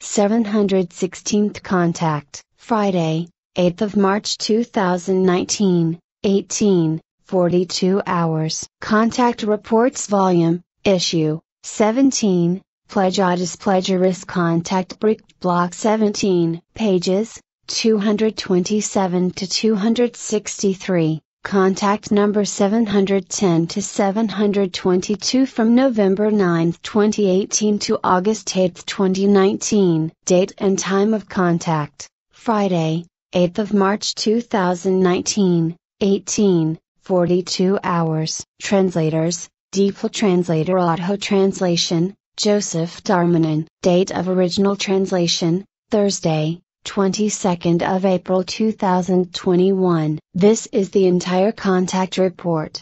716th contact, Friday, 8th of March 2019, 18:42 hours. Contact Reports Volume, Issue, 17, Plejadisch-Plejarische Kontaktberichte Block 17, pages, 227 to 263. Contact number 710 to 722 from November 9, 2018 to August 8, 2019. Date and time of contact, Friday, 8th of March 2019, 18:42 hours. Translators, DeepL Translator-Auto-Translation, Joseph Darmanin. Date of original translation, Thursday, 22nd of April 2021. This is the entire contact report.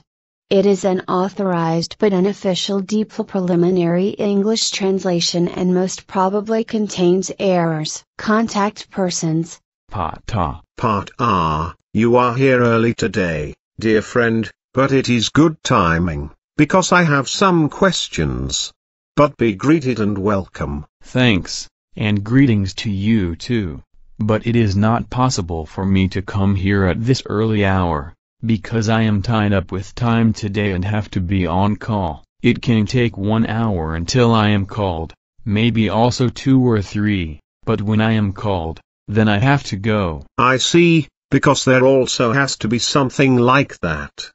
It is an authorized but unofficial DeepL preliminary English translation and most probably contains errors. Contact persons. Ptaah, you are here early today, dear friend, but it is good timing, because I have some questions. But be greeted and welcome. Thanks, and greetings to you too. But it is not possible for me to come here at this early hour, because I am tied up with time today and have to be on call. It can take 1 hour until I am called, maybe also 2 or 3, but when I am called, then I have to go. I see, because there also has to be something like that.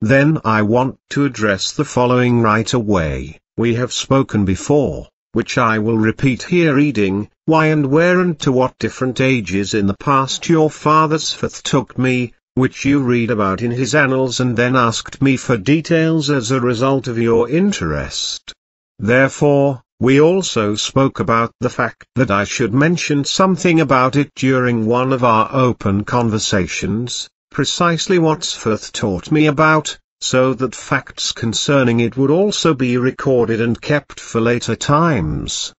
Then I want to address the following right away. We have spoken before, which I will repeat here, reading, why and where and to what different ages in the past your father's faith took me, which you read about in his annals, and then asked me for details as a result of your interest. Therefore, we also spoke about the fact that I should mention something about it during one of our open conversations, precisely what faith taught me about, so that facts concerning it would also be recorded and kept for later times.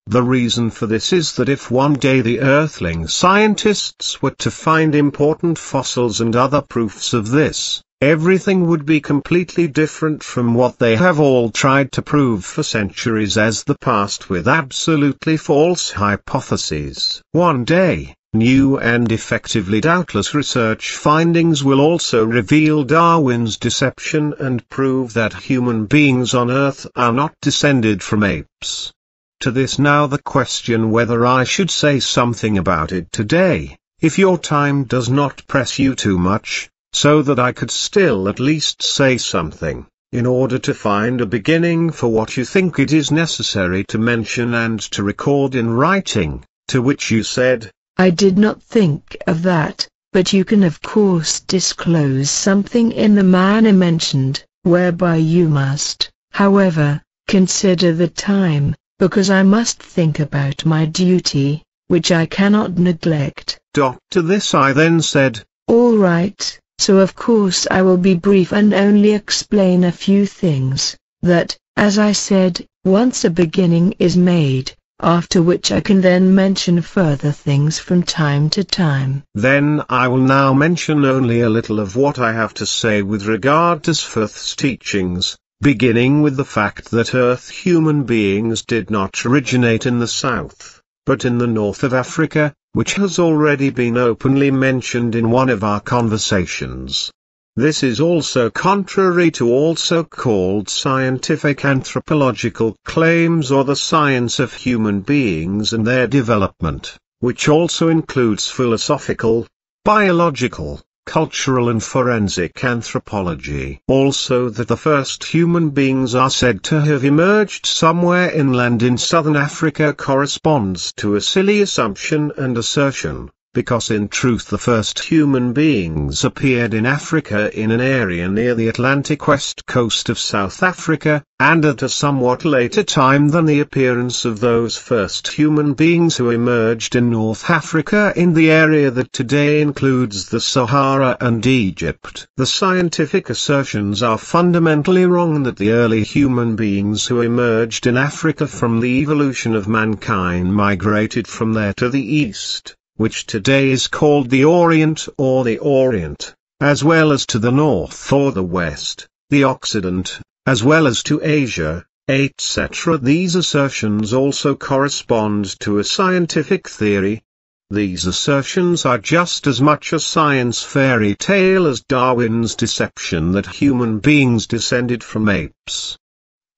The reason for this is that if one day the Earthling scientists were to find important fossils and other proofs of this, everything would be completely different from what they have all tried to prove for centuries as the past with absolutely false hypotheses. One day, new and effectively doubtless research findings will also reveal Darwin's deception and prove that human beings on Earth are not descended from apes. To this now the question whether I should say something about it today, if your time does not press you too much, so that I could still at least say something, in order to find a beginning for what you think it is necessary to mention and to record in writing, to which you said, I did not think of that, but you can of course disclose something in the manner mentioned, whereby you must, however, consider the time, because I must think about my duty, which I cannot neglect. To this I then said, all right, so of course I will be brief and only explain a few things, that, as I said, once a beginning is made, after which I can then mention further things from time to time. Then I will now mention only a little of what I have to say with regard to Sfath's teachings, beginning with the fact that Earth human beings did not originate in the south, but in the north of Africa, which has already been openly mentioned in one of our conversations. This is also contrary to all so-called scientific anthropological claims or the science of human beings and their development, which also includes philosophical, biological, cultural and forensic anthropology. Also that the first human beings are said to have emerged somewhere inland in southern Africa corresponds to a silly assumption and assertion, because in truth the first human beings appeared in Africa in an area near the Atlantic west coast of South Africa, and at a somewhat later time than the appearance of those first human beings who emerged in North Africa in the area that today includes the Sahara and Egypt. The scientific assertions are fundamentally wrong that the early human beings who emerged in Africa from the evolution of mankind migrated from there to the east, which today is called the Orient or the Orient, as well as to the north or the west, the Occident, as well as to Asia, etc. These assertions also correspond to a scientific theory. These assertions are just as much a science fairy tale as Darwin's deception that human beings descended from apes.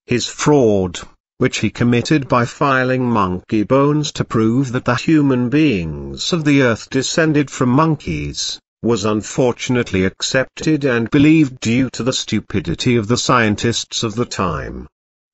His fraud, which he committed by filing monkey bones to prove that the human beings of the earth descended from monkeys, was unfortunately accepted and believed due to the stupidity of the scientists of the time.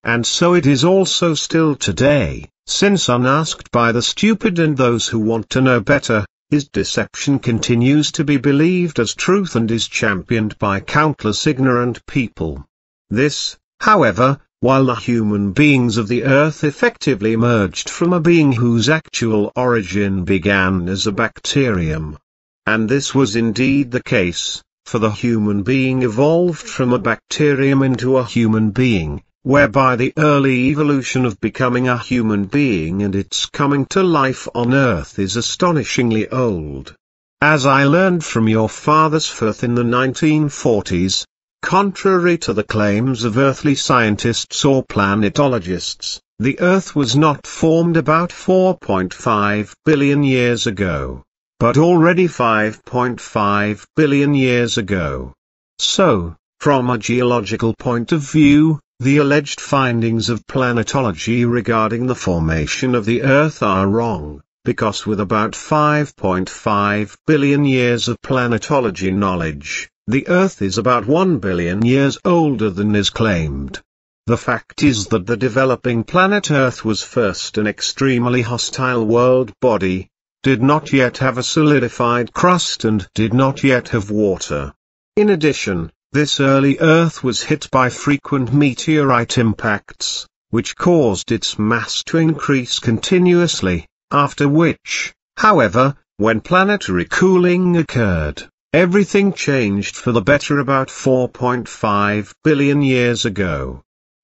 And so it is also still today, since unasked by the stupid and those who want to know better, his deception continues to be believed as truth and is championed by countless ignorant people. This, however, while the human beings of the earth effectively emerged from a being whose actual origin began as a bacterium. And this was indeed the case, for the human being evolved from a bacterium into a human being, whereby the early evolution of becoming a human being and its coming to life on earth is astonishingly old. As I learned from your father's Firth in the 1940s, contrary to the claims of earthly scientists or planetologists, the Earth was not formed about 4.5 billion years ago, but already 5.5 billion years ago. So, from a geological point of view, the alleged findings of planetology regarding the formation of the Earth are wrong, because with about 5.5 billion years of planetology knowledge, the Earth is about 1 billion years older than is claimed. The fact is that the developing planet Earth was first an extremely hostile world body, did not yet have a solidified crust and did not yet have water. In addition, this early Earth was hit by frequent meteorite impacts, which caused its mass to increase continuously, after which, however, when planetary cooling occurred, everything changed for the better about 4.5 billion years ago.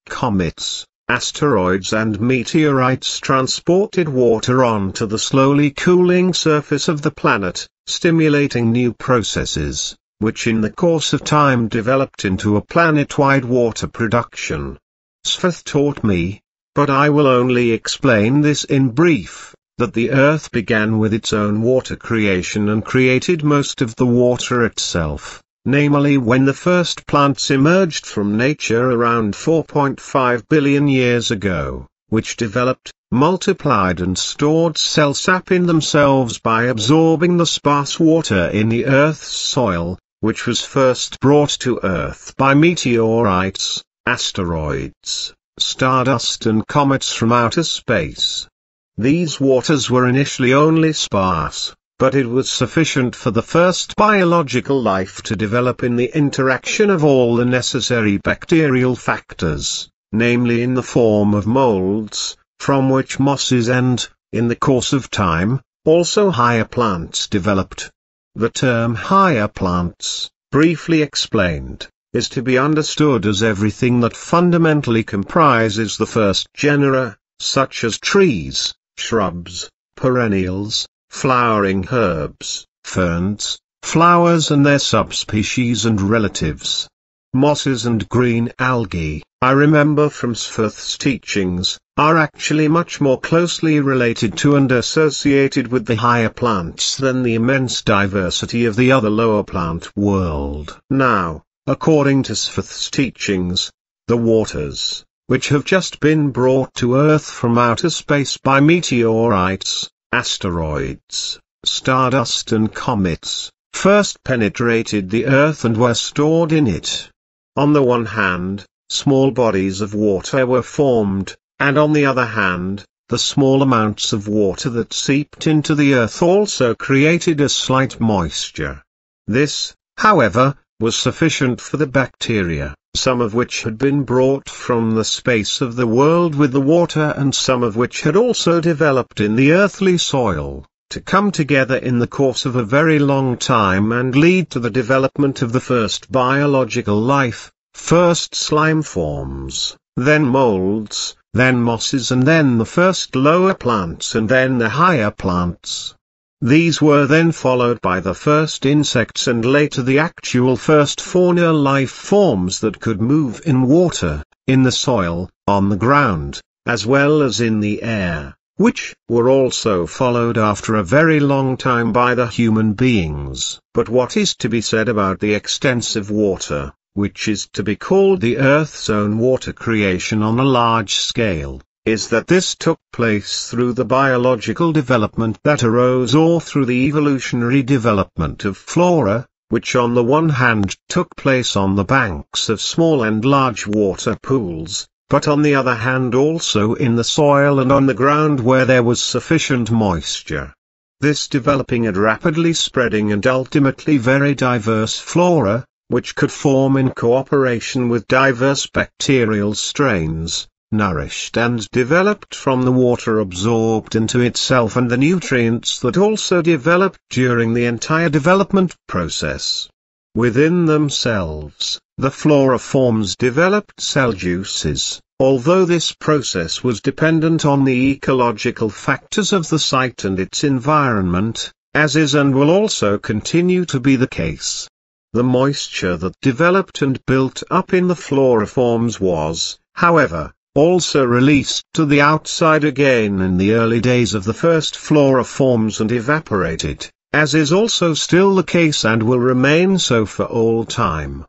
Comets, asteroids and meteorites transported water onto the slowly cooling surface of the planet, stimulating new processes, which in the course of time developed into a planet-wide water production. Sfeth taught me, but I will only explain this in brief, that the Earth began with its own water creation and created most of the water itself, namely when the first plants emerged from nature around 4.5 billion years ago, which developed, multiplied and stored cell sap in themselves by absorbing the sparse water in the Earth's soil, which was first brought to Earth by meteorites, asteroids, stardust and comets from outer space. These waters were initially only sparse, but it was sufficient for the first biological life to develop in the interaction of all the necessary bacterial factors, namely in the form of molds, from which mosses and, in the course of time, also higher plants developed. The term higher plants, briefly explained, is to be understood as everything that fundamentally comprises the first genera, such as trees, shrubs, perennials, flowering herbs, ferns, flowers and their subspecies and relatives. Mosses and green algae, I remember from Sfeth's teachings, are actually much more closely related to and associated with the higher plants than the immense diversity of the other lower plant world. Now, according to Sfeth's teachings, the waters, which have just been brought to Earth from outer space by meteorites, asteroids, stardust and comets, first penetrated the Earth and were stored in it. On the one hand, small bodies of water were formed, and on the other hand, the small amounts of water that seeped into the Earth also created a slight moisture. This, however, was sufficient for the bacteria, some of which had been brought from the space of the world with the water and some of which had also developed in the earthly soil, to come together in the course of a very long time and lead to the development of the first biological life, first slime forms, then molds, then mosses and then the first lower plants and then the higher plants. These were then followed by the first insects and later the actual first fauna life forms that could move in water, in the soil, on the ground, as well as in the air, which were also followed after a very long time by the human beings. But what is to be said about the extensive water, which is to be called the Earth's own water creation on a large scale, is that this took place through the biological development that arose or through the evolutionary development of flora, which on the one hand took place on the banks of small and large water pools, but on the other hand also in the soil and on the ground where there was sufficient moisture. This developing and rapidly spreading and ultimately very diverse flora, which could form in cooperation with diverse bacterial strains, nourished and developed from the water absorbed into itself and the nutrients that also developed during the entire development process. Within themselves, the flora forms developed cell juices, although this process was dependent on the ecological factors of the site and its environment, as is and will also continue to be the case. The moisture that developed and built up in the flora forms was, however, also released to the outside again in the early days of the first flora forms and evaporated, as is also still the case and will remain so for all time.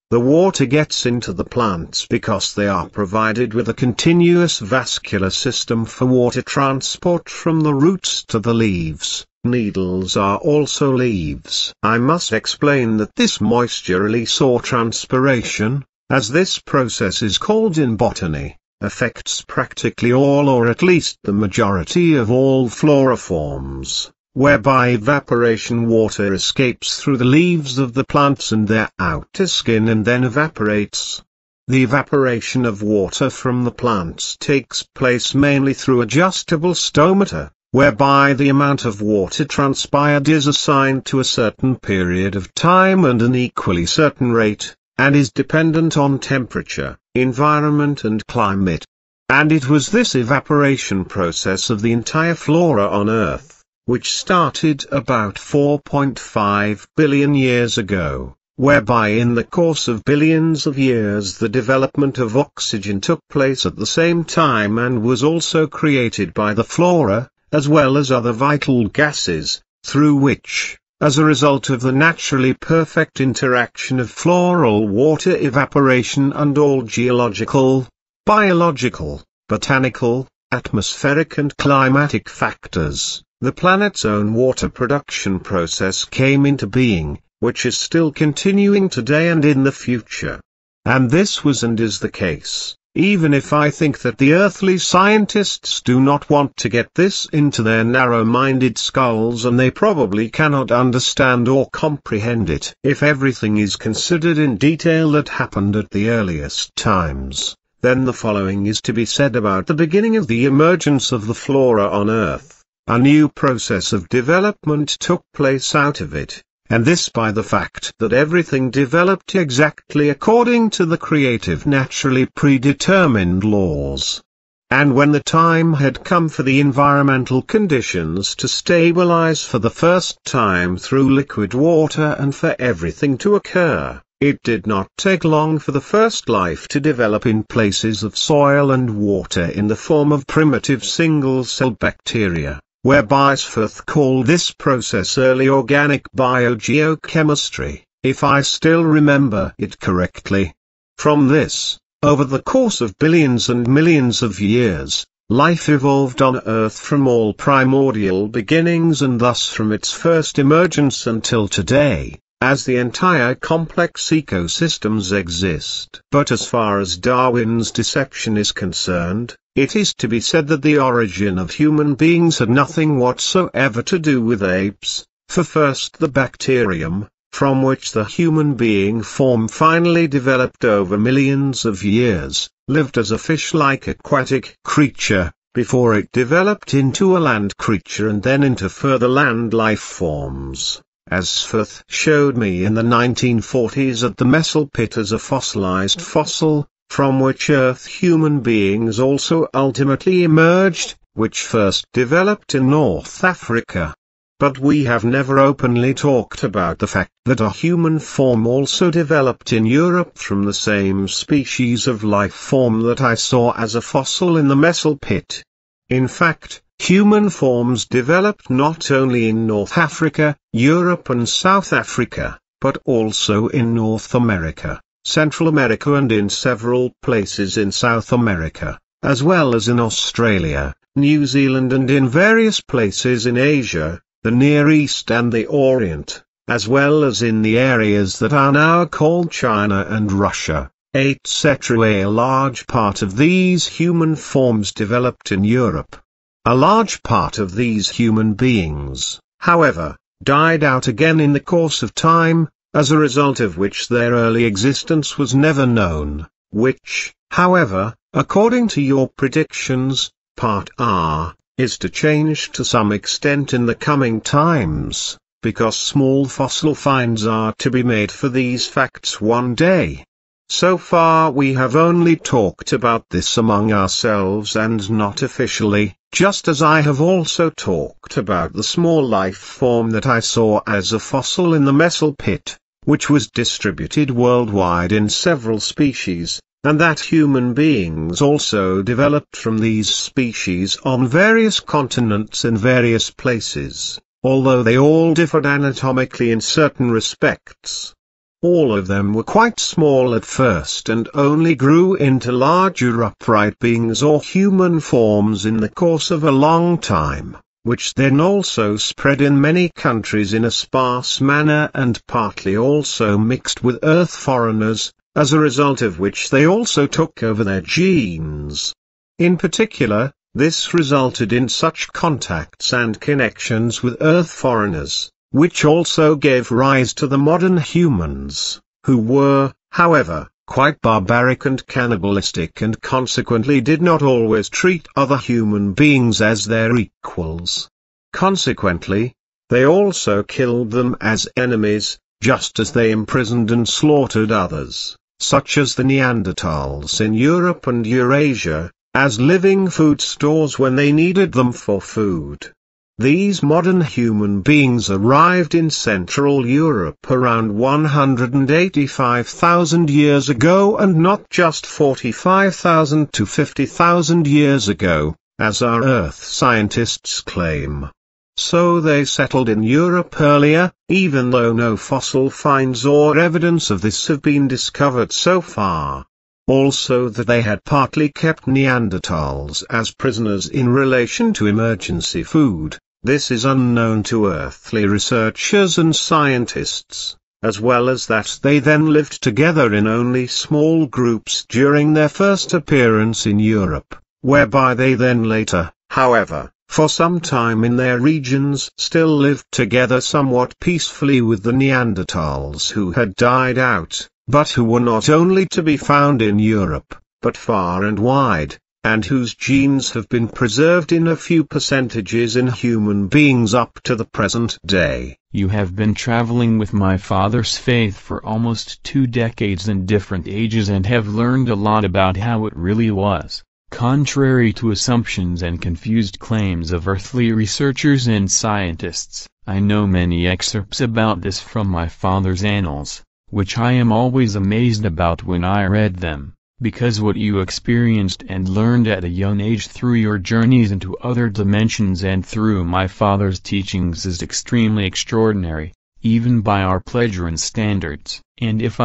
The water gets into the plants because they are provided with a continuous vascular system for water transport from the roots to the leaves. Needles are also leaves. I must explain that this moisture release or transpiration, as this process is called in botany, affects practically all or at least the majority of all flora forms, whereby evaporation water escapes through the leaves of the plants and their outer skin and then evaporates. The evaporation of water from the plants takes place mainly through adjustable stomata, whereby the amount of water transpired is assigned to a certain period of time and an equally certain rate, and is dependent on temperature, environment and climate. And it was this evaporation process of the entire flora on Earth, which started about 4.5 billion years ago, whereby in the course of billions of years the development of oxygen took place at the same time and was also created by the flora, as well as other vital gases, through which, as a result of the naturally perfect interaction of floral water evaporation and all geological, biological, botanical, atmospheric and climatic factors, the planet's own water production process came into being, which is still continuing today and in the future. And this was and is the case, even if I think that the earthly scientists do not want to get this into their narrow-minded skulls, and they probably cannot understand or comprehend it if everything is considered in detail that happened at the earliest times. Then the following is to be said about the beginning of the emergence of the flora on Earth. A new process of development took place out of it, and this by the fact that everything developed exactly according to the creative naturally predetermined laws. And when the time had come for the environmental conditions to stabilize for the first time through liquid water and for everything to occur, it did not take long for the first life to develop in places of soil and water in the form of primitive single-cell bacteria, whereby Sforth called this process early organic biogeochemistry, if I still remember it correctly. From this, over the course of billions and millions of years, life evolved on Earth from all primordial beginnings and thus from its first emergence until today, as the entire complex ecosystems exist. But as far as Darwin's deception is concerned, it is to be said that the origin of human beings had nothing whatsoever to do with apes, for first the bacterium, from which the human being form finally developed over millions of years, lived as a fish-like aquatic creature, before it developed into a land creature and then into further land life forms, as Sforth showed me in the 1940s at the Messel Pit as a fossilized fossil, from which Earth human beings also ultimately emerged, which first developed in North Africa. but we have never openly talked about the fact that a human form also developed in Europe from the same species of life form that I saw as a fossil in the Messel pit. In fact, human forms developed not only in North Africa, Europe and South Africa, but also in North America, Central America and in several places in South America, as well as in Australia, New Zealand and in various places in Asia, the Near East and the Orient, as well as in the areas that are now called China and Russia, etc. A large part of these human forms developed in Europe. A large part of these human beings, however, died out again in the course of time, as a result of which their early existence was never known, which, however, according to your predictions, Part R, is to change to some extent in the coming times, because small fossil finds are to be made for these facts one day. So far we have only talked about this among ourselves and not officially, just as I have also talked about the small life form that I saw as a fossil in the Messel pit, which was distributed worldwide in several species, and that human beings also developed from these species on various continents in various places, although they all differed anatomically in certain respects. All of them were quite small at first and only grew into larger upright beings or human forms in the course of a long time, which then also spread in many countries in a sparse manner and partly also mixed with earth foreigners, as a result of which they also took over their genes. In particular, this resulted in such contacts and connections with earth foreigners, which also gave rise to the modern humans, who were, however, quite barbaric and cannibalistic and consequently did not always treat other human beings as their equals. Consequently, they also killed them as enemies, just as they imprisoned and slaughtered others, such as the Neanderthals in Europe and Eurasia, as living food stores when they needed them for food. These modern human beings arrived in Central Europe around 185,000 years ago and not just 45,000 to 50,000 years ago, as our Earth scientists claim. So they settled in Europe earlier, even though no fossil finds or evidence of this have been discovered so far. Also that they had partly kept Neanderthals as prisoners in relation to emergency food, this is unknown to earthly researchers and scientists, as well as that they then lived together in only small groups during their first appearance in Europe, whereby they then later, however, for some time in their regions still lived together somewhat peacefully with the Neanderthals who had died out, but who were not only to be found in Europe, but far and wide, and whose genes have been preserved in a few percentages in human beings up to the present day. You have been traveling with my father's faith for almost 2 decades in different ages and have learned a lot about how it really was. Contrary to assumptions and confused claims of earthly researchers and scientists, I know many excerpts about this from my father's annals, which I am always amazed about when I read them, because what you experienced and learned at a young age through your journeys into other dimensions and through my father's teachings is extremely extraordinary, even by our Plejadian standards. And if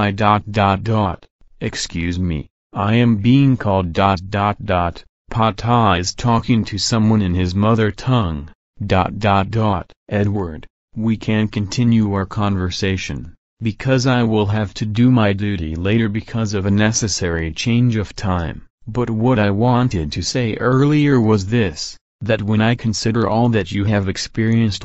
excuse me, I am being called ... Ptaah is talking to someone in his mother tongue, ... Edward, we can continue our conversation, because I will have to do my duty later because of a necessary change of time. But what I wanted to say earlier was this, that when I consider all that you have experienced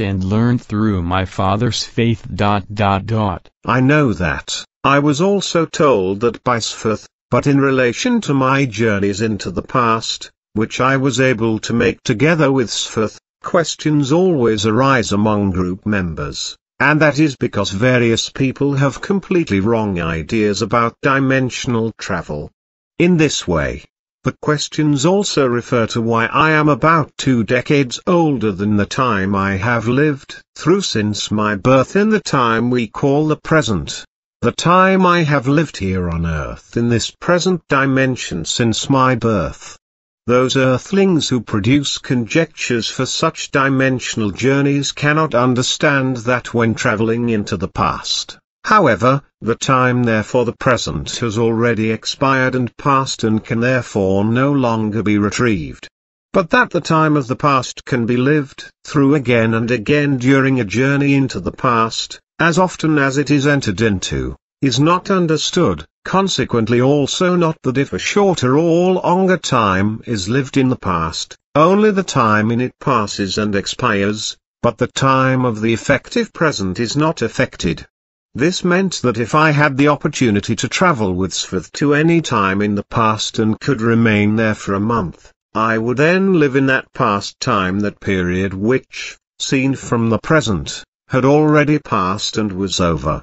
and learned through my father's faith ... I know that. I was also told that by Sfth, but in relation to my journeys into the past, which I was able to make together with Sfth, questions always arise among group members, and that is because various people have completely wrong ideas about dimensional travel. In this way, The questions also refer to why I am about 2 decades older than the time I have lived through since my birth in the time we call the present. The time I have lived here on Earth in this present dimension since my birth. Those earthlings who produce conjectures for such dimensional journeys cannot understand that when traveling into the past. However, the time therefore the present has already expired and passed and can therefore no longer be retrieved. But that the time of the past can be lived through again and again during a journey into the past, as often as it is entered into, is not understood. Consequently also not that if a shorter or longer time is lived in the past, only the time in it passes and expires, but the time of the effective present is not affected. This meant that if I had the opportunity to travel with Sfth to any time in the past and could remain there for a month, I would then live in that past time, that period which, seen from the present, had already passed and was over.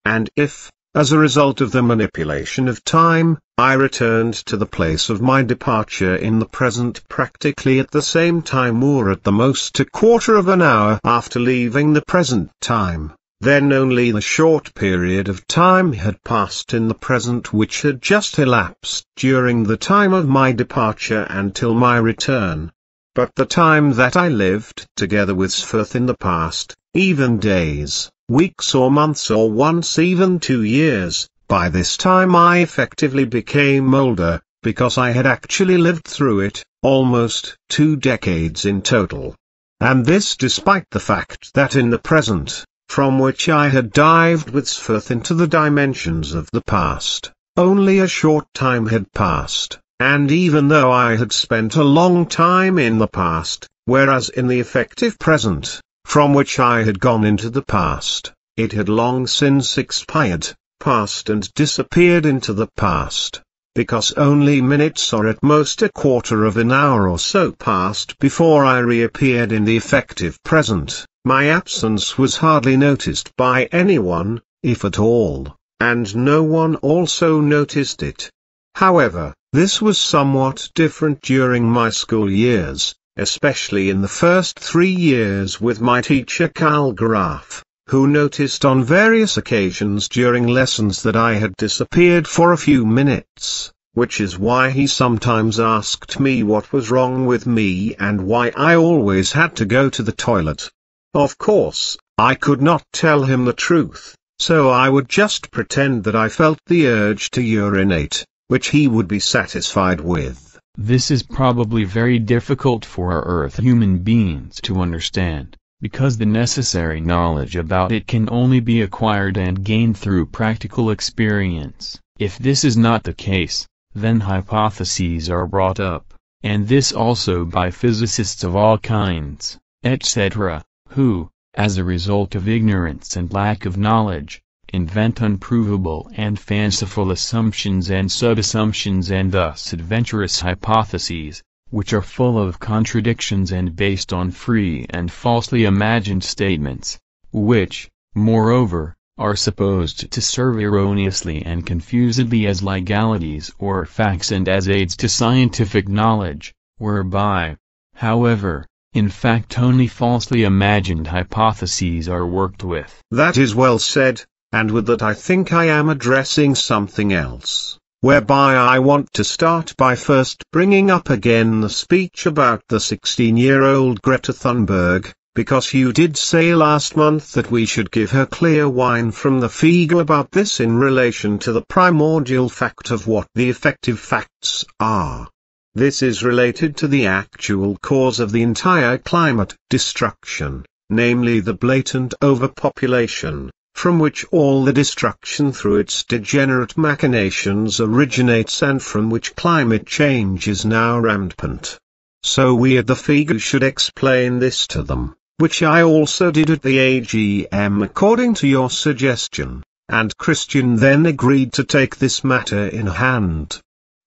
And if, as a result of the manipulation of time, I returned to the place of my departure in the present practically at the same time or at the most a quarter of an hour after leaving the present time, then only the short period of time had passed in the present which had just elapsed during the time of my departure until my return. But the time that I lived together with Sfth in the past, even days, weeks or months or once even 2 years, by this time I effectively became older, because I had actually lived through it, almost 2 decades in total. And this despite the fact that in the present, from which I had dived with Sfth into the dimensions of the past, only a short time had passed, and even though I had spent a long time in the past, whereas in the effective present, from which I had gone into the past, it had long since expired, passed and disappeared into the past, because only minutes or at most a quarter of an hour or so passed before I reappeared in the effective present. My absence was hardly noticed by anyone, if at all, and no one also noticed it. However, this was somewhat different during my school years, especially in the first 3 years with my teacher Karl Graf, who noticed on various occasions during lessons that I had disappeared for a few minutes, which is why he sometimes asked me what was wrong with me and why I always had to go to the toilet. Of course, I could not tell him the truth, so I would just pretend that I felt the urge to urinate, which he would be satisfied with. This is probably very difficult for our Earth human beings to understand, because the necessary knowledge about it can only be acquired and gained through practical experience. If this is not the case, then hypotheses are brought up, and this also by physicists of all kinds, etc., who, as a result of ignorance and lack of knowledge, invent unprovable and fanciful assumptions and sub-assumptions and thus adventurous hypotheses, which are full of contradictions and based on free and falsely imagined statements, which, moreover, are supposed to serve erroneously and confusedly as legalities or facts and as aids to scientific knowledge, whereby, however, in fact only falsely imagined hypotheses are worked with. That is well said, and with that I think I am addressing something else, whereby I want to start by first bringing up again the speech about the 16-year-old Greta Thunberg, because you did say last month that we should give her clear wine from the fig about this in relation to the primordial fact of what the effective facts are. This is related to the actual cause of the entire climate destruction, namely the blatant overpopulation, from which all the destruction through its degenerate machinations originates and from which climate change is now rampant. So we at the FIGU should explain this to them, which I also did at the AGM according to your suggestion, and Christian then agreed to take this matter in hand.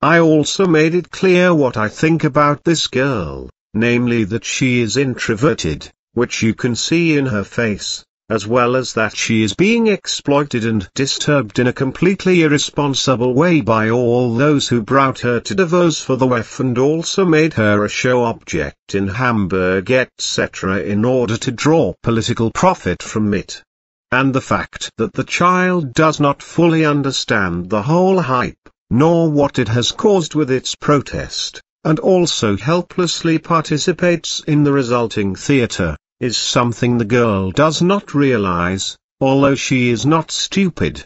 I also made it clear what I think about this girl, namely that she is introverted, which you can see in her face, as well as that she is being exploited and disturbed in a completely irresponsible way by all those who brought her to Davos for the WEF and also made her a show object in Hamburg etc. in order to draw political profit from it. And the fact that the child does not fully understand the whole hype, nor what it has caused with its protest, and also helplessly participates in the resulting theater, is something the girl does not realize, although she is not stupid.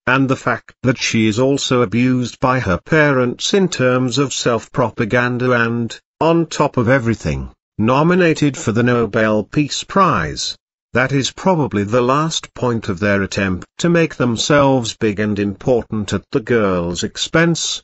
And the fact that she is also abused by her parents in terms of self-propaganda and, on top of everything, nominated for the Nobel Peace Prize. That is probably the last point of their attempt to make themselves big and important at the girl's expense.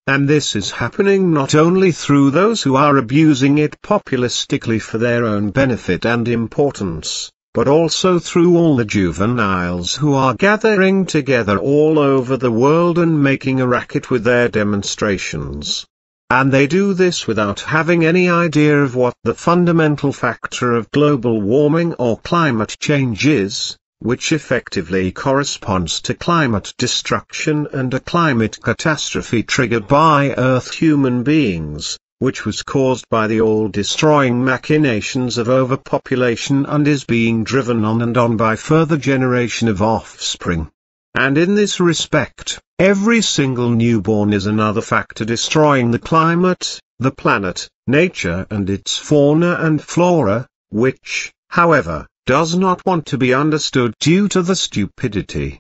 And this is happening not only through those who are abusing it populistically for their own benefit and importance, but also through all the juveniles who are gathering together all over the world and making a racket with their demonstrations. And they do this without having any idea of what the fundamental factor of global warming or climate change is, which effectively corresponds to climate destruction and a climate catastrophe triggered by Earth human beings, which was caused by the all-destroying machinations of overpopulation and is being driven on and on by further generation of offspring. And in this respect, every single newborn is another factor destroying the climate, the planet, nature and its fauna and flora, which, however, does not want to be understood due to the stupidity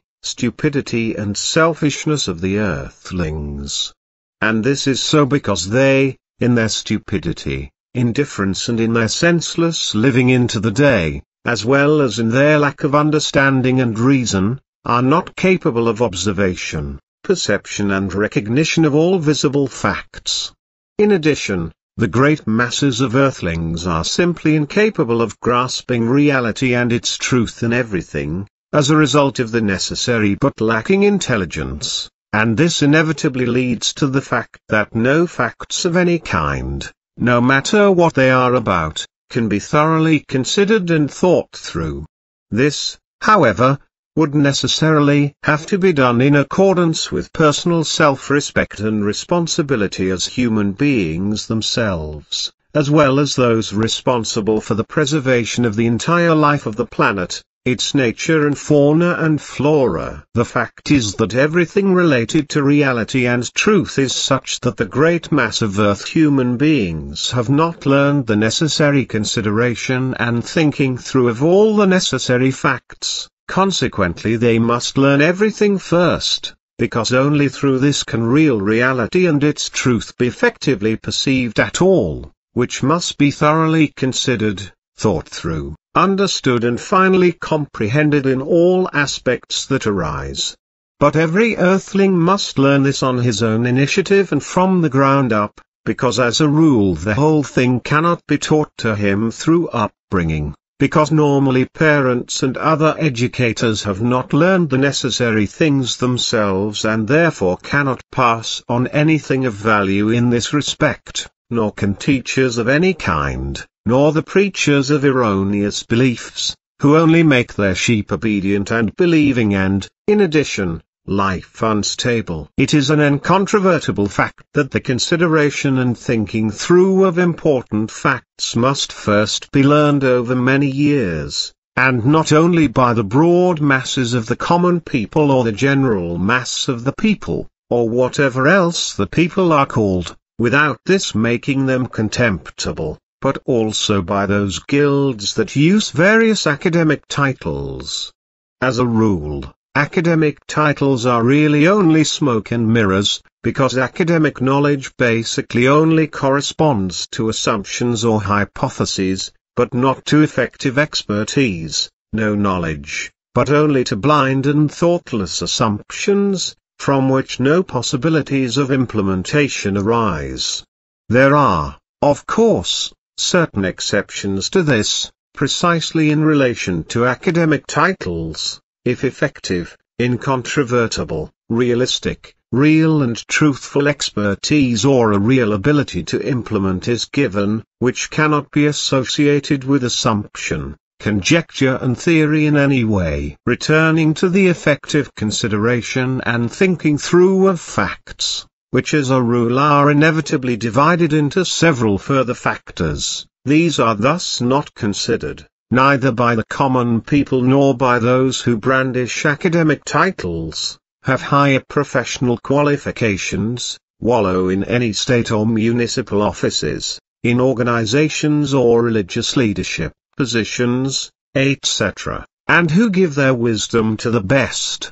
and selfishness of the Earthlings. And this is so because they, in their stupidity, indifference and in their senseless living into the day, as well as in their lack of understanding and reason, are not capable of observation, perception and recognition of all visible facts. In addition, the great masses of Earthlings are simply incapable of grasping reality and its truth in everything, as a result of the necessary but lacking intelligence, and this inevitably leads to the fact that no facts of any kind, no matter what they are about, can be thoroughly considered and thought through. This, however, would necessarily have to be done in accordance with personal self-respect and responsibility as human beings themselves, as well as those responsible for the preservation of the entire life of the planet, its nature and fauna and flora. The fact is that everything related to reality and truth is such that the great mass of Earth human beings have not learned the necessary consideration and thinking through of all the necessary facts. Consequently they must learn everything first, because only through this can real reality and its truth be effectively perceived at all, which must be thoroughly considered, thought through, understood and finally comprehended in all aspects that arise. But every Earthling must learn this on his own initiative and from the ground up, because as a rule the whole thing cannot be taught to him through upbringing. Because normally parents and other educators have not learned the necessary things themselves and therefore cannot pass on anything of value in this respect, nor can teachers of any kind, nor the preachers of erroneous beliefs, who only make their sheep obedient and believing and, in addition, life unstable. It is an incontrovertible fact that the consideration and thinking through of important facts must first be learned over many years, and not only by the broad masses of the common people or the general mass of the people, or whatever else the people are called, without this making them contemptible, but also by those guilds that use various academic titles. As a rule, academic titles are really only smoke and mirrors, because academic knowledge basically only corresponds to assumptions or hypotheses, but not to effective expertise, no knowledge, but only to blind and thoughtless assumptions, from which no possibilities of implementation arise. There are, of course, certain exceptions to this, precisely in relation to academic titles. If effective, incontrovertible, realistic, real and truthful expertise or a real ability to implement is given, which cannot be associated with assumption, conjecture and theory in any way. Returning to the effective consideration and thinking through of facts, which as a rule are inevitably divided into several further factors, these are thus not considered, neither by the common people nor by those who brandish academic titles, have higher professional qualifications, wallow in any state or municipal offices, in organizations or religious leadership positions, etc., and who give their wisdom to the best.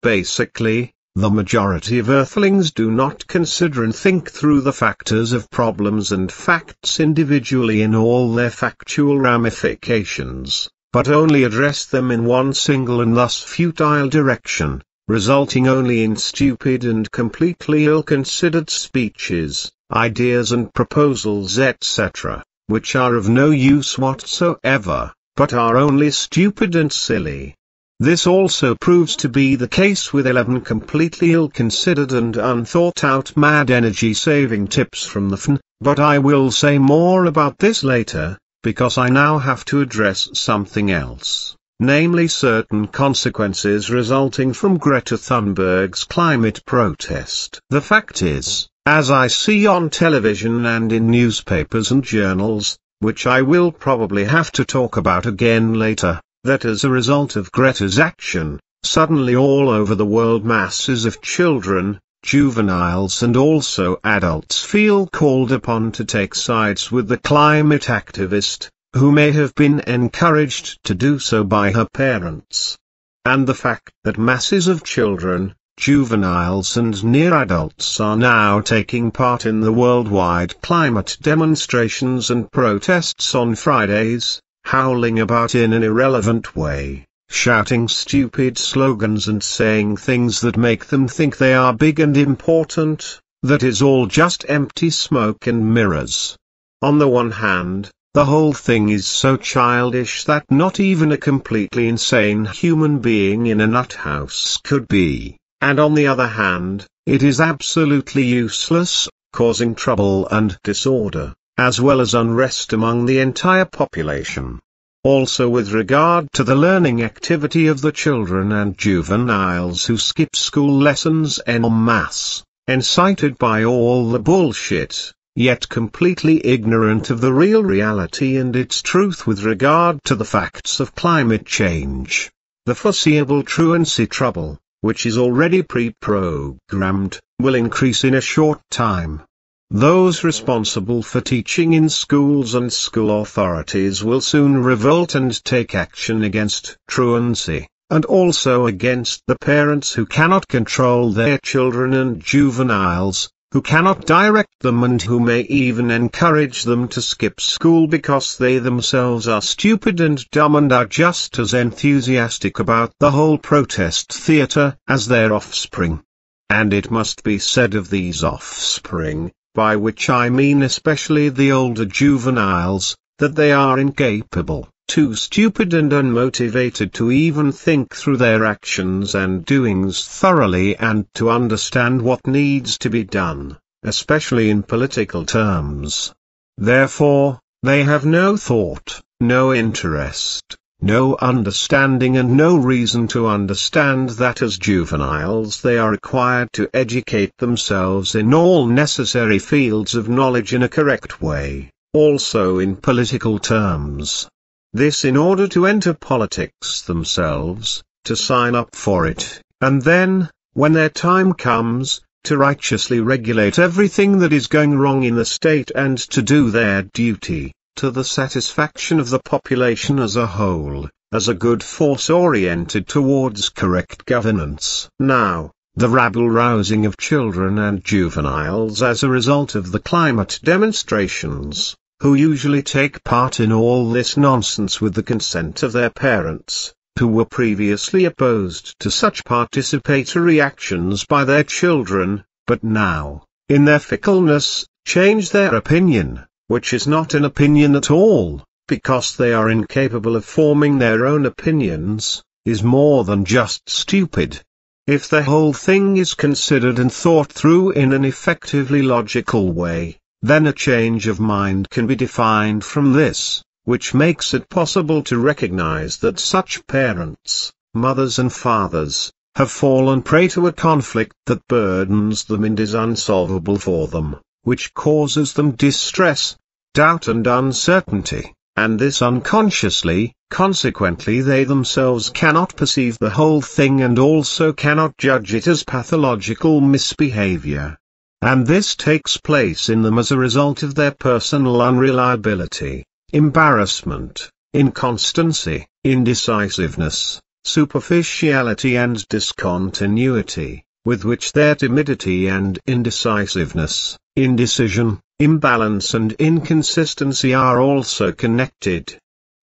Basically, the majority of earthlings do not consider and think through the factors of problems and facts individually in all their factual ramifications, but only address them in one single and thus futile direction, resulting only in stupid and completely ill-considered speeches, ideas and proposals etc., which are of no use whatsoever, but are only stupid and silly. This also proves to be the case with 11 completely ill-considered and unthought-out mad energy-saving tips from the FN, but I will say more about this later, because I now have to address something else, namely certain consequences resulting from Greta Thunberg's climate protest. The fact is, as I see on television and in newspapers and journals, which I will probably have to talk about again later, that as a result of Greta's action, suddenly all over the world masses of children, juveniles and also adults feel called upon to take sides with the climate activist, who may have been encouraged to do so by her parents. And the fact that masses of children, juveniles and near-adults are now taking part in the worldwide climate demonstrations and protests on Fridays, howling about in an irrelevant way, shouting stupid slogans and saying things that make them think they are big and important, that is all just empty smoke and mirrors. On the one hand, the whole thing is so childish that not even a completely insane human being in a nut house could be. And on the other hand, it is absolutely useless, causing trouble and disorder, as well as unrest among the entire population. Also with regard to the learning activity of the children and juveniles who skip school lessons en masse, incited by all the bullshit, yet completely ignorant of the real reality and its truth with regard to the facts of climate change. The foreseeable truancy trouble, which is already pre-programmed, will increase in a short time. Those responsible for teaching in schools and school authorities will soon revolt and take action against truancy, and also against the parents who cannot control their children and juveniles, who cannot direct them and who may even encourage them to skip school because they themselves are stupid and dumb and are just as enthusiastic about the whole protest theater as their offspring. And it must be said of these offspring, by which I mean especially the older juveniles, that they are incapable, too stupid and unmotivated to even think through their actions and doings thoroughly and to understand what needs to be done, especially in political terms. Therefore, they have no thought, no interest, no understanding and no reason to understand that as juveniles they are required to educate themselves in all necessary fields of knowledge in a correct way, also in political terms. This in order to enter politics themselves, to sign up for it, and then, when their time comes, to righteously regulate everything that is going wrong in the state and to do their duty, to the satisfaction of the population as a whole, as a good force oriented towards correct governance. Now, the rabble-rousing of children and juveniles as a result of the climate demonstrations, who usually take part in all this nonsense with the consent of their parents, who were previously opposed to such participatory actions by their children, but now, in their fickleness, change their opinion, which is not an opinion at all, because they are incapable of forming their own opinions, is more than just stupid. If the whole thing is considered and thought through in an effectively logical way, then a change of mind can be defined from this, which makes it possible to recognize that such parents, mothers and fathers, have fallen prey to a conflict that burdens them and is unsolvable for them, which causes them distress, doubt and uncertainty, and this unconsciously. Consequently they themselves cannot perceive the whole thing and also cannot judge it as pathological misbehavior. And this takes place in them as a result of their personal unreliability, embarrassment, inconstancy, indecisiveness, superficiality and discontinuity, with which their timidity and indecisiveness, indecision, imbalance and inconsistency are also connected.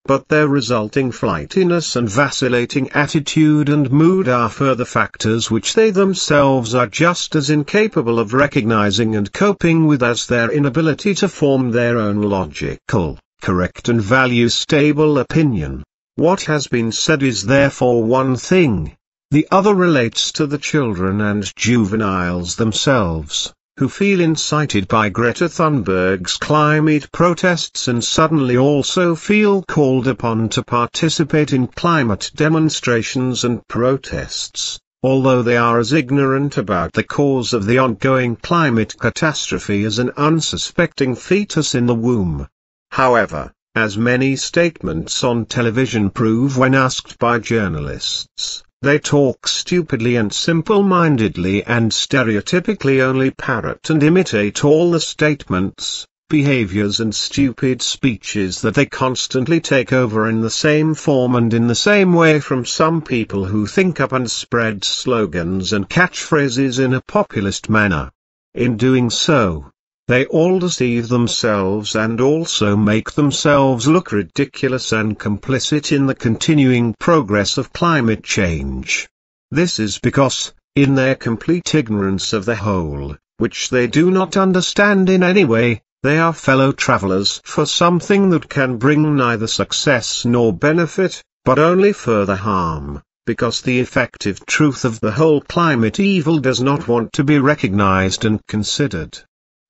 But their resulting flightiness and vacillating attitude and mood are further factors which they themselves are just as incapable of recognizing and coping with as their inability to form their own logical, correct and value-stable opinion. What has been said is therefore one thing. The other relates to the children and juveniles themselves, who feel incited by Greta Thunberg's climate protests and suddenly also feel called upon to participate in climate demonstrations and protests, although they are as ignorant about the cause of the ongoing climate catastrophe as an unsuspecting fetus in the womb. However, as many statements on television prove when asked by journalists, they talk stupidly and simple-mindedly and stereotypically only parrot and imitate all the statements, behaviors and stupid speeches that they constantly take over in the same form and in the same way from some people who think up and spread slogans and catchphrases in a populist manner. In doing so, they all deceive themselves and also make themselves look ridiculous and complicit in the continuing progress of climate change. This is because, in their complete ignorance of the whole, which they do not understand in any way, they are fellow travelers for something that can bring neither success nor benefit, but only further harm, because the effective truth of the whole climate evil does not want to be recognized and considered.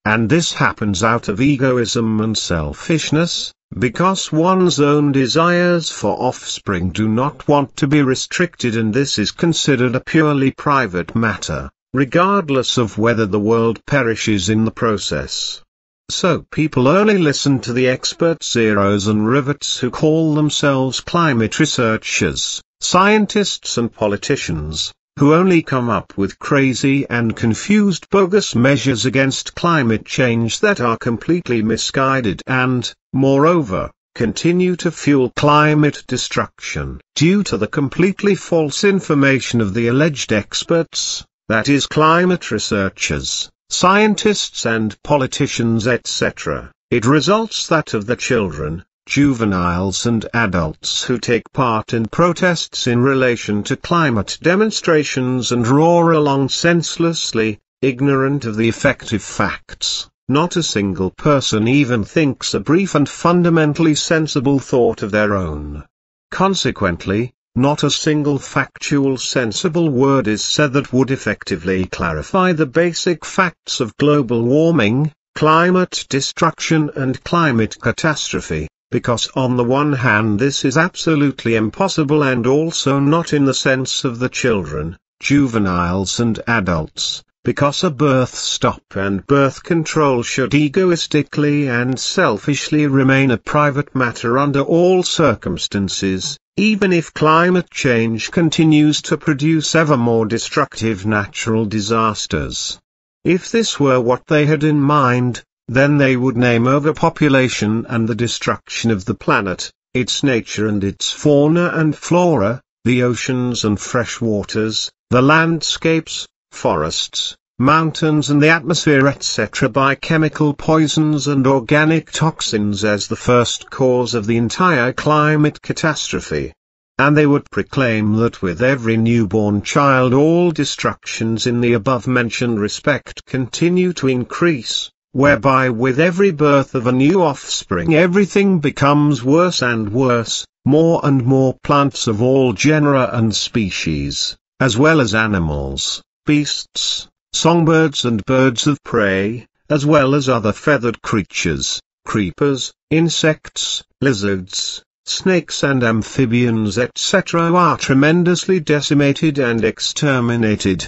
And this happens out of egoism and selfishness, because one's own desires for offspring do not want to be restricted, and this is considered a purely private matter, regardless of whether the world perishes in the process. So people only listen to the expert zeros and rivets who call themselves climate researchers, scientists and politicians, who only come up with crazy and confused bogus measures against climate change that are completely misguided and, moreover, continue to fuel climate destruction due to the completely false information of the alleged experts, that is climate researchers, scientists and politicians etc. It results that of the children, juveniles and adults who take part in protests in relation to climate demonstrations and roar along senselessly, ignorant of the effective facts, not a single person even thinks a brief and fundamentally sensible thought of their own. Consequently, not a single factual sensible word is said that would effectively clarify the basic facts of global warming, climate destruction and climate catastrophe. Because on the one hand this is absolutely impossible and also not in the sense of the children, juveniles and adults, because a birth stop and birth control should egoistically and selfishly remain a private matter under all circumstances, even if climate change continues to produce ever more destructive natural disasters. If this were what they had in mind, then they would name overpopulation and the destruction of the planet, its nature and its fauna and flora, the oceans and fresh waters, the landscapes, forests, mountains and the atmosphere etc. by chemical poisons and organic toxins as the first cause of the entire climate catastrophe. And they would proclaim that with every newborn child all destructions in the above-mentioned respect continue to increase, whereby with every birth of a new offspring everything becomes worse and worse, more and more plants of all genera and species, as well as animals, beasts, songbirds and birds of prey, as well as other feathered creatures, creepers, insects, lizards, snakes and amphibians etc. are tremendously decimated and exterminated.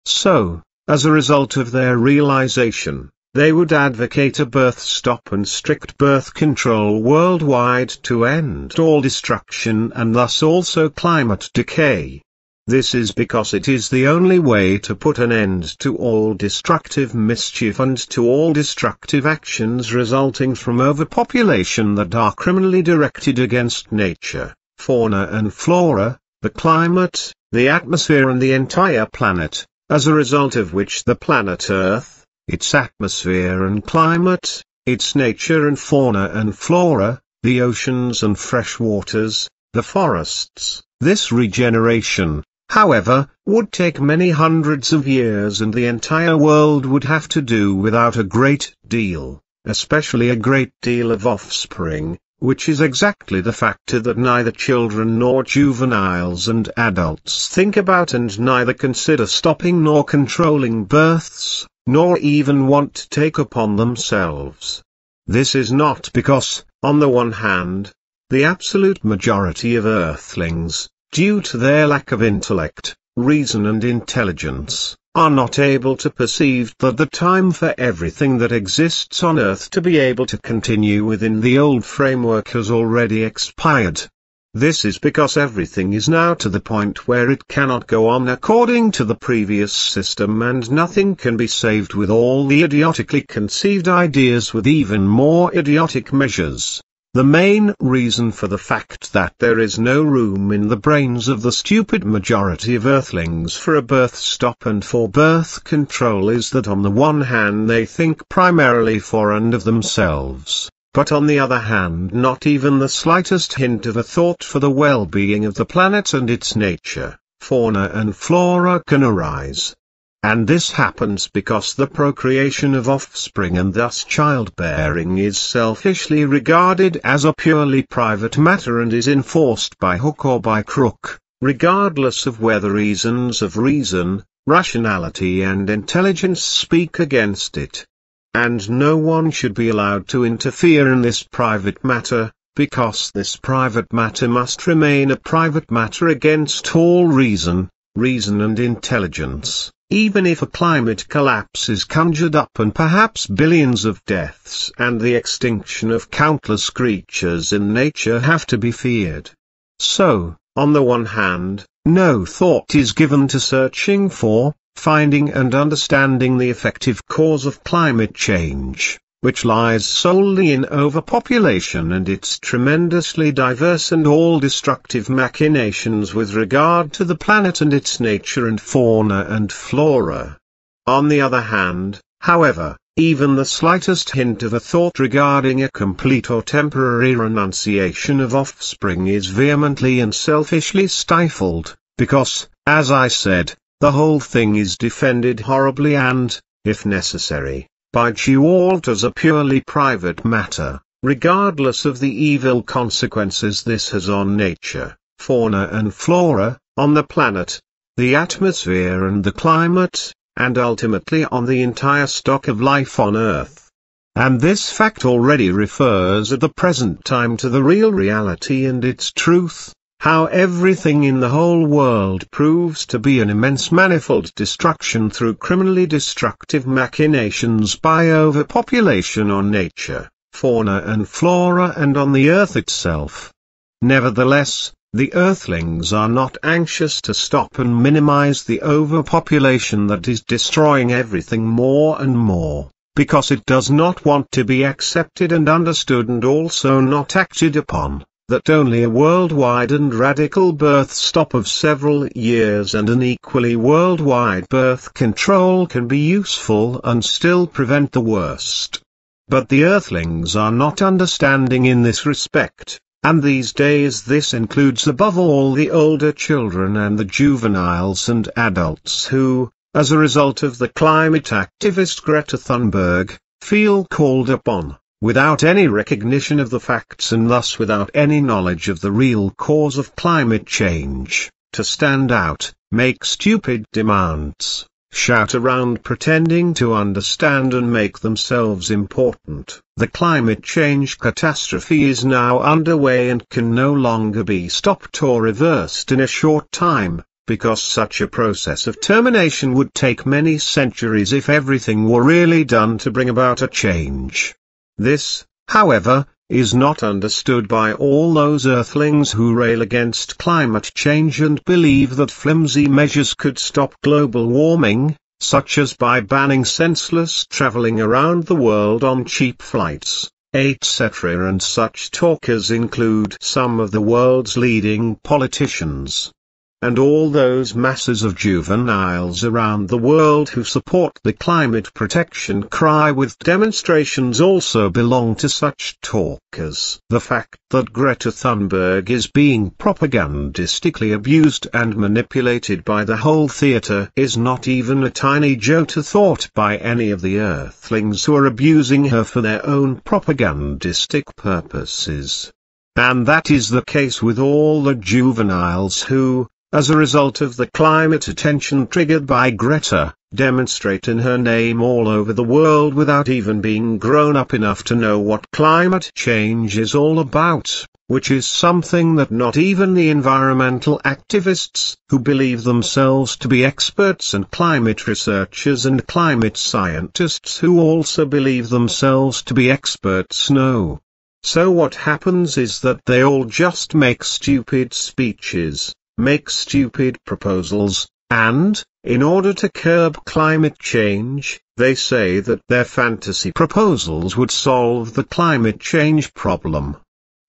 So, as a result of their realization, they would advocate a birth stop and strict birth control worldwide to end all destruction and thus also climate decay. This is because it is the only way to put an end to all destructive mischief and to all destructive actions resulting from overpopulation that are criminally directed against nature, fauna and flora, the climate, the atmosphere and the entire planet, as a result of which the planet Earth, its atmosphere and climate, its nature and fauna and flora, the oceans and fresh waters, the forests, this regeneration, however, would take many hundreds of years and the entire world would have to do without a great deal, especially a great deal of offspring, which is exactly the factor that neither children nor juveniles and adults think about and neither consider stopping nor controlling births, nor even want to take upon themselves. This is not because, on the one hand, the absolute majority of earthlings, due to their lack of intellect, reason and intelligence, are not able to perceive that the time for everything that exists on Earth to be able to continue within the old framework has already expired. This is because everything is now to the point where it cannot go on according to the previous system and nothing can be saved with all the idiotically conceived ideas with even more idiotic measures. The main reason for the fact that there is no room in the brains of the stupid majority of earthlings for a birth stop and for birth control is that on the one hand they think primarily for and of themselves, but on the other hand not even the slightest hint of a thought for the well-being of the planet and its nature, fauna and flora can arise. And this happens because the procreation of offspring and thus childbearing is selfishly regarded as a purely private matter and is enforced by hook or by crook, regardless of whether reasons of reason, rationality and intelligence speak against it. And no one should be allowed to interfere in this private matter, because this private matter must remain a private matter against all reason and intelligence. Even if a climate collapse is conjured up and perhaps billions of deaths and the extinction of countless creatures in nature have to be feared. So, on the one hand, no thought is given to searching for, finding and understanding the effective cause of climate change, which lies solely in overpopulation and its tremendously diverse and all-destructive machinations with regard to the planet and its nature and fauna and flora. On the other hand, however, even the slightest hint of a thought regarding a complete or temporary renunciation of offspring is vehemently and selfishly stifled, because, as I said, the whole thing is defended horribly and, if necessary, by Dualt as a purely private matter, regardless of the evil consequences this has on nature, fauna and flora, on the planet, the atmosphere and the climate, and ultimately on the entire stock of life on Earth. And this fact already refers at the present time to the real reality and its truth, how everything in the whole world proves to be an immense manifold destruction through criminally destructive machinations by overpopulation on nature, fauna and flora and on the Earth itself. Nevertheless, the Earthlings are not anxious to stop and minimize the overpopulation that is destroying everything more and more, because it does not want to be accepted and understood and also not acted upon, that only a worldwide and radical birth stop of several years and an equally worldwide birth control can be useful and still prevent the worst. But the Earthlings are not understanding in this respect, and these days this includes above all the older children and the juveniles and adults who, as a result of the climate activist Greta Thunberg, feel called upon, without any recognition of the facts and thus without any knowledge of the real cause of climate change, to stand out, make stupid demands, shout around pretending to understand and make themselves important. The climate change catastrophe is now underway and can no longer be stopped or reversed in a short time, because such a process of termination would take many centuries if everything were really done to bring about a change. This, however, is not understood by all those earthlings who rail against climate change and believe that flimsy measures could stop global warming, such as by banning senseless traveling around the world on cheap flights, etc. And such talkers include some of the world's leading politicians, and all those masses of juveniles around the world who support the climate protection cry with demonstrations also belong to such talkers. The fact that Greta Thunberg is being propagandistically abused and manipulated by the whole theater is not even a tiny jota thought by any of the earthlings who are abusing her for their own propagandistic purposes. And that is the case with all the juveniles who, as a result of the climate attention triggered by Greta, demonstrate in her name all over the world without even being grown up enough to know what climate change is all about, which is something that not even the environmental activists, who believe themselves to be experts and climate researchers and climate scientists who also believe themselves to be experts, know. So what happens is that they all just make stupid speeches, make stupid proposals, and, in order to curb climate change, they say that their fantasy proposals would solve the climate change problem.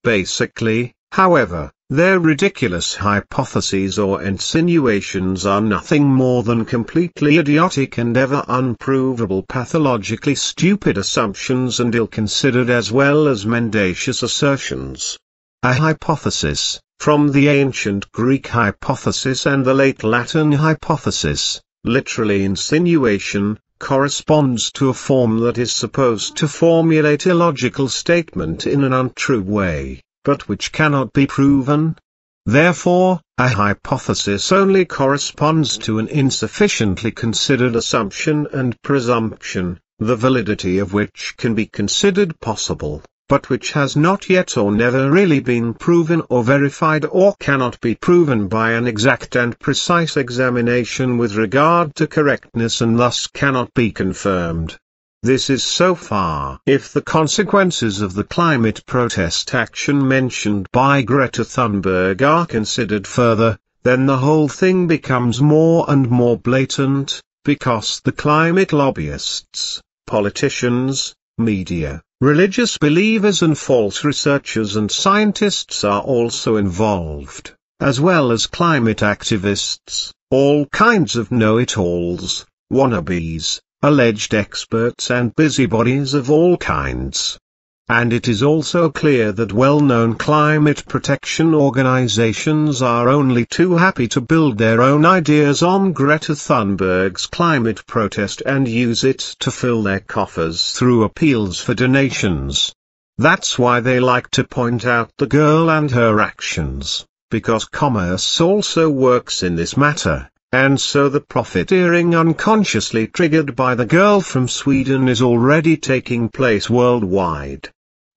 Basically, however, their ridiculous hypotheses or insinuations are nothing more than completely idiotic and ever unprovable pathologically stupid assumptions and ill-considered as well as mendacious assertions. A hypothesis, from the ancient Greek hypothesis and the late Latin hypothesis, literally insinuation, corresponds to a form that is supposed to formulate a logical statement in an untrue way, but which cannot be proven. Therefore, a hypothesis only corresponds to an insufficiently considered assumption and presumption, the validity of which can be considered possible, but which has not yet or never really been proven or verified or cannot be proven by an exact and precise examination with regard to correctness and thus cannot be confirmed. This is so far. If the consequences of the climate protest action mentioned by Greta Thunberg are considered further, then the whole thing becomes more and more blatant, because the climate lobbyists, politicians, media, religious believers and false researchers and scientists are also involved, as well as climate activists, all kinds of know-it-alls, wannabes, alleged experts and busybodies of all kinds. And it is also clear that well-known climate protection organizations are only too happy to build their own ideas on Greta Thunberg's climate protest and use it to fill their coffers through appeals for donations. That's why they like to point out the girl and her actions, because commerce also works in this matter. And so the profiteering unconsciously triggered by the girl from Sweden is already taking place worldwide.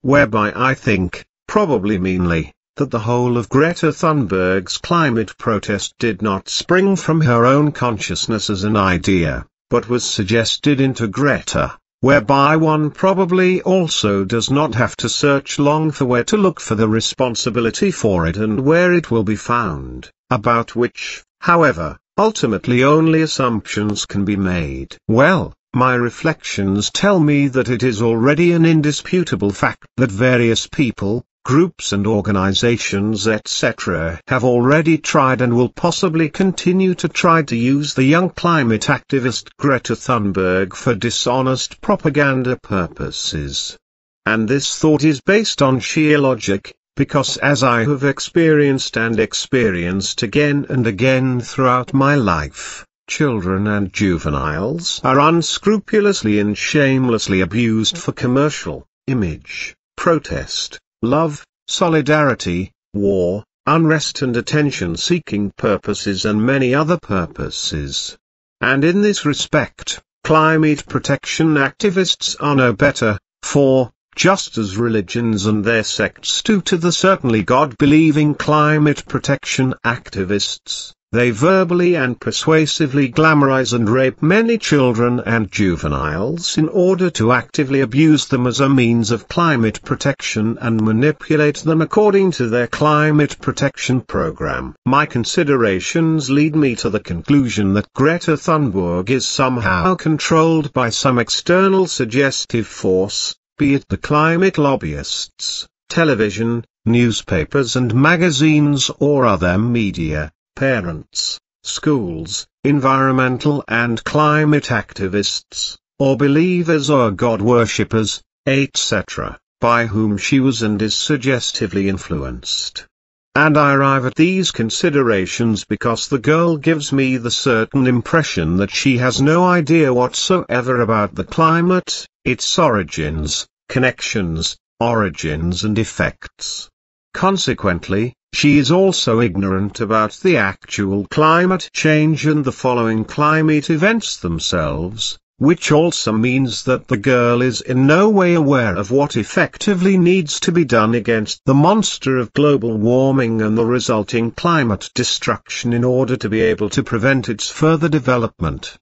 Whereby I think, probably meanly, that the whole of Greta Thunberg's climate protest did not spring from her own consciousness as an idea, but was suggested into Greta, whereby one probably also does not have to search long for where to look for the responsibility for it and where it will be found, about which, however, ultimately only assumptions can be made. Well, my reflections tell me that it is already an indisputable fact that various people, groups and organizations etc. have already tried and will possibly continue to try to use the young climate activist Greta Thunberg for dishonest propaganda purposes. And this thought is based on sheer logic, because as I have experienced and experienced again and again throughout my life, children and juveniles are unscrupulously and shamelessly abused for commercial, image, protest, love, solidarity, war, unrest and attention-seeking purposes and many other purposes. And in this respect, climate protection activists are no better, for, just as religions and their sects do to the certainly God-believing climate protection activists, they verbally and persuasively glamorize and rape many children and juveniles in order to actively abuse them as a means of climate protection and manipulate them according to their climate protection program. My considerations lead me to the conclusion that Greta Thunberg is somehow controlled by some external suggestive force, be it the climate lobbyists, television, newspapers and magazines or other media, parents, schools, environmental and climate activists, or believers or God worshippers, etc., by whom she was and is suggestively influenced. And I arrive at these considerations because the girl gives me the certain impression that she has no idea whatsoever about the climate, its origins, connections, origins and effects. Consequently, she is also ignorant about the actual climate change and the following climate events themselves, which also means that the girl is in no way aware of what effectively needs to be done against the monster of global warming and the resulting climate destruction in order to be able to prevent its further development.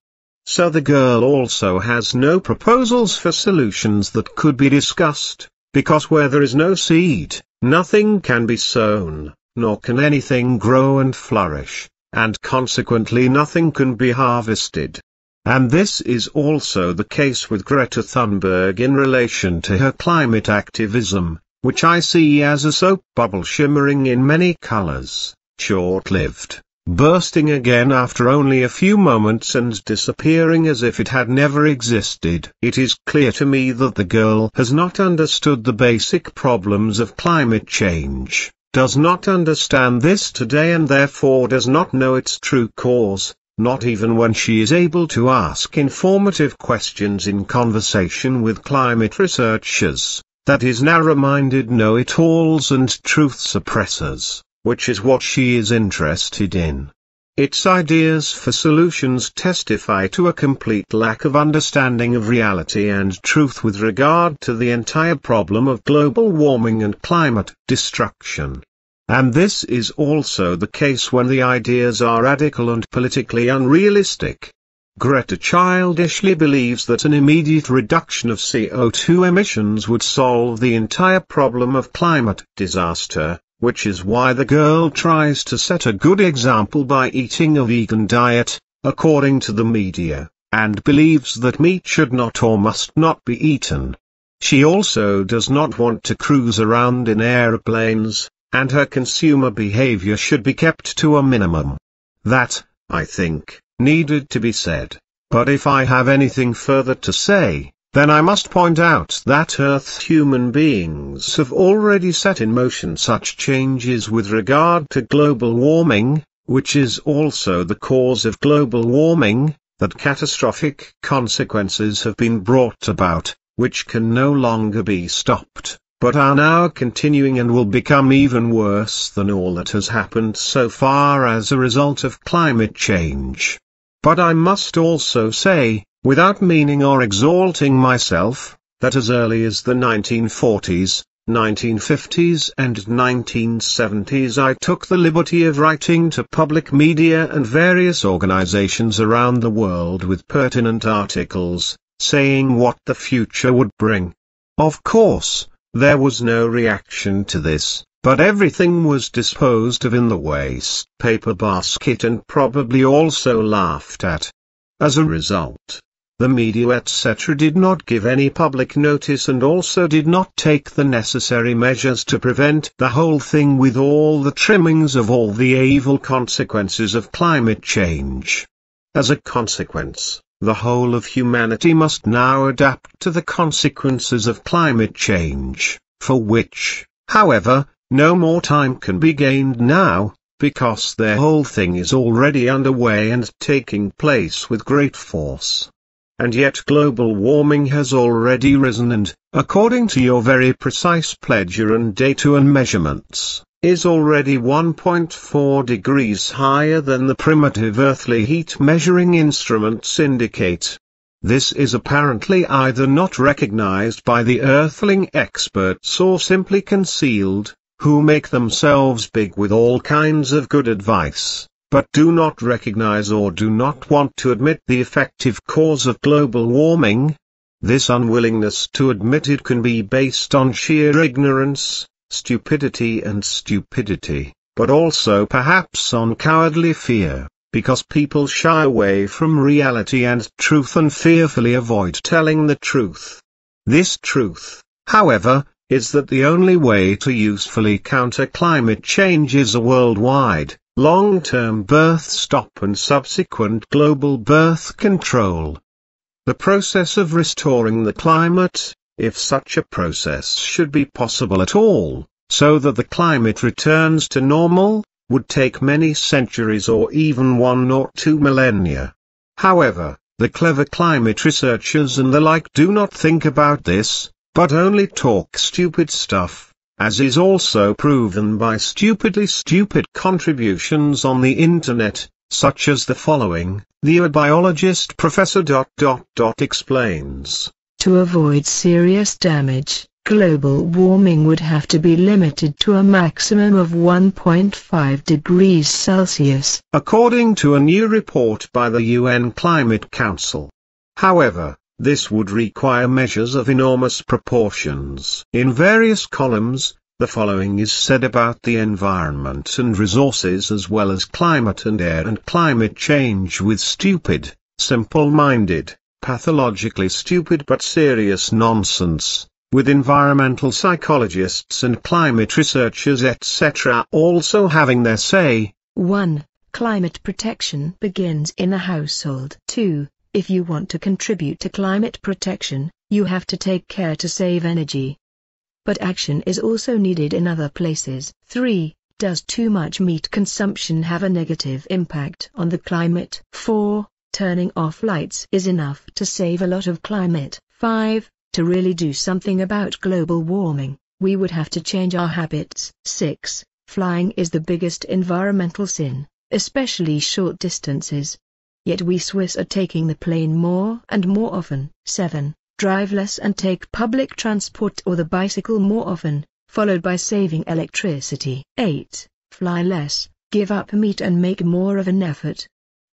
So the girl also has no proposals for solutions that could be discussed, because where there is no seed, nothing can be sown, nor can anything grow and flourish, and consequently nothing can be harvested. And this is also the case with Greta Thunberg in relation to her climate activism, which I see as a soap bubble shimmering in many colors, short-lived, bursting again after only a few moments and disappearing as if it had never existed. It is clear to me that the girl has not understood the basic problems of climate change, does not understand this today and therefore does not know its true cause, not even when she is able to ask informative questions in conversation with climate researchers, that is narrow-minded know-it-alls and truth suppressors, which is what she is interested in. Its ideas for solutions testify to a complete lack of understanding of reality and truth with regard to the entire problem of global warming and climate destruction. And this is also the case when the ideas are radical and politically unrealistic. Greta childishly believes that an immediate reduction of CO2 emissions would solve the entire problem of climate disaster, which is why the girl tries to set a good example by eating a vegan diet, according to the media, and believes that meat should not or must not be eaten. She also does not want to cruise around in airplanes, and her consumer behavior should be kept to a minimum. That, I think, needed to be said. But if I have anything further to say, then I must point out that Earth's human beings have already set in motion such changes with regard to global warming, which is also the cause of global warming, that catastrophic consequences have been brought about, which can no longer be stopped, but are now continuing and will become even worse than all that has happened so far as a result of climate change. But I must also say, without meaning or exalting myself, that as early as the 1940s, 1950s and 1970s I took the liberty of writing to public media and various organizations around the world with pertinent articles, saying what the future would bring. Of course, there was no reaction to this, but everything was disposed of in the waste paper basket and probably also laughed at. As a result, the media etc. did not give any public notice and also did not take the necessary measures to prevent the whole thing with all the trimmings of all the evil consequences of climate change. As a consequence, the whole of humanity must now adapt to the consequences of climate change, for which, however, no more time can be gained now, because the whole thing is already underway and taking place with great force. And yet global warming has already risen and, according to your very precise Plejaran data and measurements, is already 1.4 degrees higher than the primitive earthly heat measuring instruments indicate. This is apparently either not recognized by the earthling experts or simply concealed, who make themselves big with all kinds of good advice, but do not recognize or do not want to admit the effective cause of global warming. This unwillingness to admit it can be based on sheer ignorance, stupidity, but also perhaps on cowardly fear, because people shy away from reality and truth and fearfully avoid telling the truth. This truth, however, is that the only way to usefully counter climate change is a worldwide, long-term birth stop and subsequent global birth control. The process of restoring the climate, if such a process should be possible at all, so that the climate returns to normal, would take many centuries or even 1 or 2 millennia. However, the clever climate researchers and the like do not think about this, but only talk stupid stuff, as is also proven by stupidly stupid contributions on the internet, such as the following. The biologist Professor ... explains. To avoid serious damage, global warming would have to be limited to a maximum of 1.5 degrees Celsius, according to a new report by the UN Climate Council. However, this would require measures of enormous proportions. In various columns, the following is said about the environment and resources as well as climate and air and climate change with stupid, simple-minded, pathologically stupid but serious nonsense, with environmental psychologists and climate researchers etc. also having their say. 1. Climate protection begins in the household. 2. If you want to contribute to climate protection, you have to take care to save energy. But action is also needed in other places. 3. Does too much meat consumption have a negative impact on the climate? 4. Turning off lights is enough to save a lot of climate. 5. To really do something about global warming, we would have to change our habits. 6. Flying is the biggest environmental sin, especially short distances. Yet we Swiss are taking the plane more and more often. 7. Drive less and take public transport or the bicycle more often, followed by saving electricity. 8. Fly less, give up meat and make more of an effort.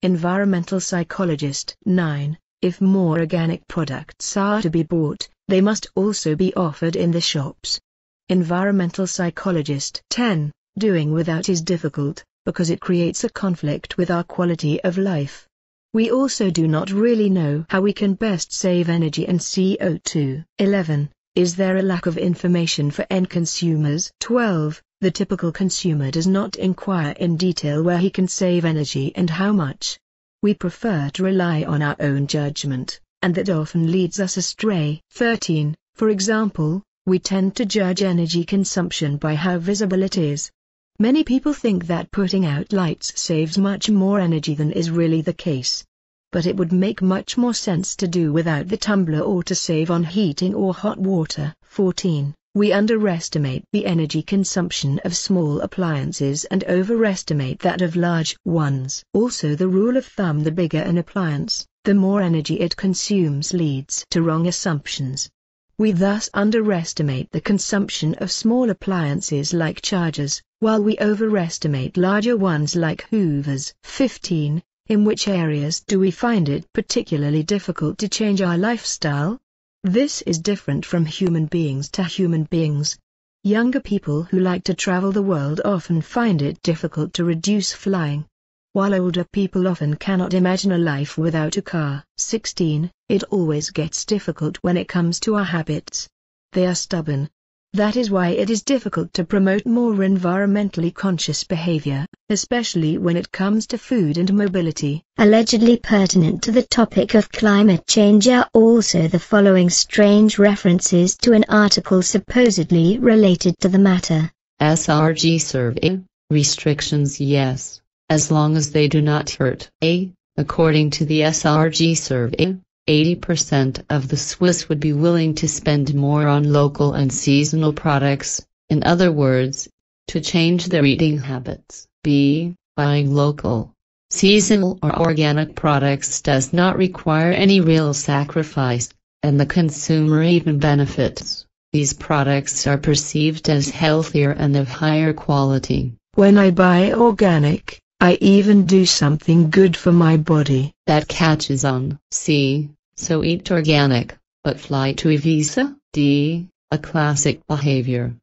Environmental psychologist. 9. If more organic products are to be bought, they must also be offered in the shops. Environmental psychologist. 10. Doing without is difficult, because it creates a conflict with our quality of life. We also do not really know how we can best save energy and CO2. 11. Is there a lack of information for end consumers? 12. The typical consumer does not inquire in detail where he can save energy and how much. We prefer to rely on our own judgment, and that often leads us astray. 13. For example, we tend to judge energy consumption by how visible it is. Many people think that putting out lights saves much more energy than is really the case. But it would make much more sense to do without the tumbler or to save on heating or hot water. 14. We underestimate the energy consumption of small appliances and overestimate that of large ones. Also, the rule of thumb: the bigger an appliance, the more energy it consumes, leads to wrong assumptions. We thus underestimate the consumption of small appliances like chargers, while we overestimate larger ones like hoovers. 15. In which areas do we find it particularly difficult to change our lifestyle? This is different from human beings to human beings. Younger people who like to travel the world often find it difficult to reduce flying, while older people often cannot imagine a life without a car. 16. It always gets difficult when it comes to our habits. They are stubborn. That is why it is difficult to promote more environmentally conscious behavior, especially when it comes to food and mobility. Allegedly pertinent to the topic of climate change are also the following strange references to an article supposedly related to the matter. SRG survey. Restrictions yes, as long as they do not hurt. According to the SRG survey, 80% of the Swiss would be willing to spend more on local and seasonal products. In other words, to change their eating habits. B. Buying local, seasonal or organic products does not require any real sacrifice, and the consumer even benefits. These products are perceived as healthier and of higher quality. When I buy organic, I even do something good for my body. That catches on. C. So eat organic, but fly to Ibiza. D. A classic behavior.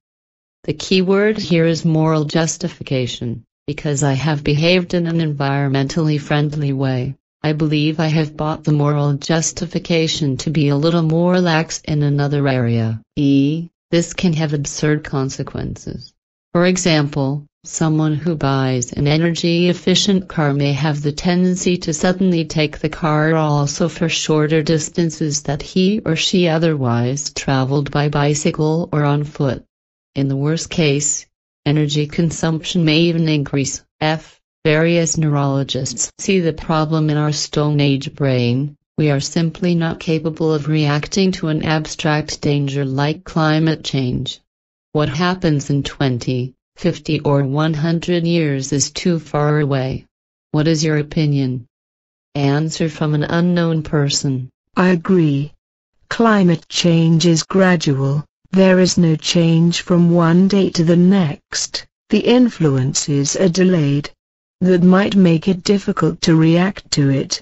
The key word here is moral justification. Because I have behaved in an environmentally friendly way, I believe I have bought the moral justification to be a little more lax in another area. E. This can have absurd consequences. For example, someone who buys an energy-efficient car may have the tendency to suddenly take the car also for shorter distances that he or she otherwise traveled by bicycle or on foot. In the worst case, energy consumption may even increase. F. Various neurologists see the problem in our Stone Age brain. We are simply not capable of reacting to an abstract danger like climate change. What happens in 20, 50 or 100 years is too far away. What is your opinion? Answer from an unknown person. I agree. Climate change is gradual. There is no change from one day to the next. The influences are delayed. That might make it difficult to react to it.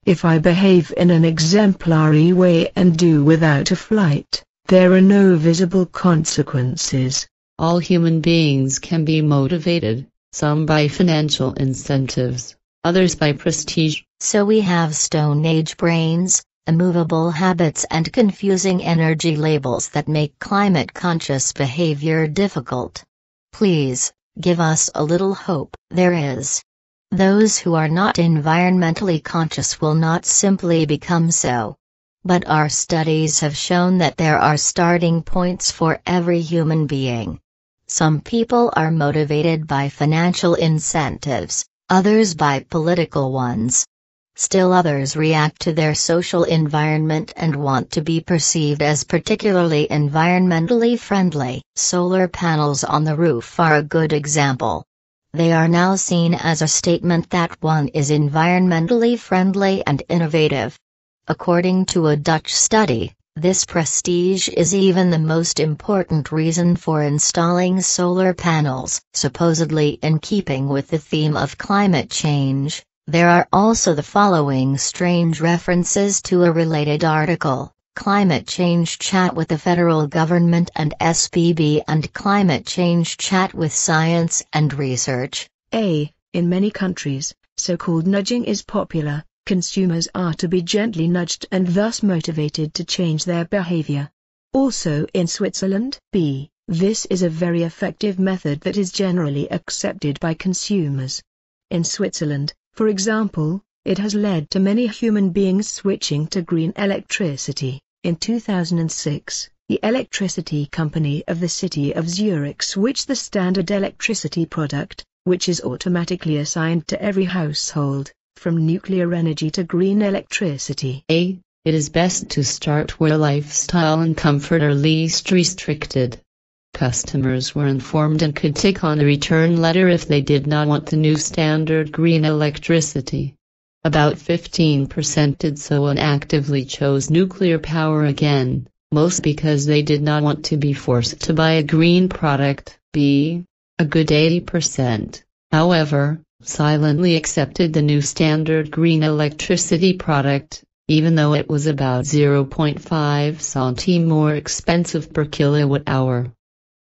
If I behave in an exemplary way and do without a flight, there are no visible consequences. All human beings can be motivated, some by financial incentives, others by prestige. So we have Stone Age brains, immovable habits and confusing energy labels that make climate-conscious behavior difficult. Please, give us a little hope. There is. Those who are not environmentally conscious will not simply become so. But our studies have shown that there are starting points for every human being. Some people are motivated by financial incentives, others by political ones. Still others react to their social environment and want to be perceived as particularly environmentally friendly. Solar panels on the roof are a good example. They are now seen as a statement that one is environmentally friendly and innovative. According to a Dutch study, this prestige is even the most important reason for installing solar panels. Supposedly in keeping with the theme of climate change, there are also the following strange references to a related article: Climate Change Chat with the Federal Government and SPB and Climate Change Chat with Science and Research. A. In many countries, so-called nudging is popular. Consumers are to be gently nudged and thus motivated to change their behavior. Also in Switzerland. B. This is a very effective method that is generally accepted by consumers. In Switzerland, for example, it has led to many human beings switching to green electricity. In 2006, the electricity company of the city of Zurich switched the standard electricity product, which is automatically assigned to every household, from nuclear energy to green electricity. A. It is best to start where lifestyle and comfort are least restricted. Customers were informed and could tick on a return letter if they did not want the new standard green electricity. About 15% did so and actively chose nuclear power again, most because they did not want to be forced to buy a green product. B. A good 80%, however, silently accepted the new standard green electricity product, even though it was about 0.5 centimes more expensive per kilowatt-hour.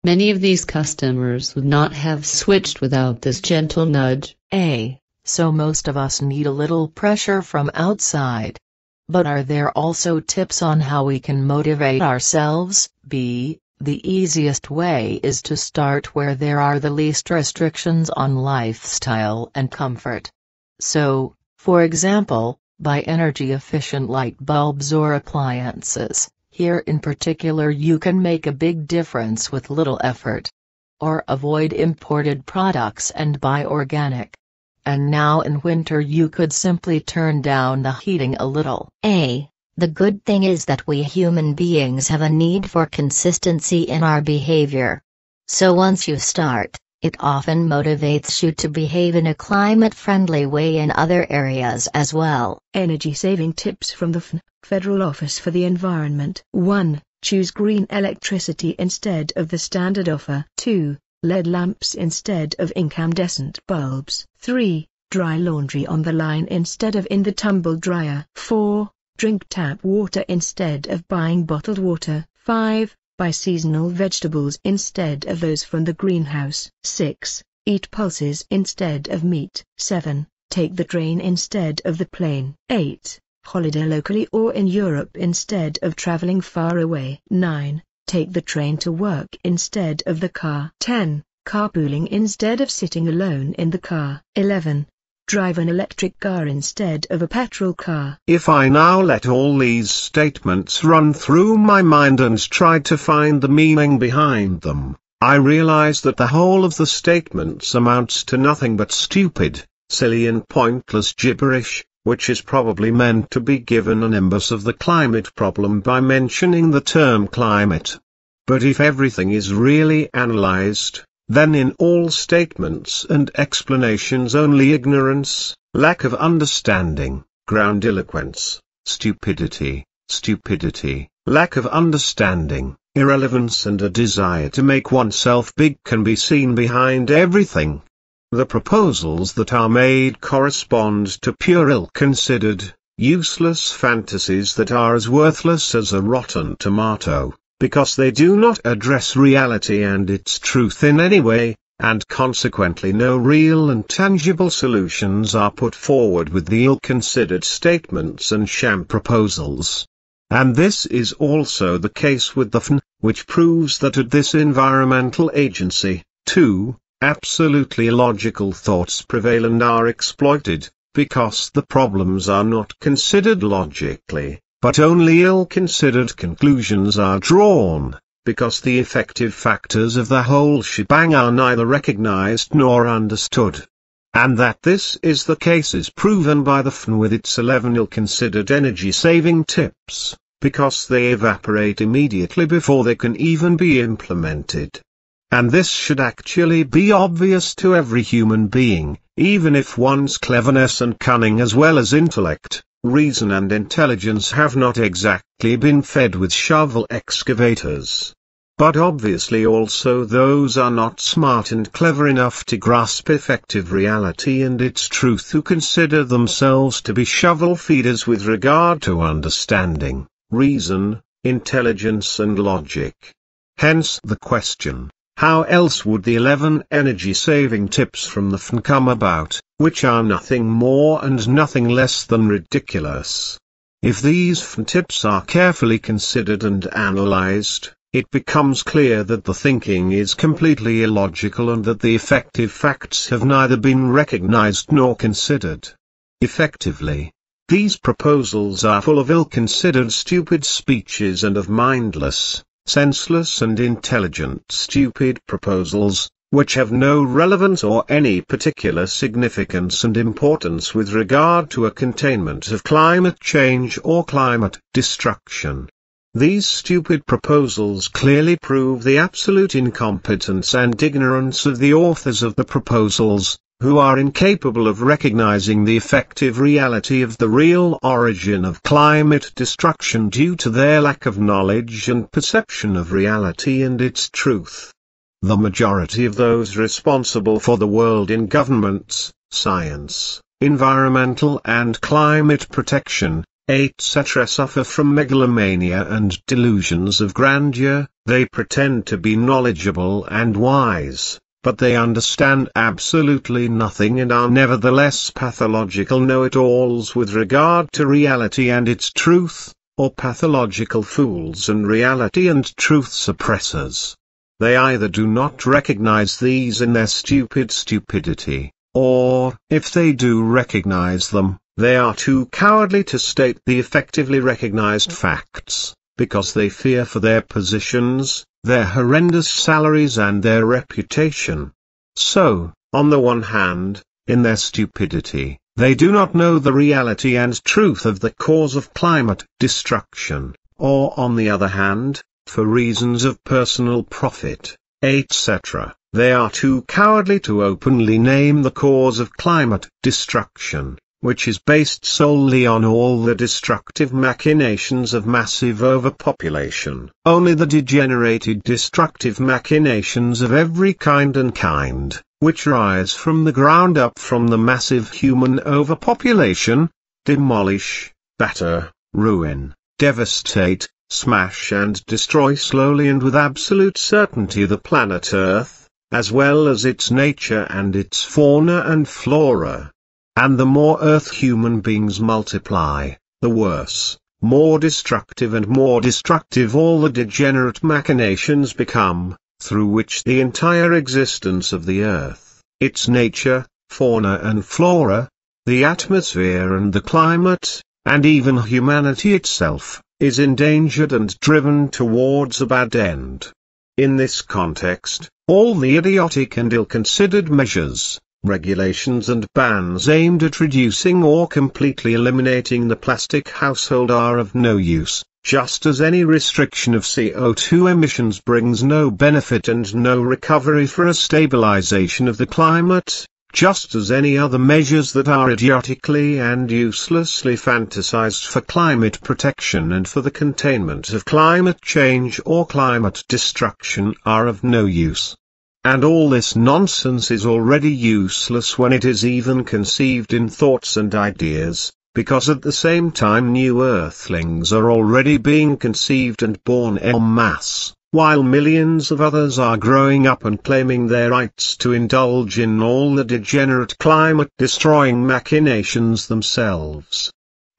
Many of these customers would not have switched without this gentle nudge. A. So most of us need a little pressure from outside. But are there also tips on how we can motivate ourselves? B. The easiest way is to start where there are the least restrictions on lifestyle and comfort. So, for example, buy energy-efficient light bulbs or appliances. Here in particular you can make a big difference with little effort. Or avoid imported products and buy organic. And now in winter you could simply turn down the heating a little. A. The good thing is that we human beings have a need for consistency in our behavior. So once you start, It often motivates you to behave in a climate-friendly way in other areas as well. Energy-saving tips from the Federal Office for the Environment. 1. Choose green electricity instead of the standard offer. 2. LED lamps instead of incandescent bulbs. 3. Dry laundry on the line instead of in the tumble dryer. 4. Drink tap water instead of buying bottled water. 5. Buy seasonal vegetables instead of those from the greenhouse. 6. Eat pulses instead of meat. 7. Take the train instead of the plane. 8. Holiday locally or in Europe instead of traveling far away. 9. Take the train to work instead of the car. 10. Carpooling instead of sitting alone in the car. 11. Drive an electric car instead of a petrol car. If I now let all these statements run through my mind and try to find the meaning behind them, I realize that the whole of the statements amounts to nothing but stupid, silly and pointless gibberish, which is probably meant to be given a nimbus of the climate problem by mentioning the term climate. But if everything is really analyzed, then in all statements and explanations only ignorance, lack of understanding, grandiloquence, stupidity, lack of understanding, irrelevance and a desire to make oneself big can be seen behind everything. The proposals that are made correspond to pure ill-considered, useless fantasies that are as worthless as a rotten tomato, because they do not address reality and its truth in any way, and consequently no real and tangible solutions are put forward with the ill-considered statements and sham proposals. And this is also the case with the FN, which proves that at this environmental agency, too, absolutely illogical thoughts prevail and are exploited, because the problems are not considered logically, but only ill-considered conclusions are drawn, because the effective factors of the whole shebang are neither recognized nor understood. And that this is the case is proven by the FN with its 11 ill-considered energy-saving tips, because they evaporate immediately before they can even be implemented. And this should actually be obvious to every human being, even if one's cleverness and cunning as well as intellect, reason and intelligence have not exactly been fed with shovel excavators. But obviously also those are not smart and clever enough to grasp effective reality and its truth who consider themselves to be shovel feeders with regard to understanding, reason, intelligence and logic. Hence the question, how else would the 11 energy-saving tips from the FN come about, which are nothing more and nothing less than ridiculous? If these FN tips are carefully considered and analyzed, it becomes clear that the thinking is completely illogical and that the effective facts have neither been recognized nor considered. Effectively, these proposals are full of ill-considered stupid speeches and of mindless, senseless and intelligent stupid proposals, which have no relevance or any particular significance and importance with regard to a containment of climate change or climate destruction. These stupid proposals clearly prove the absolute incompetence and ignorance of the authors of the proposals, who are incapable of recognizing the effective reality of the real origin of climate destruction due to their lack of knowledge and perception of reality and its truth. The majority of those responsible for the world in governments, science, environmental and climate protection, etc. suffer from megalomania and delusions of grandeur. They pretend to be knowledgeable and wise, but they understand absolutely nothing and are nevertheless pathological know-it-alls with regard to reality and its truth, or pathological fools and reality and truth suppressors. They either do not recognize these in their stupid stupidity, or, if they do recognize them, they are too cowardly to state the effectively recognized facts, because they fear for their positions, their horrendous salaries and their reputation. So, on the one hand, in their stupidity, they do not know the reality and truth of the cause of climate destruction, or on the other hand, for reasons of personal profit, etc., They are too cowardly to openly name the cause of climate destruction, which is based solely on all the destructive machinations of massive overpopulation. Only the degenerated destructive machinations of every kind and kind, which rise from the ground up from the massive human overpopulation, demolish, batter, ruin, devastate, smash and destroy slowly and with absolute certainty the planet Earth, as well as its nature and its fauna and flora. And the more Earth human beings multiply, the worse, more destructive all the degenerate machinations become, through which the entire existence of the Earth, its nature, fauna and flora, the atmosphere and the climate, and even humanity itself, is endangered and driven towards a bad end. In this context, all the idiotic and ill-considered measures, regulations and bans aimed at reducing or completely eliminating the plastic household are of no use, just as any restriction of CO2 emissions brings no benefit and no recovery for a stabilization of the climate, just as any other measures that are idiotically and uselessly fantasized for climate protection and for the containment of climate change or climate destruction are of no use. And all this nonsense is already useless when it is even conceived in thoughts and ideas, because at the same time new earthlings are already being conceived and born en masse, while millions of others are growing up and claiming their rights to indulge in all the degenerate climate-destroying machinations themselves.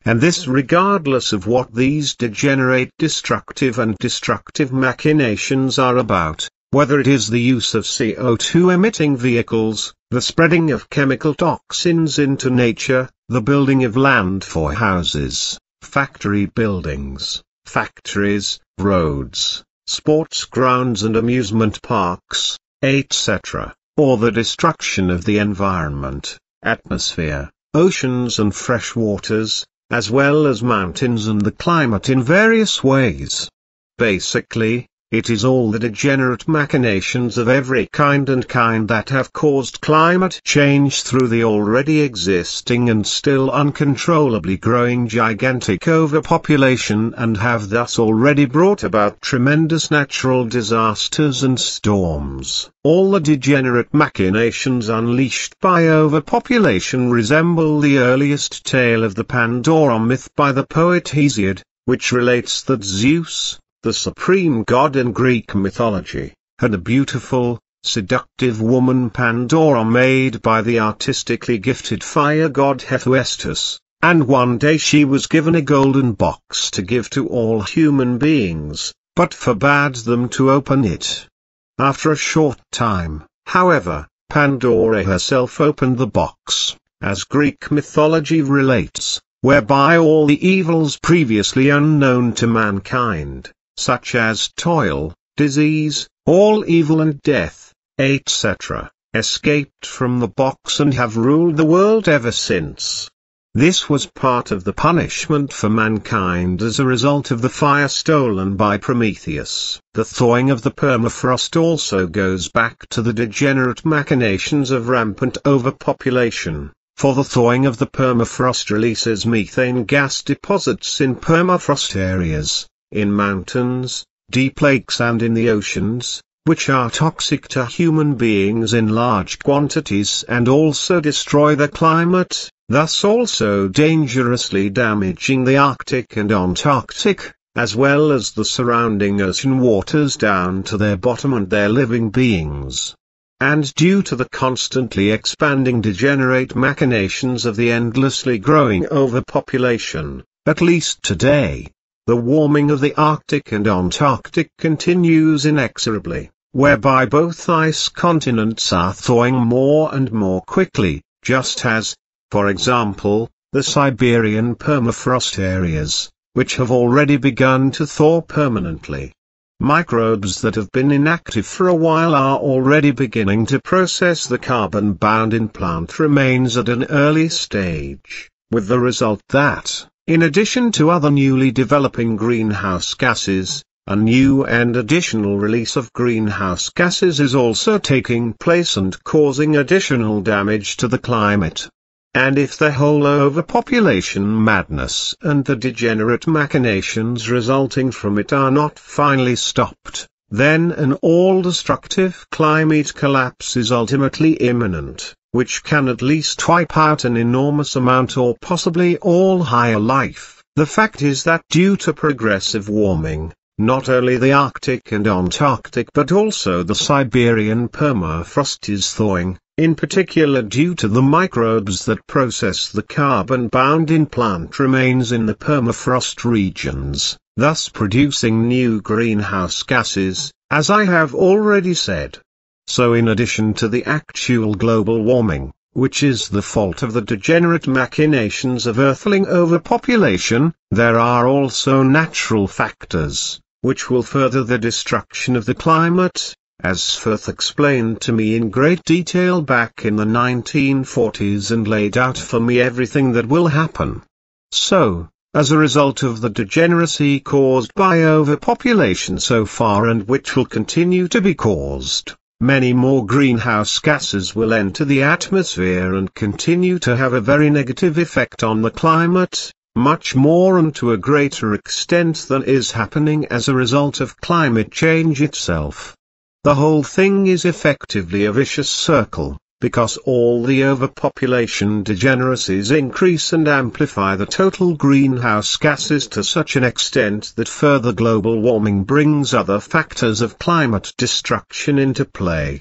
And this regardless of what these degenerate destructive machinations are about, whether it is the use of CO2-emitting vehicles, the spreading of chemical toxins into nature, the building of land for houses, factory buildings, factories, roads, sports grounds and amusement parks, etc., or the destruction of the environment, atmosphere, oceans and fresh waters, as well as mountains and the climate in various ways. Basically, it is all the degenerate machinations of every kind that have caused climate change through the already existing and still uncontrollably growing gigantic overpopulation and have thus already brought about tremendous natural disasters and storms. All the degenerate machinations unleashed by overpopulation resemble the earliest tale of the Pandora myth by the poet Hesiod, which relates that Zeus, the supreme god in Greek mythology, had a beautiful, seductive woman Pandora made by the artistically gifted fire god Hephaestus, and one day she was given a golden box to give to all human beings, but forbade them to open it. After a short time, however, Pandora herself opened the box, as Greek mythology relates, whereby all the evils previously unknown to mankind, such as toil, disease, all evil and death, etc., escaped from the box and have ruled the world ever since. This was part of the punishment for mankind as a result of the fire stolen by Prometheus. The thawing of the permafrost also goes back to the degenerate machinations of rampant overpopulation, for the thawing of the permafrost releases methane gas deposits in permafrost areas, in mountains, deep lakes and in the oceans, which are toxic to human beings in large quantities and also destroy the climate, thus also dangerously damaging the Arctic and Antarctic, as well as the surrounding ocean waters down to their bottom and their living beings. And due to the constantly expanding degenerate machinations of the endlessly growing overpopulation, at least today, the warming of the Arctic and Antarctic continues inexorably, whereby both ice continents are thawing more and more quickly, just as, for example, the Siberian permafrost areas, which have already begun to thaw permanently. Microbes that have been inactive for a while are already beginning to process the carbon bound in plant remains at an early stage, with the result that, in addition to other newly developing greenhouse gases, a new and additional release of greenhouse gases is also taking place and causing additional damage to the climate. And if the whole overpopulation madness and the degenerate machinations resulting from it are not finally stopped, then an all-destructive climate collapse is ultimately imminent, which can at least wipe out an enormous amount or possibly all higher life. The fact is that due to progressive warming, not only the Arctic and Antarctic but also the Siberian permafrost is thawing, in particular due to the microbes that process the carbon bound in plant remains in the permafrost regions, thus producing new greenhouse gases, as I have already said. So in addition to the actual global warming, which is the fault of the degenerate machinations of earthling overpopulation, there are also natural factors, which will further the destruction of the climate, as Firth explained to me in great detail back in the 1940s and laid out for me everything that will happen. So, as a result of the degeneracy caused by overpopulation so far and which will continue to be caused, many more greenhouse gases will enter the atmosphere and continue to have a very negative effect on the climate, much more and to a greater extent than is happening as a result of climate change itself. The whole thing is effectively a vicious circle, because all the overpopulation degeneracies increase and amplify the total greenhouse gases to such an extent that further global warming brings other factors of climate destruction into play.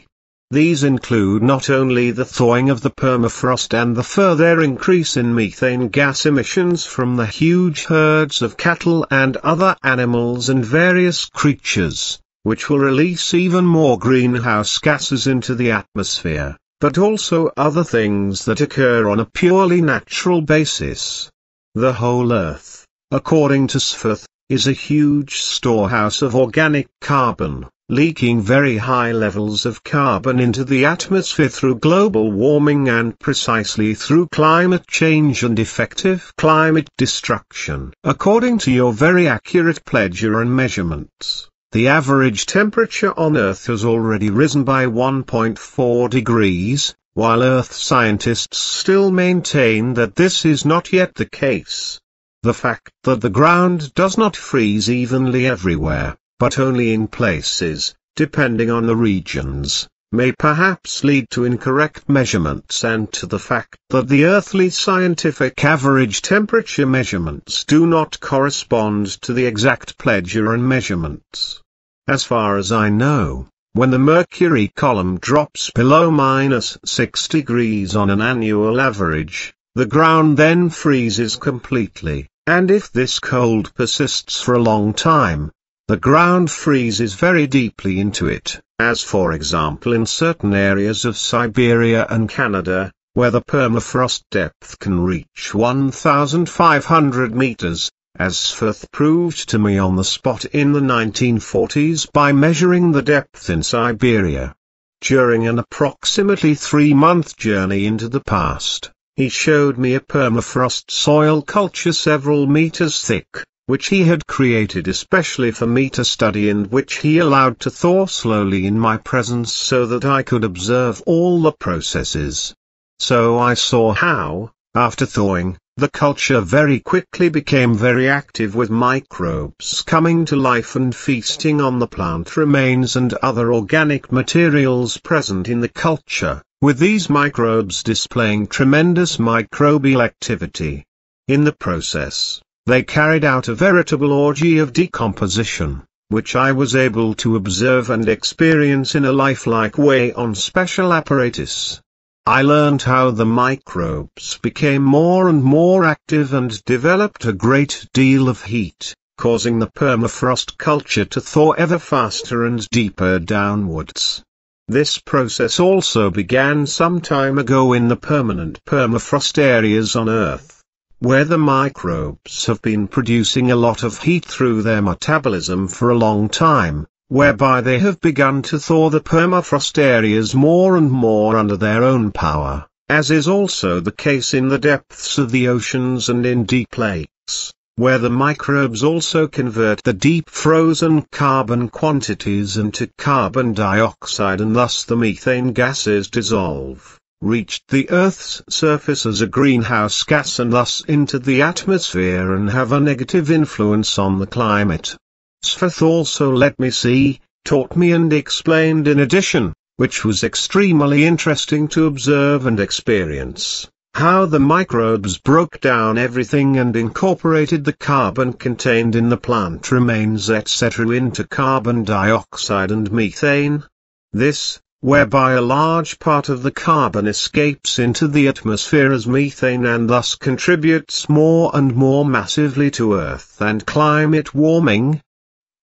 These include not only the thawing of the permafrost and the further increase in methane gas emissions from the huge herds of cattle and other animals and various creatures, which will release even more greenhouse gases into the atmosphere, but also other things that occur on a purely natural basis. The whole Earth, according to Firth, is a huge storehouse of organic carbon, leaking very high levels of carbon into the atmosphere through global warming and precisely through climate change and effective climate destruction. According to your very accurate Plejadisch measurements, the average temperature on Earth has already risen by 1.4 degrees, while Earth scientists still maintain that this is not yet the case. The fact that the ground does not freeze evenly everywhere, but only in places, depending on the regions, may perhaps lead to incorrect measurements and to the fact that the earthly scientific average temperature measurements do not correspond to the exact Plejadisch measurements. As far as I know, when the mercury column drops below -6 degrees on an annual average, the ground then freezes completely, and if this cold persists for a long time, the ground freezes very deeply into it, as for example in certain areas of Siberia and Canada, where the permafrost depth can reach 1,500 meters, as Firth proved to me on the spot in the 1940s by measuring the depth in Siberia. During an approximately 3-month journey into the past, he showed me a permafrost soil culture several meters thick, which he had created especially for me to study and which he allowed to thaw slowly in my presence so that I could observe all the processes. So I saw how, after thawing, the culture very quickly became very active with microbes coming to life and feasting on the plant remains and other organic materials present in the culture, with these microbes displaying tremendous microbial activity. In the process, they carried out a veritable orgy of decomposition, which I was able to observe and experience in a lifelike way on special apparatus. I learned how the microbes became more and more active and developed a great deal of heat, causing the permafrost culture to thaw ever faster and deeper downwards. This process also began some time ago in the permanent permafrost areas on Earth, where the microbes have been producing a lot of heat through their metabolism for a long time, whereby they have begun to thaw the permafrost areas more and more under their own power, as is also the case in the depths of the oceans and in deep lakes. where the microbes also convert the deep frozen carbon quantities into carbon dioxide and thus the methane gases dissolve, reached the Earth's surface as a greenhouse gas and thus into the atmosphere and have a negative influence on the climate. Sfeth also let me see, taught me and explained in addition, which was extremely interesting to observe and experience, how the microbes broke down everything and incorporated the carbon contained in the plant remains etc. into carbon dioxide and methane. This, whereby a large part of the carbon escapes into the atmosphere as methane and thus contributes more and more massively to Earth and climate warming.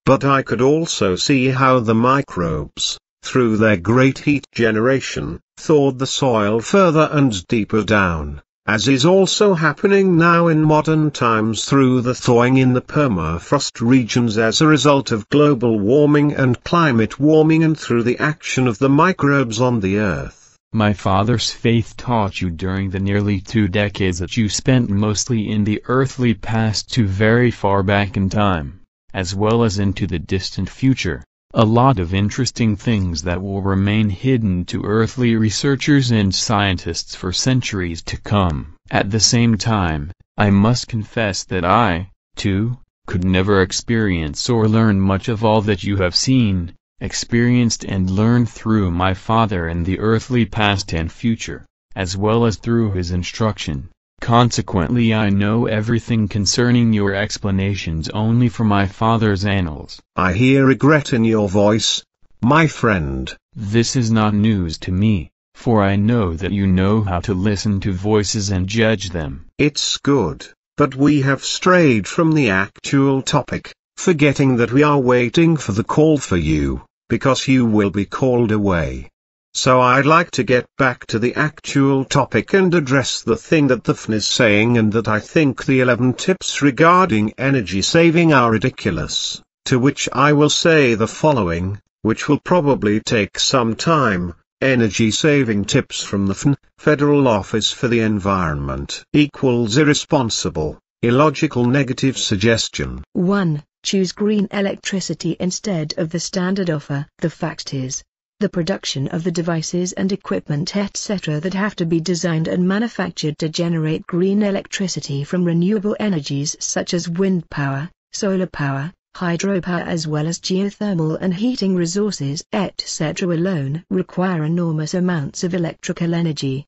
But I could also see how the microbes, through their great heat generation, thawed the soil further and deeper down, as is also happening now in modern times through the thawing in the permafrost regions as a result of global warming and climate warming and through the action of the microbes on the Earth. My father's faith taught you during the nearly 2 decades that you spent mostly in the earthly past to very far back in time, as well as into the distant future. A lot of interesting things that will remain hidden to earthly researchers and scientists for centuries to come. At the same time, I must confess that I, too, could never experience or learn much of all that you have seen, experienced and learned through my father in the earthly past and future, as well as through his instruction. Consequently I know everything concerning your explanations only from my father's annals. I hear regret in your voice, my friend. This is not news to me, for I know that you know how to listen to voices and judge them. It's good, but we have strayed from the actual topic, forgetting that we are waiting for the call for you, because you will be called away. So I'd like to get back to the actual topic and address the thing that the FN is saying and that I think the 11 tips regarding energy saving are ridiculous, to which I will say the following, which will probably take some time. Energy saving tips from the FN, Federal Office for the Environment, equals irresponsible, illogical negative suggestion. 1. Choose green electricity instead of the standard offer. The fact is, the production of the devices and equipment etc. that have to be designed and manufactured to generate green electricity from renewable energies such as wind power, solar power, hydropower as well as geothermal and heating resources etc. alone require enormous amounts of electrical energy.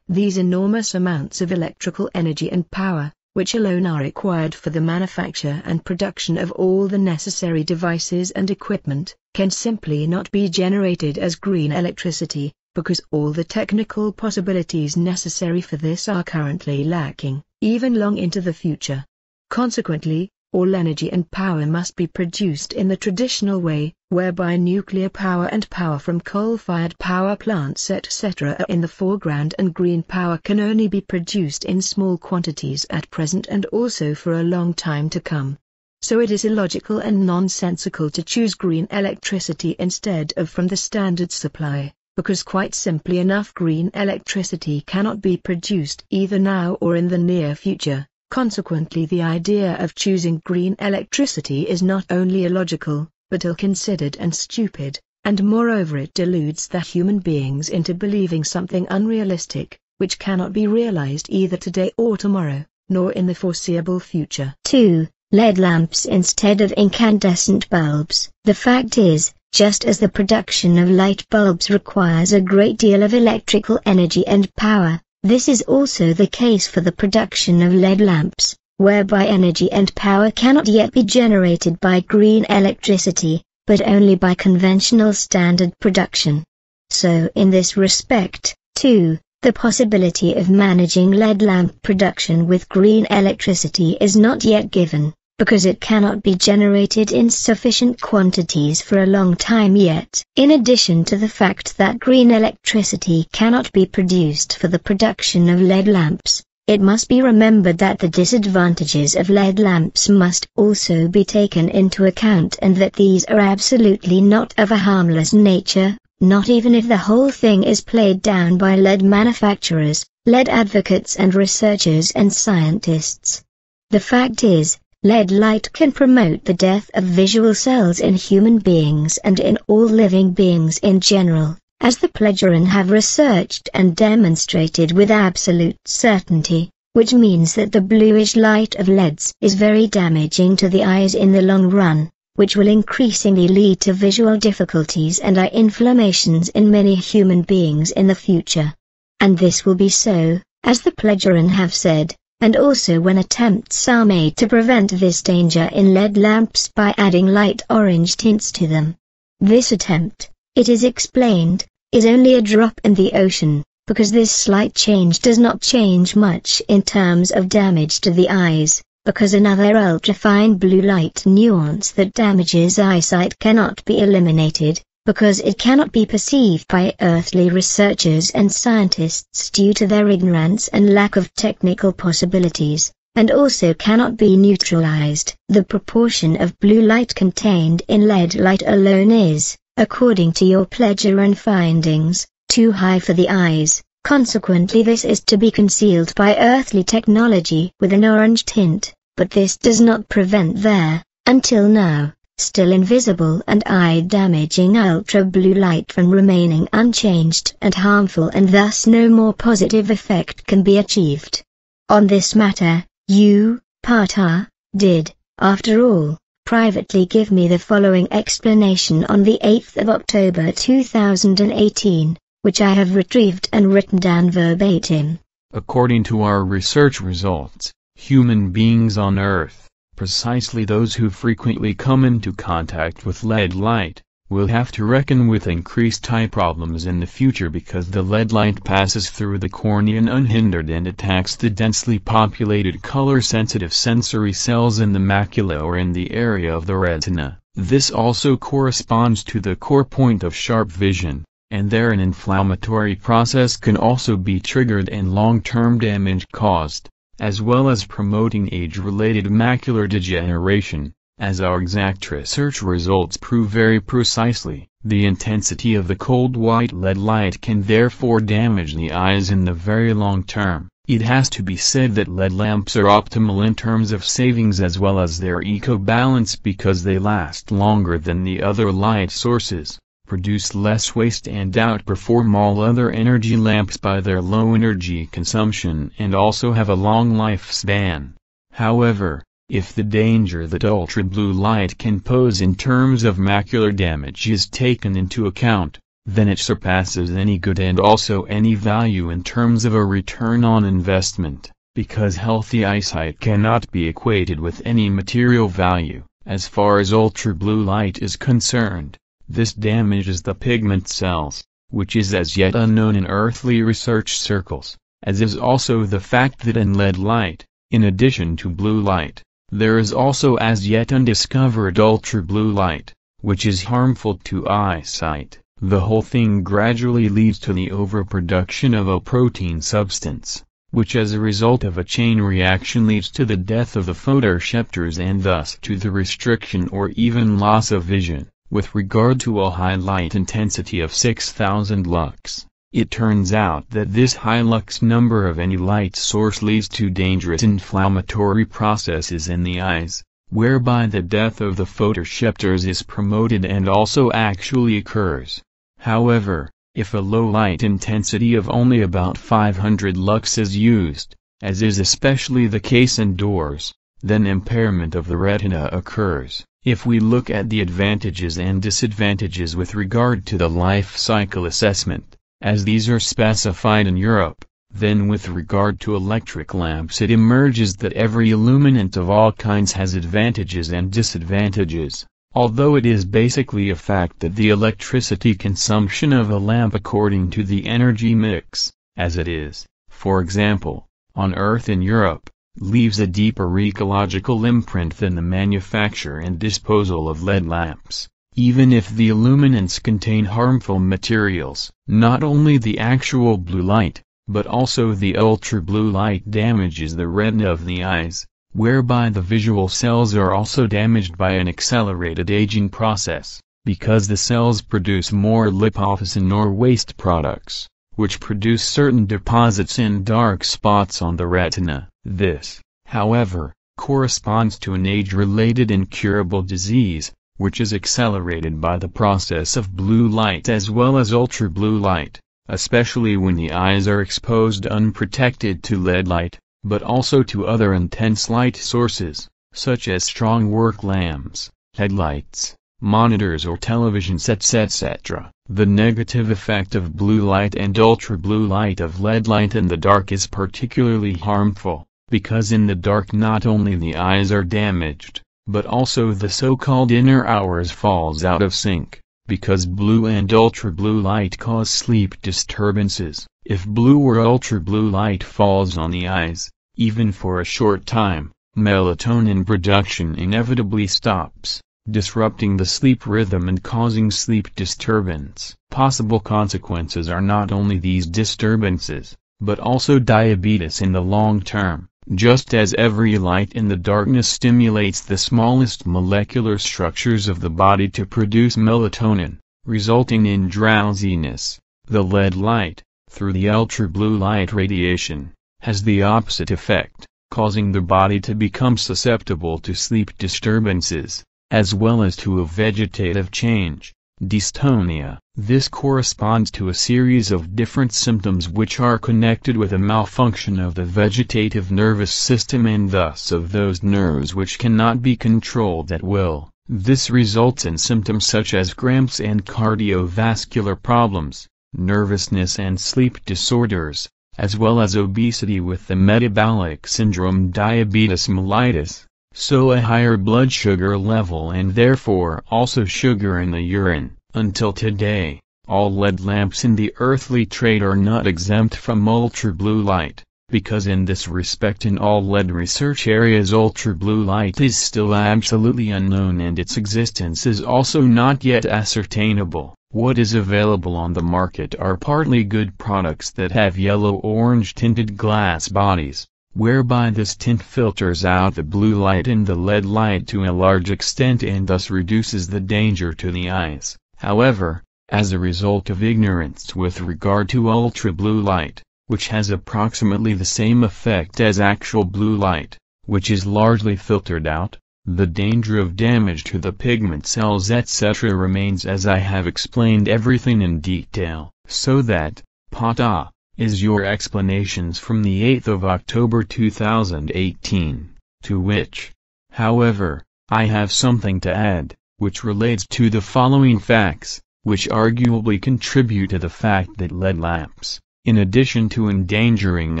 These enormous amounts of electrical energy and power, which alone are required for the manufacture and production of all the necessary devices and equipment, can simply not be generated as green electricity, because all the technical possibilities necessary for this are currently lacking, even long into the future. Consequently, all energy and power must be produced in the traditional way, whereby nuclear power and power from coal-fired power plants etc. are in the foreground and green power can only be produced in small quantities at present and also for a long time to come. So it is illogical and nonsensical to choose green electricity instead of from the standard supply, because quite simply enough green electricity cannot be produced either now or in the near future. Consequently the idea of choosing green electricity is not only illogical, but ill-considered and stupid, and moreover it deludes the human beings into believing something unrealistic, which cannot be realized either today or tomorrow, nor in the foreseeable future. 2. LED lamps instead of incandescent bulbs. The fact is, just as the production of light bulbs requires a great deal of electrical energy and power, this is also the case for the production of LED lamps, whereby energy and power cannot yet be generated by green electricity, but only by conventional standard production. So in this respect, too, the possibility of managing LED lamp production with green electricity is not yet given, because it cannot be generated in sufficient quantities for a long time yet. In addition to the fact that green electricity cannot be produced for the production of LED lamps, it must be remembered that the disadvantages of LED lamps must also be taken into account and that these are absolutely not of a harmless nature, not even if the whole thing is played down by LED manufacturers, LED advocates and researchers and scientists. The fact is, LED light can promote the death of visual cells in human beings and in all living beings in general, as the Plejarin have researched and demonstrated with absolute certainty, which means that the bluish light of LEDs is very damaging to the eyes in the long run, which will increasingly lead to visual difficulties and eye inflammations in many human beings in the future. And this will be so, as the Plejarin have said, and also when attempts are made to prevent this danger in LED lamps by adding light orange tints to them. This attempt, it is explained, is only a drop in the ocean, because this slight change does not change much in terms of damage to the eyes, because another ultrafine blue light nuance that damages eyesight cannot be eliminated, because it cannot be perceived by earthly researchers and scientists due to their ignorance and lack of technical possibilities, and also cannot be neutralized. The proportion of blue light contained in LED light alone is, according to your Plejarin findings, too high for the eyes. Consequently, this is to be concealed by earthly technology with an orange tint, but this does not prevent their, until now, still invisible and eye-damaging ultra-blue light from remaining unchanged and harmful, and thus no more positive effect can be achieved. On this matter, you, Ptaah, did, after all, privately give me the following explanation on the 8th of October 2018, which I have retrieved and written down verbatim. According to our research results, human beings on Earth, precisely those who frequently come into contact with LED light, will have to reckon with increased eye problems in the future because the LED light passes through the cornea unhindered and attacks the densely populated color-sensitive sensory cells in the macula or in the area of the retina. This also corresponds to the core point of sharp vision, and there an inflammatory process can also be triggered and long-term damage caused, as well as promoting age-related macular degeneration. As our exact research results prove very precisely, the intensity of the cold white LED light can therefore damage the eyes in the very long term. It has to be said that LED lamps are optimal in terms of savings as well as their eco-balance because they last longer than the other light sources, produce less waste and outperform all other energy lamps by their low energy consumption and also have a long lifespan. However, if the danger that ultra-blue light can pose in terms of macular damage is taken into account, then it surpasses any good and also any value in terms of a return on investment, because healthy eyesight cannot be equated with any material value. As far as ultra-blue light is concerned, this damages the pigment cells, which is as yet unknown in earthly research circles, as is also the fact that in LED light, in addition to blue light, there is also as yet undiscovered ultra-blue light, which is harmful to eyesight. The whole thing gradually leads to the overproduction of a protein substance, which as a result of a chain reaction leads to the death of the photoreceptors and thus to the restriction or even loss of vision. With regard to a high light intensity of 6000 lux, it turns out that this high lux number of any light source leads to dangerous inflammatory processes in the eyes, whereby the death of the photoreceptors is promoted and also actually occurs. However, if a low light intensity of only about 500 lux is used, as is especially the case indoors, then impairment of the retina occurs. If we look at the advantages and disadvantages with regard to the life cycle assessment, as these are specified in Europe, then with regard to electric lamps it emerges that every illuminant of all kinds has advantages and disadvantages, although it is basically a fact that the electricity consumption of a lamp according to the energy mix, as it is, for example, on Earth in Europe, leaves a deeper ecological imprint than the manufacture and disposal of LED lamps. Even if the illuminants contain harmful materials, not only the actual blue light, but also the ultra-blue light damages the retina of the eyes, whereby the visual cells are also damaged by an accelerated aging process, because the cells produce more lipofuscin or waste products, which produce certain deposits and dark spots on the retina. This, however, corresponds to an age-related incurable disease, which is accelerated by the process of blue light as well as ultra-blue light, especially when the eyes are exposed unprotected to LED light, but also to other intense light sources, such as strong work lamps, headlights, monitors or television sets etc. The negative effect of blue light and ultra-blue light of LED light in the dark is particularly harmful, because in the dark not only the eyes are damaged, but also the so-called inner hours falls out of sync, because blue and ultra-blue light cause sleep disturbances. If blue or ultra-blue light falls on the eyes, even for a short time, melatonin production inevitably stops, disrupting the sleep rhythm and causing sleep disturbance. Possible consequences are not only these disturbances, but also diabetes in the long term, just as every light in the darkness stimulates the smallest molecular structures of the body to produce melatonin, resulting in drowsiness. The LED light, through the ultra-blue light radiation, has the opposite effect, causing the body to become susceptible to sleep disturbances, as well as to a vegetative change, dystonia. This corresponds to a series of different symptoms which are connected with a malfunction of the vegetative nervous system and thus of those nerves which cannot be controlled at will. This results in symptoms such as cramps and cardiovascular problems, nervousness and sleep disorders, as well as obesity with the metabolic syndrome diabetes mellitus, so a higher blood sugar level and therefore also sugar in the urine. Until today, all LED lamps in the earthly trade are not exempt from ultra-blue light, because in this respect in all LED research areas ultra-blue light is still absolutely unknown and its existence is also not yet ascertainable. What is available on the market are partly good products that have yellow-orange tinted glass bodies, whereby this tint filters out the blue light in the LED light to a large extent and thus reduces the danger to the eyes. However, as a result of ignorance with regard to ultra-blue light, which has approximately the same effect as actual blue light, which is largely filtered out, the danger of damage to the pigment cells etc. remains, as I have explained everything in detail. So that, Ptaah, is your explanations from the 8th of October 2018, to which, however, I have something to add, which relates to the following facts, which arguably contribute to the fact that LED lamps, in addition to endangering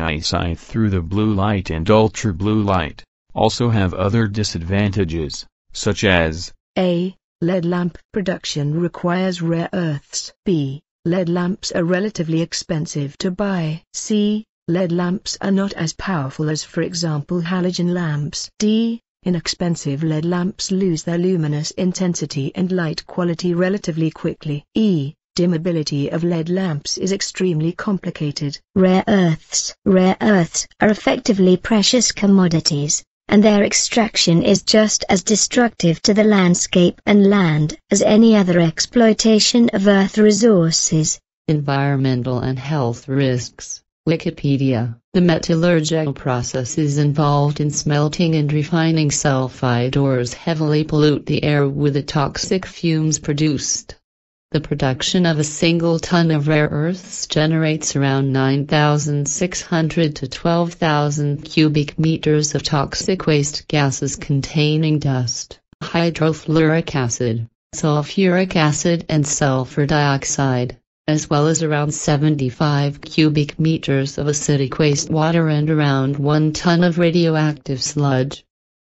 eyesight through the blue light and ultra-blue light, also have other disadvantages, such as A. LED lamp production requires rare earths. B. LED lamps are relatively expensive to buy. C. LED lamps are not as powerful as, for example, halogen lamps. D. Inexpensive LED lamps lose their luminous intensity and light quality relatively quickly. E. Dimmability of LED lamps is extremely complicated. Rare earths. Rare earths are effectively precious commodities, and their extraction is just as destructive to the landscape and land as any other exploitation of earth resources. Environmental and health risks. Wikipedia. The metallurgical processes involved in smelting and refining sulfide ores heavily pollute the air with the toxic fumes produced. The production of a single ton of rare earths generates around 9,600 to 12,000 cubic meters of toxic waste gases containing dust, hydrofluoric acid, sulfuric acid and sulfur dioxide, as well as around 75 cubic meters of acidic wastewater and around 1 ton of radioactive sludge.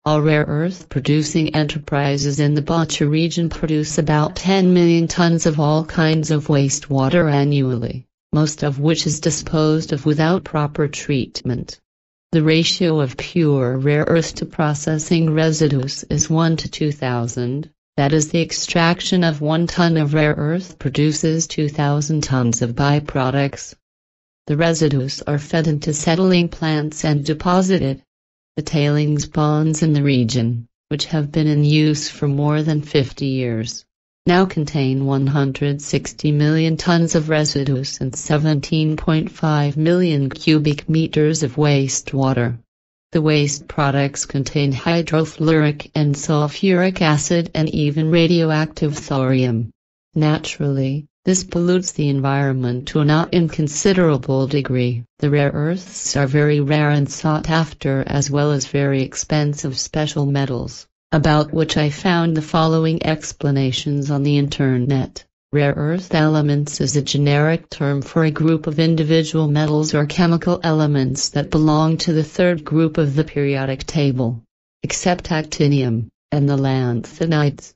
All rare earth producing enterprises in the Ptaah region produce about 10 million tons of all kinds of wastewater annually, most of which is disposed of without proper treatment. The ratio of pure rare earth to processing residues is 1 to 2,000. That is, the extraction of 1 ton of rare earth produces 2,000 tons of byproducts. The residues are fed into settling plants and deposited. The tailings ponds in the region, which have been in use for more than 50 years, now contain 160 million tons of residues and 17.5 million cubic meters of wastewater. The waste products contain hydrofluoric and sulfuric acid and even radioactive thorium. Naturally, this pollutes the environment to a not inconsiderable degree. The rare earths are very rare and sought after, as well as very expensive special metals, about which I found the following explanations on the internet. Rare earth elements is a generic term for a group of individual metals or chemical elements that belong to the third group of the periodic table, except actinium and the lanthanides.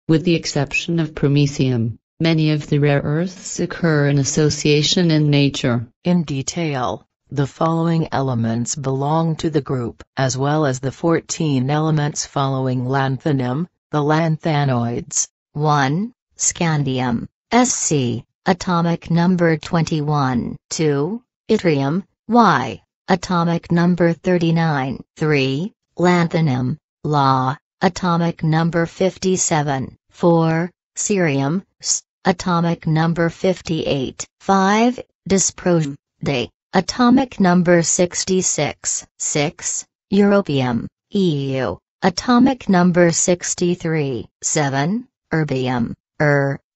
With the exception of promethium, many of the rare earths occur in association in nature. In detail, the following elements belong to the group, as well as the 14 elements following lanthanum, the lanthanoids. 1. Scandium, Sc, atomic number 21. 2. Yttrium, Y, atomic number 39. 3. Lanthanum, La, atomic number 57. 4. Cerium, S, atomic number 58. 5. Dysprosium, D, atomic number 66. 6. Europium, EU, atomic number 63. 7. Erbium,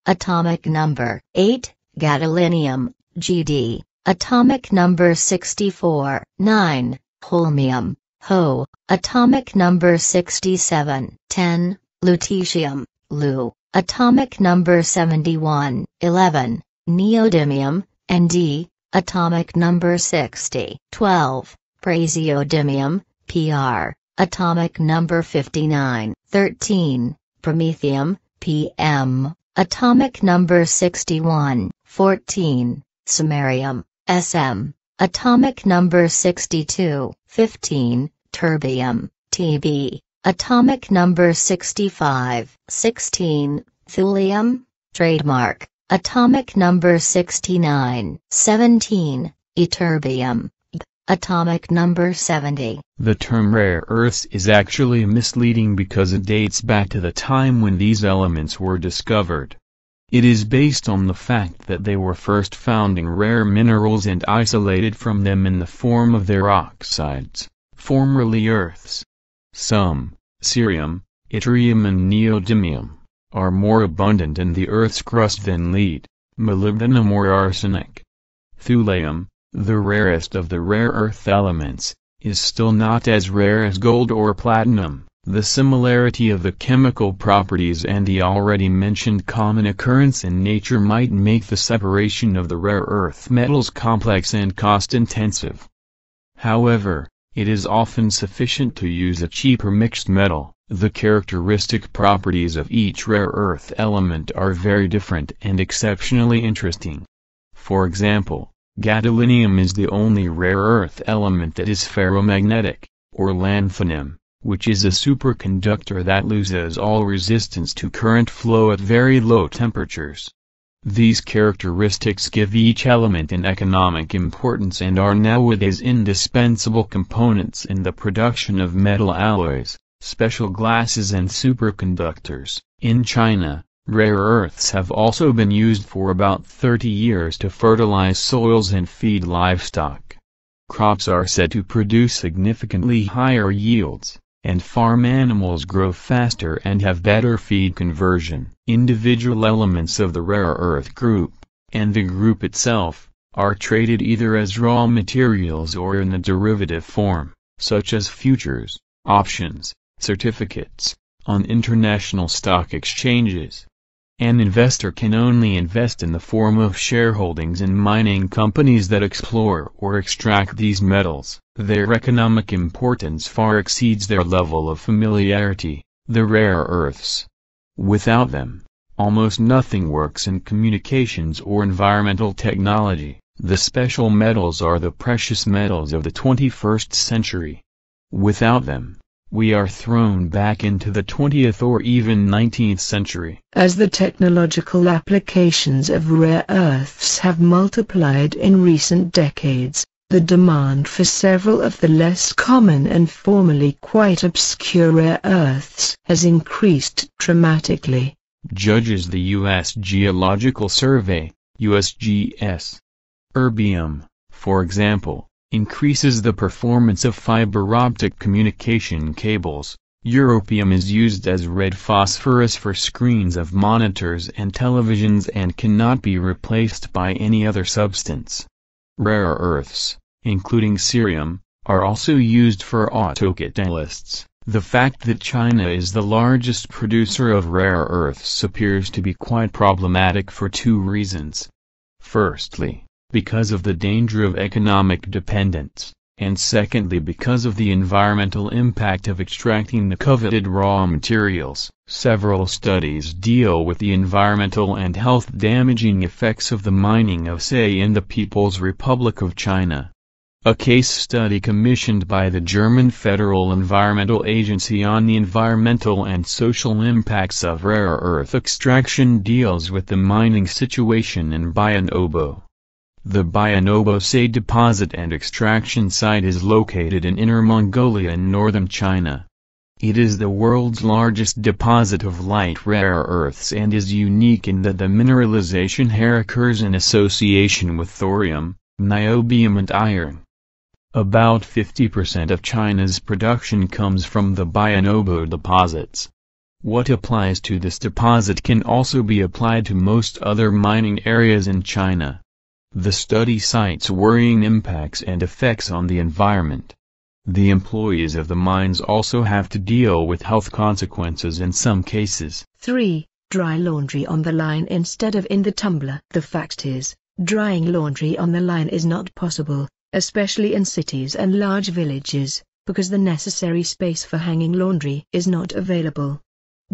atomic number 8. Gadolinium, GD, atomic number 64. 9. Holmium, Ho, atomic number 67. 10. Lutetium, Lu, atomic number 71. 11. Neodymium, Nd, atomic number 60. 12. Praseodymium, Pr, atomic number 59. 13. Promethium, PM, atomic number 61. 14. Samarium, SM, atomic number 62. 15. Terbium, Tb, atomic number 65. 16. Thulium, trademark, atomic number 69. 17. Ytterbium, atomic number 70. The term rare earths is actually misleading because it dates back to the time when these elements were discovered. It is based on the fact that they were first found in rare minerals and isolated from them in the form of their oxides, formerly earths. Some, cerium, yttrium and neodymium, are more abundant in the Earth's crust than lead, molybdenum or arsenic. Thulium, the rarest of the rare earth elements, is still not as rare as gold or platinum. The similarity of the chemical properties and the already mentioned common occurrence in nature might make the separation of the rare earth metals complex and cost-intensive. However, it is often sufficient to use a cheaper mixed metal. The characteristic properties of each rare earth element are very different and exceptionally interesting. For example, gadolinium is the only rare earth element that is ferromagnetic, or lanthanum, which is a superconductor that loses all resistance to current flow at very low temperatures. These characteristics give each element an economic importance and are nowadays indispensable components in the production of metal alloys, special glasses and superconductors. In China, rare earths have also been used for about 30 years to fertilize soils and feed livestock. Crops are said to produce significantly higher yields, and farm animals grow faster and have better feed conversion. Individual elements of the rare earth group, and the group itself, are traded either as raw materials or in a derivative form, such as futures, options, certificates, on international stock exchanges. An investor can only invest in the form of shareholdings in mining companies that explore or extract these metals. Their economic importance far exceeds their level of familiarity. The rare earths. Without them, almost nothing works in communications or environmental technology. The special metals are the precious metals of the 21st century. Without them, we are thrown back into the 20th or even 19th century. As the technological applications of rare earths have multiplied in recent decades, the demand for several of the less common and formerly quite obscure rare earths has increased dramatically. Judges the U.S. Geological Survey, USGS. Erbium, for example, increases the performance of fiber optic communication cables. Europium is used as red phosphorus for screens of monitors and televisions and cannot be replaced by any other substance. Rare earths, including cerium, are also used for autocatalysts. The fact that China is the largest producer of rare earths appears to be quite problematic for two reasons. Firstly, because of the danger of economic dependence, and secondly because of the environmental impact of extracting the coveted raw materials. Several studies deal with the environmental and health-damaging effects of the mining of say in the People's Republic of China. A case study commissioned by the German Federal Environmental Agency on the environmental and social impacts of rare earth extraction deals with the mining situation in Bayan Obo. The Bayan Obo Say deposit and extraction site is located in Inner Mongolia in northern China. It is the world's largest deposit of light rare earths and is unique in that the mineralization here occurs in association with thorium, niobium and iron. About 50% of China's production comes from the Bayan Obo deposits. What applies to this deposit can also be applied to most other mining areas in China. The study cites worrying impacts and effects on the environment. The employees of the mines also have to deal with health consequences in some cases. 3. Dry laundry on the line instead of in the tumbler. The fact is, drying laundry on the line is not possible, especially in cities and large villages, because the necessary space for hanging laundry is not available.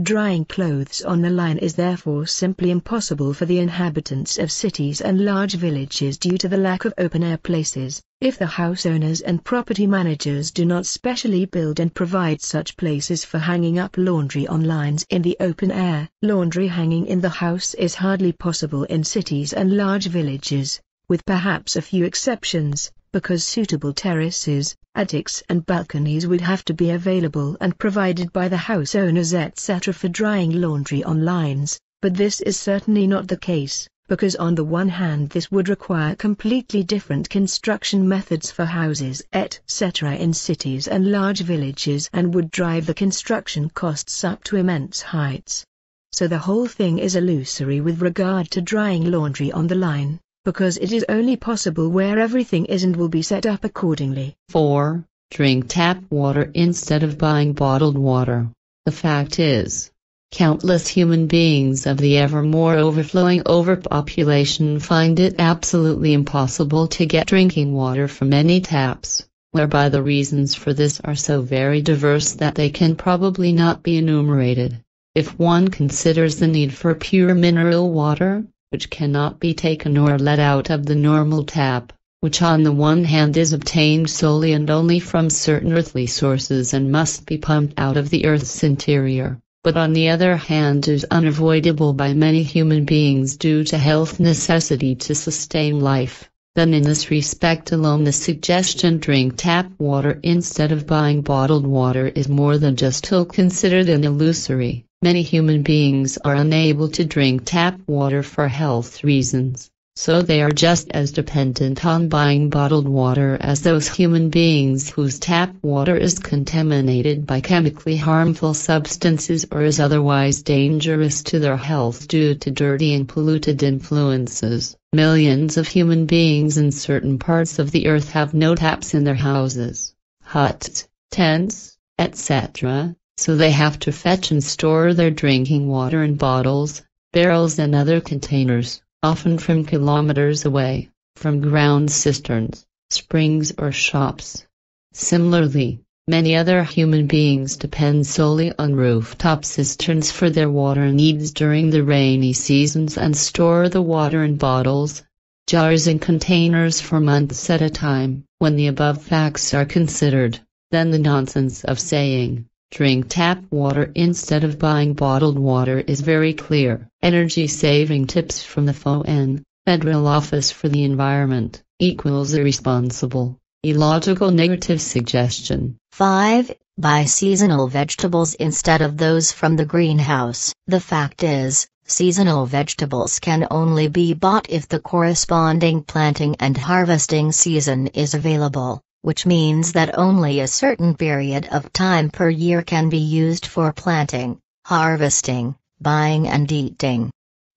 Drying clothes on the line is therefore simply impossible for the inhabitants of cities and large villages due to the lack of open-air places. If the house owners and property managers do not specially build and provide such places for hanging up laundry on lines in the open air, laundry hanging in the house is hardly possible in cities and large villages, with perhaps a few exceptions, because suitable terraces, attics and balconies would have to be available and provided by the house owners etc. for drying laundry on lines, but this is certainly not the case, because on the one hand this would require completely different construction methods for houses etc. in cities and large villages and would drive the construction costs up to immense heights. So the whole thing is illusory with regard to drying laundry on the line, because it is only possible where everything is and will be set up accordingly. 4. Drink tap water instead of buying bottled water. The fact is, countless human beings of the ever more overflowing overpopulation find it absolutely impossible to get drinking water from any taps, whereby the reasons for this are so very diverse that they can probably not be enumerated. If one considers the need for pure mineral water, which cannot be taken or let out of the normal tap, which on the one hand is obtained solely and only from certain earthly sources and must be pumped out of the earth's interior, but on the other hand is unavoidable by many human beings due to health necessity to sustain life, then in this respect alone the suggestion drink tap water instead of buying bottled water is more than just considered an illusory. Many human beings are unable to drink tap water for health reasons, so they are just as dependent on buying bottled water as those human beings whose tap water is contaminated by chemically harmful substances or is otherwise dangerous to their health due to dirty and polluted influences. Millions of human beings in certain parts of the earth have no taps in their houses, huts, tents, etc., so they have to fetch and store their drinking water in bottles, barrels and other containers, often from kilometers away, from ground cisterns, springs or shops. Similarly, many other human beings depend solely on rooftop cisterns for their water needs during the rainy seasons and store the water in bottles, jars and containers for months at a time. When the above facts are considered, then the nonsense of saying, drink tap water instead of buying bottled water is very clear. Energy-saving tips from the FON, Federal Office for the Environment, equals irresponsible, illogical negative suggestion. 5. Buy seasonal vegetables instead of those from the greenhouse. The fact is, seasonal vegetables can only be bought if the corresponding planting and harvesting season is available, which means that only a certain period of time per year can be used for planting, harvesting, buying and eating.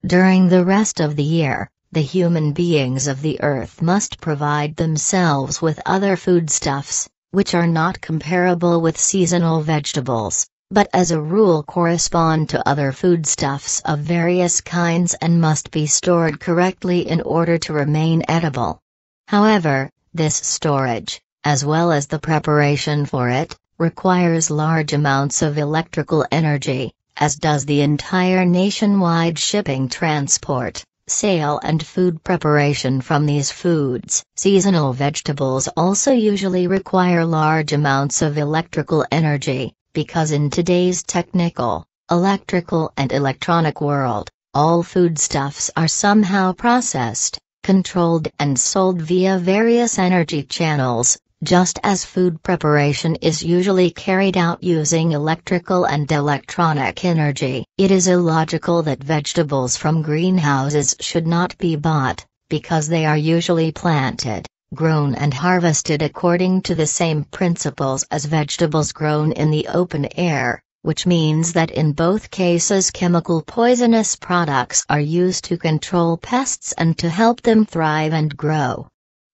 During the rest of the year, the human beings of the earth must provide themselves with other foodstuffs, which are not comparable with seasonal vegetables, but as a rule correspond to other foodstuffs of various kinds and must be stored correctly in order to remain edible. However, this storage, as well as the preparation for it, requires large amounts of electrical energy, as does the entire nationwide shipping, transport, sale and food preparation from these foods. Seasonal vegetables also usually require large amounts of electrical energy, because in today's technical, electrical and electronic world, all foodstuffs are somehow processed, controlled and sold via various energy channels. Just as food preparation is usually carried out using electrical and electronic energy, it is illogical that vegetables from greenhouses should not be bought, because they are usually planted, grown and harvested according to the same principles as vegetables grown in the open air, which means that in both cases chemical poisonous products are used to control pests and to help them thrive and grow.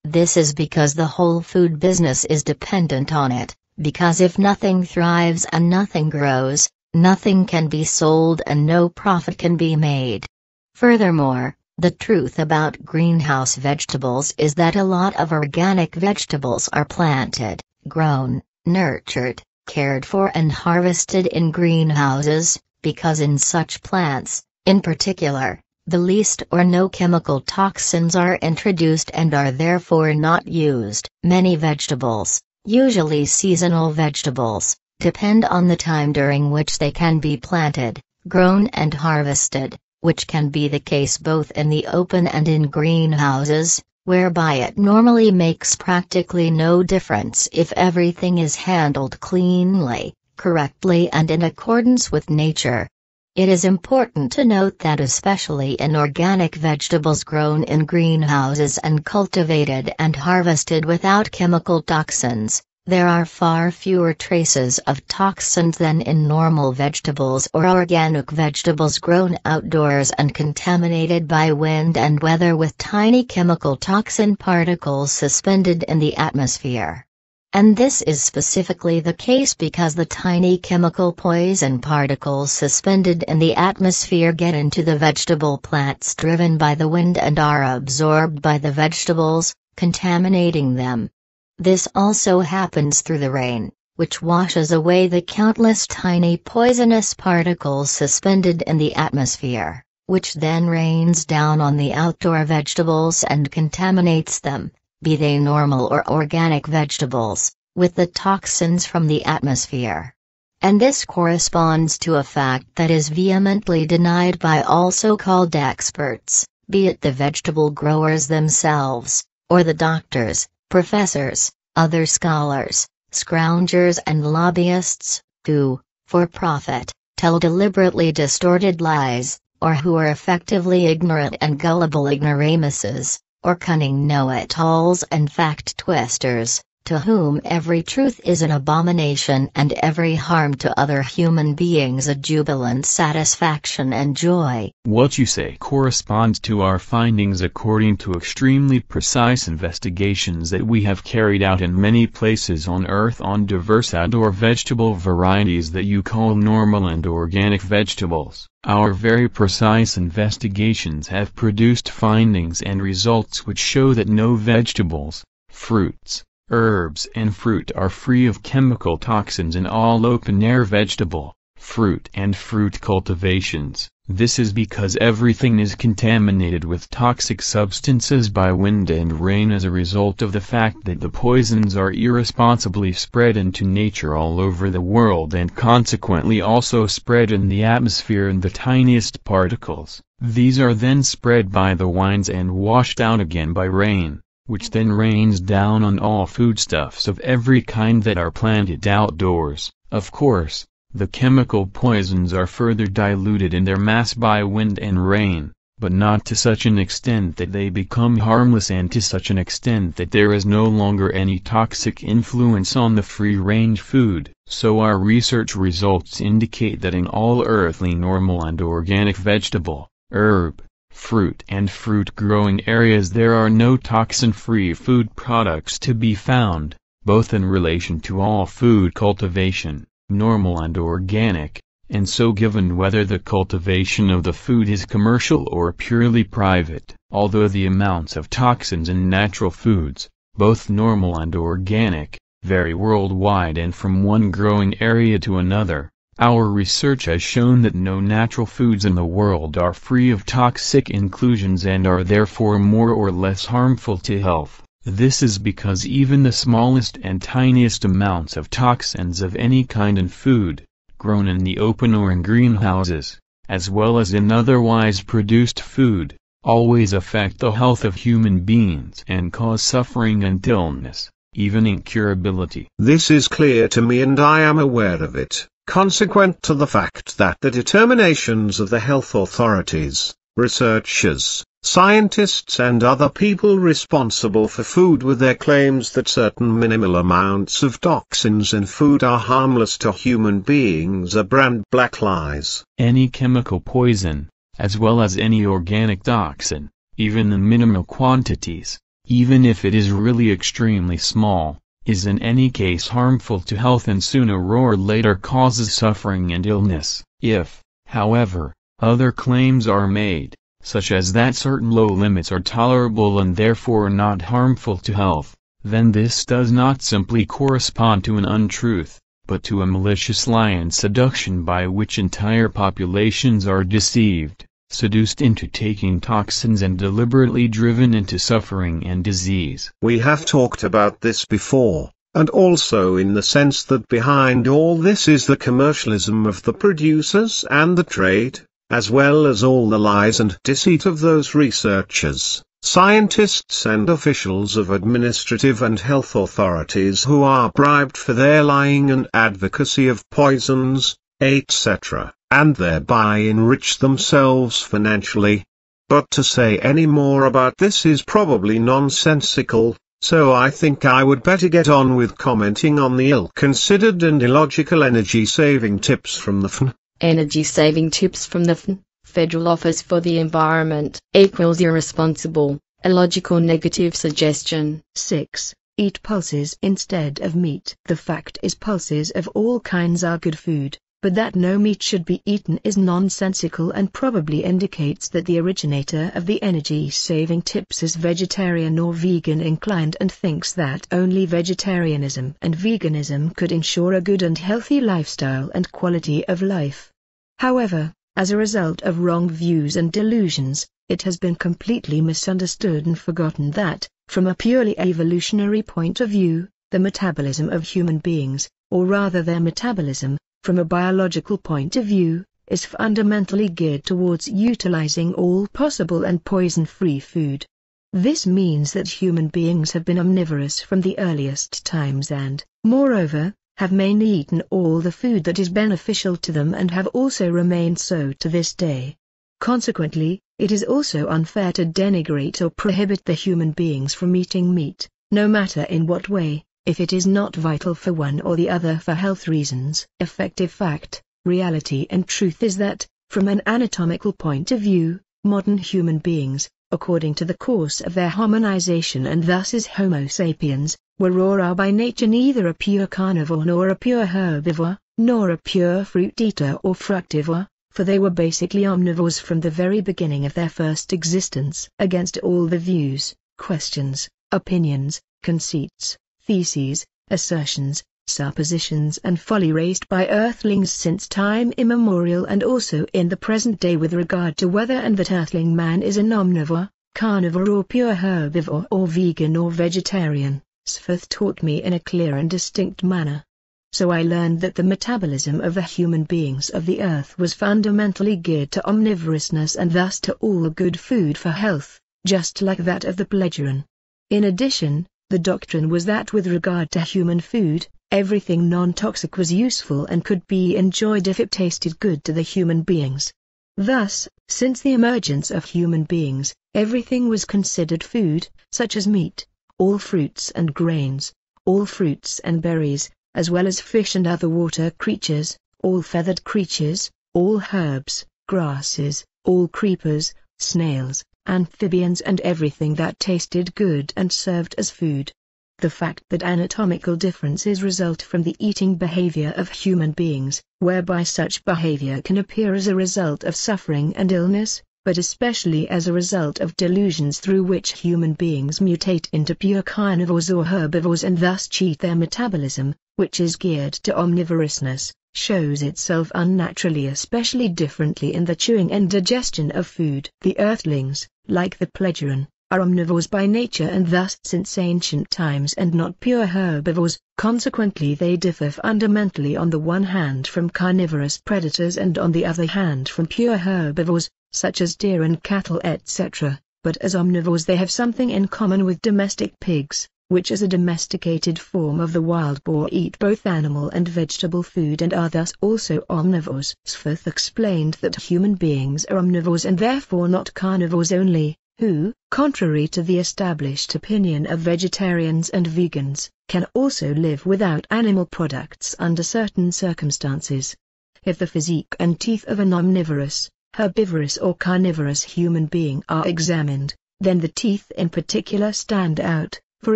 This is because the whole food business is dependent on it, because if nothing thrives and nothing grows, nothing can be sold and no profit can be made. Furthermore, the truth about greenhouse vegetables is that a lot of organic vegetables are planted, grown, nurtured, cared for and harvested in greenhouses, because in such plants, in particular, the least or no chemical toxins are introduced and are therefore not used. Many vegetables, usually seasonal vegetables, depend on the time during which they can be planted, grown and harvested, which can be the case both in the open and in greenhouses, whereby it normally makes practically no difference if everything is handled cleanly, correctly and in accordance with nature. It is important to note that especially in organic vegetables grown in greenhouses and cultivated and harvested without chemical toxins, there are far fewer traces of toxins than in normal vegetables or organic vegetables grown outdoors and contaminated by wind and weather with tiny chemical toxin particles suspended in the atmosphere. And this is specifically the case because the tiny chemical poison particles suspended in the atmosphere get into the vegetable plants driven by the wind and are absorbed by the vegetables, contaminating them. This also happens through the rain, which washes away the countless tiny poisonous particles suspended in the atmosphere, which then rains down on the outdoor vegetables and contaminates them, be they normal or organic vegetables, with the toxins from the atmosphere. And this corresponds to a fact that is vehemently denied by all so-called experts, be it the vegetable growers themselves, or the doctors, professors, other scholars, scroungers and lobbyists, who, for profit, tell deliberately distorted lies, or who are effectively ignorant and gullible ignoramuses, or cunning know-it-alls and fact-twisters, to whom every truth is an abomination and every harm to other human beings a jubilant satisfaction and joy. What you say corresponds to our findings according to extremely precise investigations that we have carried out in many places on Earth on diverse outdoor vegetable varieties that you call normal and organic vegetables. Our very precise investigations have produced findings and results which show that no vegetables, fruits, herbs and fruit are free of chemical toxins in all open-air vegetable, fruit and fruit cultivations. This is because everything is contaminated with toxic substances by wind and rain as a result of the fact that the poisons are irresponsibly spread into nature all over the world and consequently also spread in the atmosphere in the tiniest particles. These are then spread by the winds and washed out again by rain. which then rains down on all foodstuffs of every kind that are planted outdoors. Of course, the chemical poisons are further diluted in their mass by wind and rain, but not to such an extent that they become harmless and to such an extent that there is no longer any toxic influence on the free-range food. So our research results indicate that in all earthly normal and organic vegetable, herb, fruit and fruit-growing areas there are no toxin-free food products to be found, both in relation to all food cultivation, normal and organic, and so given whether the cultivation of the food is commercial or purely private. Although the amounts of toxins in natural foods, both normal and organic, vary worldwide and from one growing area to another, our research has shown that no natural foods in the world are free of toxic inclusions and are therefore more or less harmful to health. This is because even the smallest and tiniest amounts of toxins of any kind in food, grown in the open or in greenhouses, as well as in otherwise produced food, always affect the health of human beings and cause suffering and illness, even incurability. This is clear to me and I am aware of it, consequent to the fact that the determinations of the health authorities, researchers, scientists and other people responsible for food with their claims that certain minimal amounts of toxins in food are harmless to human beings are brand black lies. Any chemical poison, as well as any organic toxin, even in minimal quantities, even if it is really extremely small, is in any case harmful to health and sooner or later causes suffering and illness. If, however, other claims are made, such as that certain low limits are tolerable and therefore not harmful to health, then this does not simply correspond to an untruth, but to a malicious lie and seduction by which entire populations are deceived, seduced into taking toxins and deliberately driven into suffering and disease. We have talked about this before, and also in the sense that behind all this is the commercialism of the producers and the trade, as well as all the lies and deceit of those researchers, scientists and officials of administrative and health authorities who are bribed for their lying and advocacy of poisons, etc., and thereby enrich themselves financially. But to say any more about this is probably nonsensical, so I think I would better get on with commenting on the ill-considered and illogical energy-saving tips from the FN. Energy-saving tips from the FN, Federal Office for the Environment, equals irresponsible, illogical negative suggestion. 6. Eat pulses instead of meat. The fact is pulses of all kinds are good food, but that no meat should be eaten is nonsensical and probably indicates that the originator of the energy-saving tips is vegetarian or vegan inclined and thinks that only vegetarianism and veganism could ensure a good and healthy lifestyle and quality of life. However, as a result of wrong views and delusions, it has been completely misunderstood and forgotten that, from a purely evolutionary point of view, the metabolism of human beings, or rather their metabolism, from a biological point of view, is fundamentally geared towards utilizing all possible and poison-free food. This means that human beings have been omnivorous from the earliest times and, moreover, have mainly eaten all the food that is beneficial to them and have also remained so to this day. Consequently, it is also unfair to denigrate or prohibit the human beings from eating meat, no matter in what way, if it is not vital for one or the other for health reasons. Effective fact, reality and truth is that, from an anatomical point of view, modern human beings, according to the course of their hominization and thus as Homo sapiens, were or are by nature neither a pure carnivore nor a pure herbivore, nor a pure fruit eater or fructivore, for they were basically omnivores from the very beginning of their first existence. Against all the views, questions, opinions, conceits, theses, assertions, suppositions and folly raised by earthlings since time immemorial and also in the present day with regard to whether and that earthling man is an omnivore, carnivore or pure herbivore or vegan or vegetarian, Svath taught me in a clear and distinct manner. So I learned that the metabolism of the human beings of the earth was fundamentally geared to omnivorousness and thus to all good food for health, just like that of the Plejaran. In addition, the doctrine was that with regard to human food, everything non-toxic was useful and could be enjoyed if it tasted good to the human beings. Thus, since the emergence of human beings, everything was considered food, such as meat, all fruits and grains, all fruits and berries, as well as fish and other water creatures, all feathered creatures, all herbs, grasses, all creepers, snails, amphibians and everything that tasted good and served as food. The fact that anatomical differences result from the eating behavior of human beings, whereby such behavior can appear as a result of suffering and illness, but especially as a result of delusions through which human beings mutate into pure carnivores or herbivores and thus cheat their metabolism, which is geared to omnivorousness, shows itself unnaturally, especially differently in the chewing and digestion of food. The earthlings, like the Plejarin, are omnivores by nature and thus since ancient times and not pure herbivores, consequently they differ fundamentally on the one hand from carnivorous predators and on the other hand from pure herbivores, such as deer and cattle etc., but as omnivores they have something in common with domestic pigs, which as a domesticated form of the wild boar eat both animal and vegetable food and are thus also omnivores. Sforth explained that human beings are omnivores and therefore not carnivores only, who, contrary to the established opinion of vegetarians and vegans, can also live without animal products under certain circumstances. If the physique and teeth of an omnivorous, herbivorous or carnivorous human being are examined, then the teeth in particular stand out. For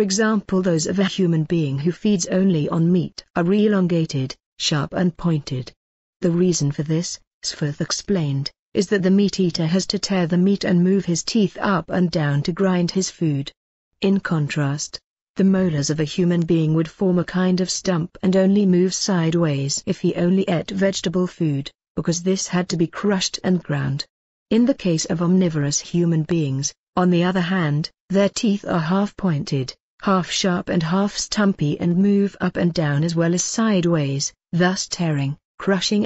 example, those of a human being who feeds only on meat are elongated, sharp and pointed. The reason for this, Sforth explained, is that the meat-eater has to tear the meat and move his teeth up and down to grind his food. In contrast, the molars of a human being would form a kind of stump and only move sideways if he only ate vegetable food, because this had to be crushed and ground. In the case of omnivorous human beings, on the other hand, their teeth are half-pointed, half-sharp and half-stumpy and move up and down as well as sideways, thus tearing, crushing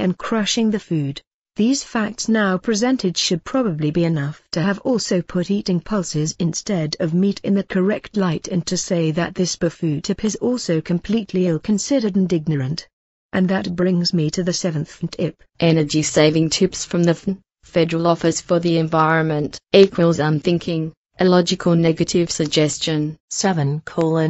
the food. These facts now presented should probably be enough to have also put eating pulses instead of meat in the correct light and to say that this buffoon tip is also completely ill-considered and ignorant. And that brings me to the seventh tip. Energy-saving tips from the Federal Office for the Environment equals unthinking, a logical negative suggestion. 7.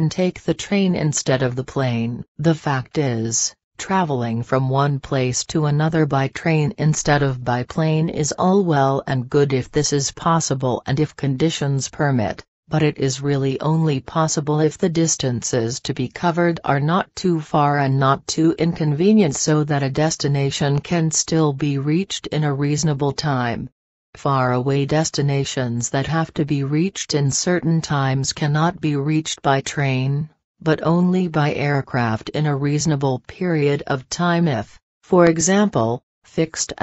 Take the train instead of the plane. The fact is, traveling from one place to another by train instead of by plane is all well and good if this is possible and if conditions permit, but it is really only possible if the distances to be covered are not too far and not too inconvenient so that a destination can still be reached in a reasonable time. Faraway destinations that have to be reached in certain times cannot be reached by train, but only by aircraft in a reasonable period of time if, for example, fixed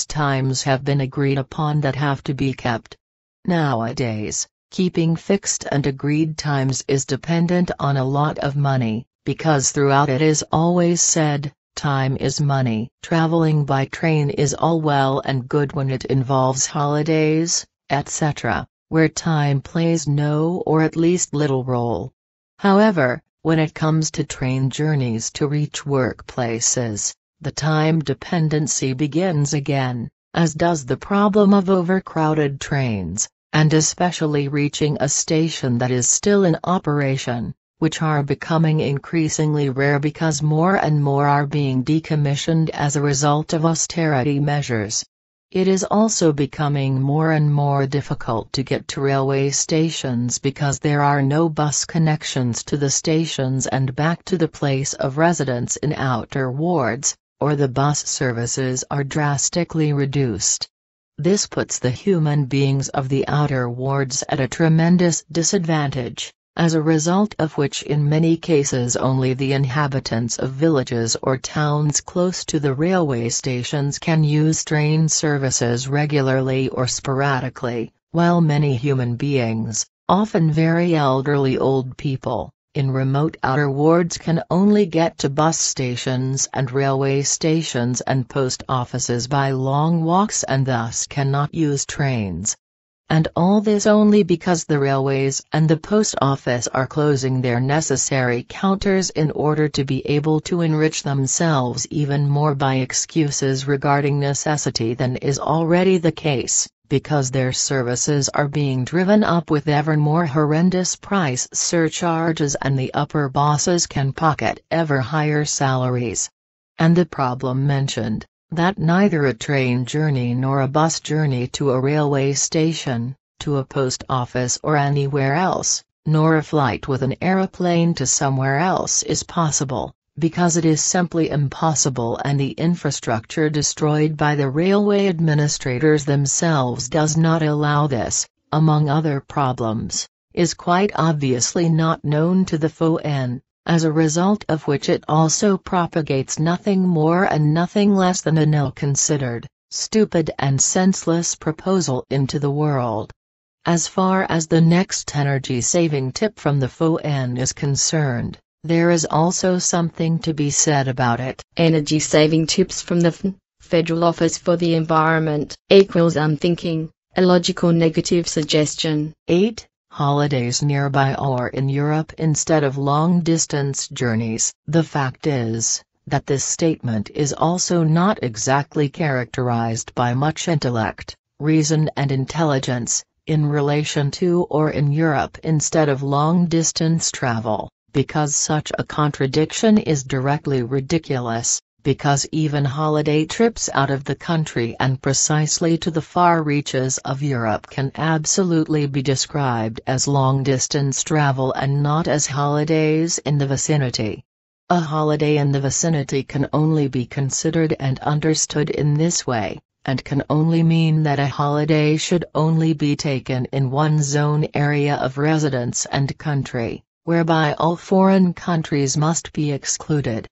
times have been agreed upon that have to be kept. Nowadays, keeping fixed and agreed times is dependent on a lot of money, because throughout it is always said, time is money. Traveling by train is all well and good when it involves holidays, etc., where time plays no or at least little role. However, when it comes to train journeys to reach workplaces, the time dependency begins again, as does the problem of overcrowded trains, and especially reaching a station that is still in operation, which are becoming increasingly rare because more and more are being decommissioned as a result of austerity measures. It is also becoming more and more difficult to get to railway stations because there are no bus connections to the stations and back to the place of residence in outer wards, or the bus services are drastically reduced. This puts the human beings of the outer wards at a tremendous disadvantage, as a result of which in many cases only the inhabitants of villages or towns close to the railway stations can use train services regularly or sporadically, while many human beings, often very elderly old people, in remote outer wards can only get to bus stations and railway stations and post offices by long walks and thus cannot use trains. And all this only because the railways and the post office are closing their necessary counters in order to be able to enrich themselves even more by excuses regarding necessity than is already the case, because their services are being driven up with ever more horrendous price surcharges and the upper bosses can pocket ever higher salaries. And the problem mentioned, that neither a train journey nor a bus journey to a railway station, to a post office or anywhere else, nor a flight with an aeroplane to somewhere else is possible, because it is simply impossible and the infrastructure destroyed by the railway administrators themselves does not allow this, among other problems, is quite obviously not known to the FON. As a result of which it also propagates nothing more and nothing less than an ill-considered, stupid and senseless proposal into the world. As far as the next energy-saving tip from the FON is concerned, there is also something to be said about it. Energy-saving tips from the Federal Office for the Environment equals unthinking, illogical negative suggestion. 8. Holidays nearby or in Europe instead of long-distance journeys. The fact is, that this statement is also not exactly characterized by much intellect, reason and intelligence, in relation to or in Europe instead of long-distance travel, because such a contradiction is directly ridiculous. Because even holiday trips out of the country and precisely to the far reaches of Europe can absolutely be described as long-distance travel and not as holidays in the vicinity. A holiday in the vicinity can only be considered and understood in this way, and can only mean that a holiday should only be taken in one zone area of residence and country, whereby all foreign countries must be excluded.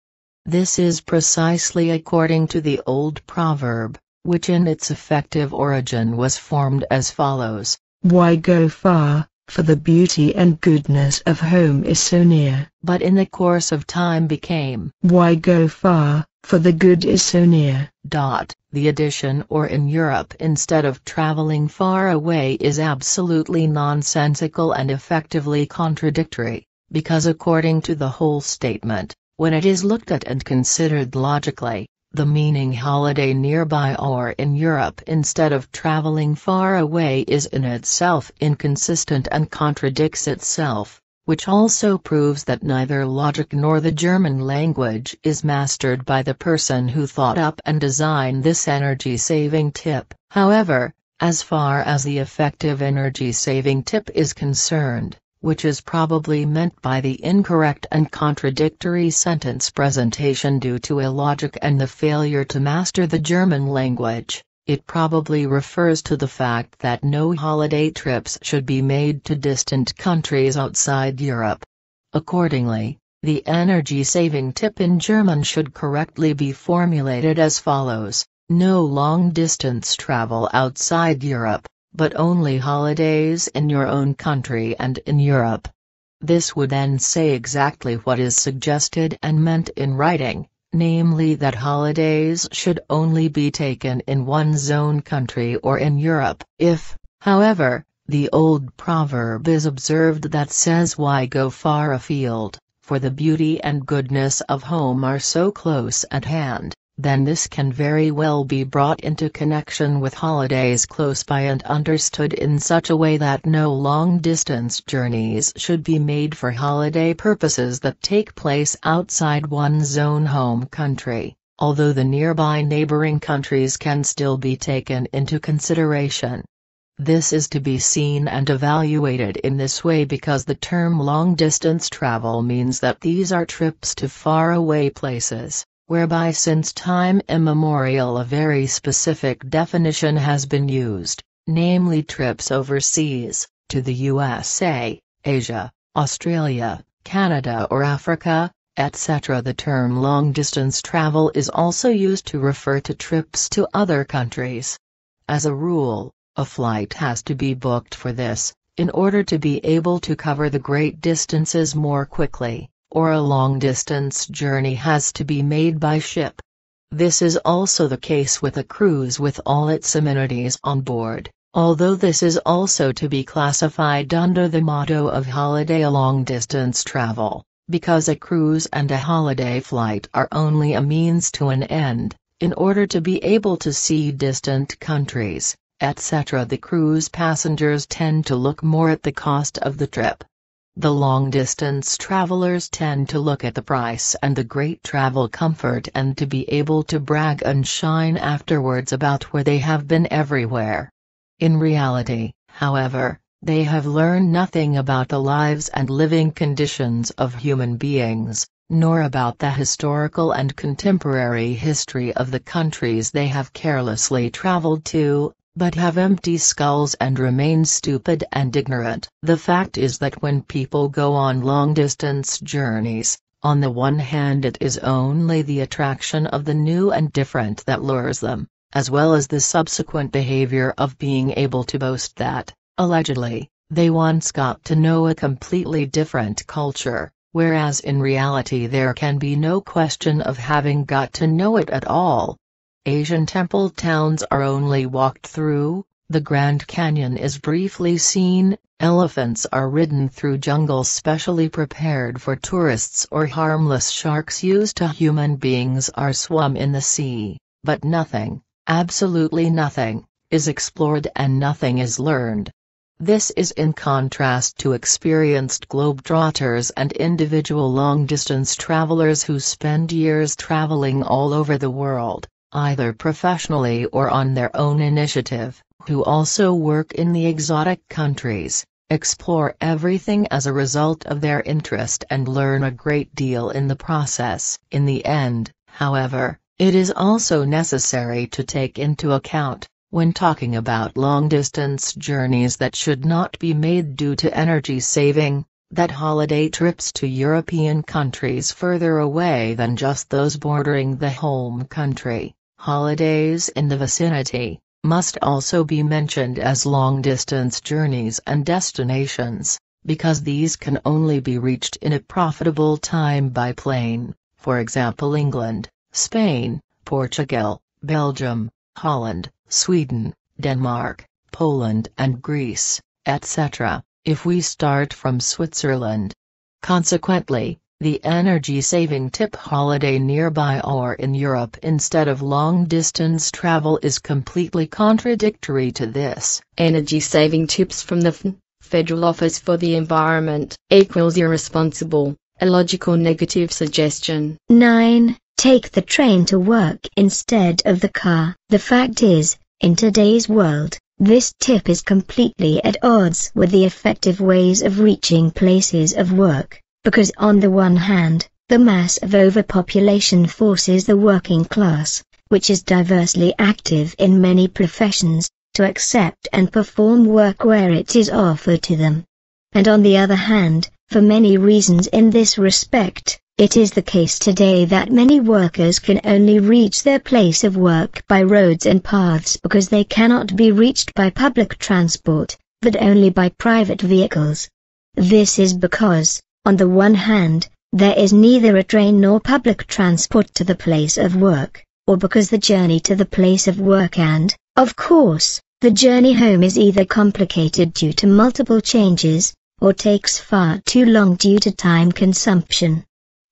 This is precisely according to the old proverb, which in its effective origin was formed as follows: Why go far, for the beauty and goodness of home is so near. But in the course of time became, Why go far, for the good is so near. The addition or in Europe instead of traveling far away is absolutely nonsensical and effectively contradictory, because according to the whole statement, when it is looked at and considered logically, the meaning holiday nearby or in Europe instead of traveling far away is in itself inconsistent and contradicts itself, which also proves that neither logic nor the German language is mastered by the person who thought up and designed this energy-saving tip. However, as far as the effective energy-saving tip is concerned, which is probably meant by the incorrect and contradictory sentence presentation due to illogic and the failure to master the German language, it probably refers to the fact that no holiday trips should be made to distant countries outside Europe. Accordingly, the energy-saving tip in German should correctly be formulated as follows: no long-distance travel outside Europe, but only holidays in your own country and in Europe. This would then say exactly what is suggested and meant in writing, namely that holidays should only be taken in one's own country or in Europe. If, however, the old proverb is observed that says why go far afield, for the beauty and goodness of home are so close at hand, then this can very well be brought into connection with holidays close by and understood in such a way that no long-distance journeys should be made for holiday purposes that take place outside one's own home country, although the nearby neighboring countries can still be taken into consideration. This is to be seen and evaluated in this way because the term long-distance travel means that these are trips to faraway places, whereby since time immemorial a very specific definition has been used, namely trips overseas, to the USA, Asia, Australia, Canada or Africa, etc. The term long-distance travel is also used to refer to trips to other countries. As a rule, a flight has to be booked for this, in order to be able to cover the great distances more quickly, or a long-distance journey has to be made by ship. This is also the case with a cruise with all its amenities on board, although this is also to be classified under the motto of holiday or long-distance travel, because a cruise and a holiday flight are only a means to an end. In order to be able to see distant countries, etc., the cruise passengers tend to look more at the cost of the trip. The long-distance travelers tend to look at the price and the great travel comfort and to be able to brag and shine afterwards about where they have been everywhere. In reality, however, they have learned nothing about the lives and living conditions of human beings, nor about the historical and contemporary history of the countries they have carelessly traveled to, but have empty skulls and remain stupid and ignorant. The fact is that when people go on long-distance journeys, on the one hand it is only the attraction of the new and different that lures them, as well as the subsequent behavior of being able to boast that, allegedly, they once got to know a completely different culture, whereas in reality there can be no question of having got to know it at all. Asian temple towns are only walked through, the Grand Canyon is briefly seen, elephants are ridden through jungles specially prepared for tourists, or harmless sharks used to human beings are swum in the sea, but nothing, absolutely nothing, is explored and nothing is learned. This is in contrast to experienced globetrotters and individual long-distance travelers who spend years traveling all over the world, either professionally or on their own initiative, who also work in the exotic countries, explore everything as a result of their interest and learn a great deal in the process. In the end, however, it is also necessary to take into account, when talking about long-distance journeys that should not be made due to energy saving, that holiday trips to European countries further away than just those bordering the home country, holidays in the vicinity, must also be mentioned as long-distance journeys and destinations, because these can only be reached in a profitable time by plane, for example England, Spain, Portugal, Belgium, Holland, Sweden, Denmark, Poland and Greece, etc., if we start from Switzerland. Consequently, the energy-saving tip holiday nearby or in Europe instead of long-distance travel is completely contradictory to this. Energy-saving tips from the Federal Office for the Environment equals irresponsible, illogical negative suggestion. 9. Take the train to work instead of the car. The fact is, in today's world, this tip is completely at odds with the effective ways of reaching places of work, because on the one hand, the mass of overpopulation forces the working class, which is diversely active in many professions, to accept and perform work where it is offered to them. And on the other hand, for many reasons in this respect, it is the case today that many workers can only reach their place of work by roads and paths because they cannot be reached by public transport, but only by private vehicles. This is because, on the one hand, there is neither a train nor public transport to the place of work, or because the journey to the place of work and, of course, the journey home is either complicated due to multiple changes, or takes far too long due to time consumption.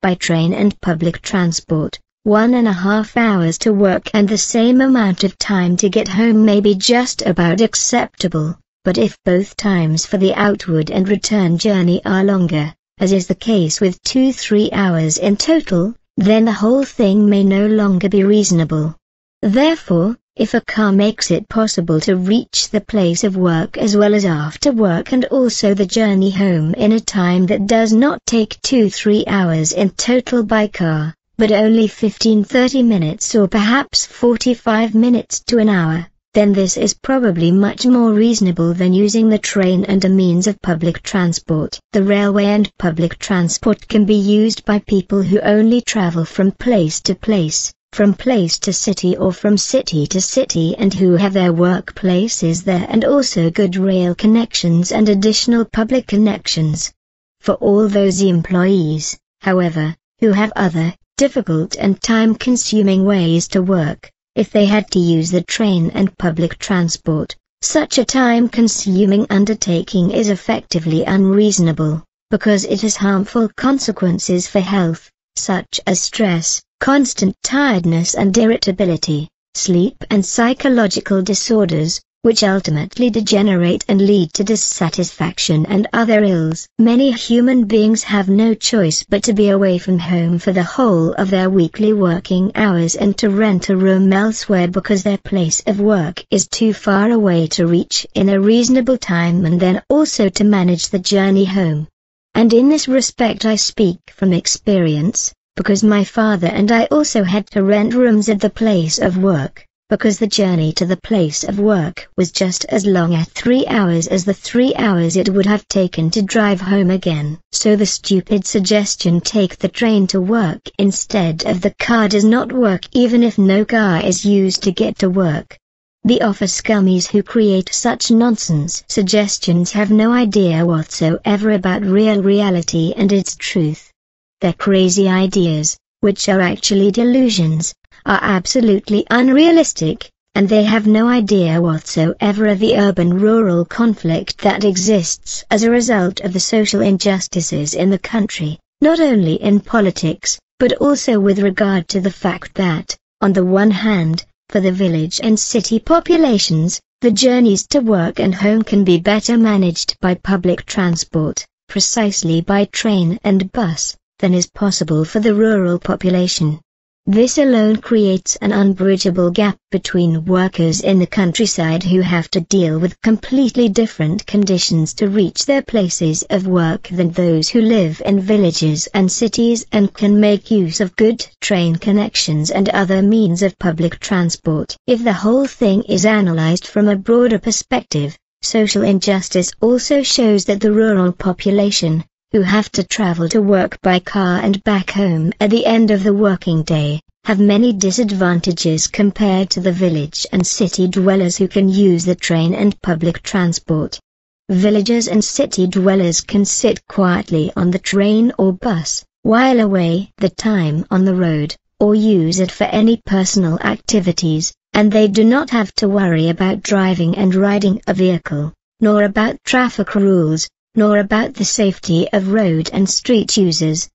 By train and public transport, 1.5 hours to work and the same amount of time to get home may be just about acceptable, but if both times for the outward and return journey are longer, as is the case with 2-3 hours in total, then the whole thing may no longer be reasonable. Therefore, if a car makes it possible to reach the place of work as well as after work and also the journey home in a time that does not take 2-3 hours in total by car, but only 15-30 minutes or perhaps 45 minutes to an hour, then this is probably much more reasonable than using the train and a means of public transport. The railway and public transport can be used by people who only travel from place to place, from place to city or from city to city and who have their workplaces there and also good rail connections and additional public connections. For all those employees, however, who have other, difficult and time-consuming ways to work, if they had to use the train and public transport, Such a time-consuming undertaking is effectively unreasonable, because it has harmful consequences for health, such as stress, constant tiredness and irritability, sleep and psychological disorders, which ultimately degenerate and lead to dissatisfaction and other ills. Many human beings have no choice but to be away from home for the whole of their weekly working hours and to rent a room elsewhere because their place of work is too far away to reach in a reasonable time, and then also to manage the journey home. And in this respect I speak from experience, because my father and I also had to rent rooms at the place of work, because the journey to the place of work was just as long at 3 hours as the 3 hours it would have taken to drive home again. So the stupid suggestion take the train to work instead of the car does not work, even if no car is used to get to work. The office scummies who create such nonsense suggestions have no idea whatsoever about real reality and its truth. Their crazy ideas, which are actually delusions, are absolutely unrealistic, and they have no idea whatsoever of the urban-rural conflict that exists as a result of the social injustices in the country, not only in politics, but also with regard to the fact that, on the one hand, for the village and city populations, the journeys to work and home can be better managed by public transport, precisely by train and bus, than is possible for the rural population. This alone creates an unbridgeable gap between workers in the countryside who have to deal with completely different conditions to reach their places of work than those who live in villages and cities and can make use of good train connections and other means of public transport. If the whole thing is analyzed from a broader perspective, social injustice also shows that the rural population, who have to travel to work by car and back home at the end of the working day, have many disadvantages compared to the village and city dwellers who can use the train and public transport. Villagers and city dwellers can sit quietly on the train or bus, while away the time on the road, or use it for any personal activities, and they do not have to worry about driving and riding a vehicle, nor about traffic rules, nor about the safety of road and street users.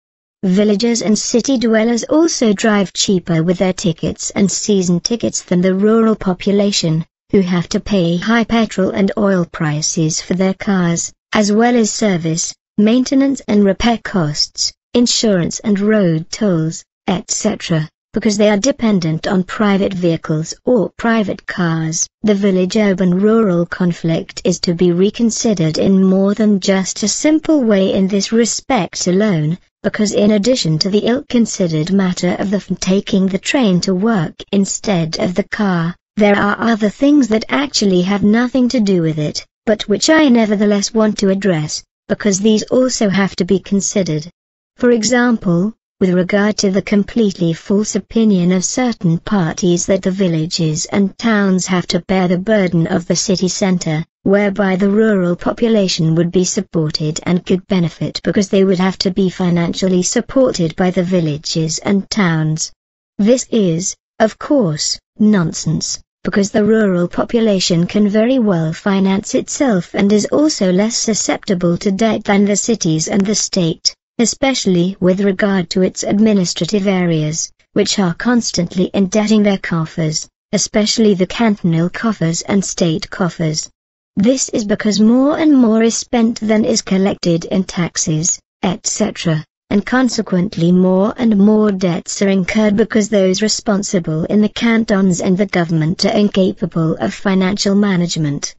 Villagers and city dwellers also drive cheaper with their tickets and season tickets than the rural population, who have to pay high petrol and oil prices for their cars, as well as service, maintenance and repair costs, insurance and road tolls, etc., because they are dependent on private vehicles or private cars. The village-urban-rural conflict is to be reconsidered in more than just a simple way in this respect alone, because in addition to the ill-considered matter of taking the train to work instead of the car, there are other things that actually have nothing to do with it, but which I nevertheless want to address, because these also have to be considered. For example, with regard to the completely false opinion of certain parties that the villages and towns have to bear the burden of the city center, whereby the rural population would be supported and could benefit because they would have to be financially supported by the villages and towns. This is, of course, nonsense, because the rural population can very well finance itself and is also less susceptible to debt than the cities and the state, especially with regard to its administrative areas, which are constantly indebting their coffers, especially the cantonal coffers and state coffers. This is because more and more is spent than is collected in taxes, etc., and consequently more and more debts are incurred because those responsible in the cantons and the government are incapable of financial management.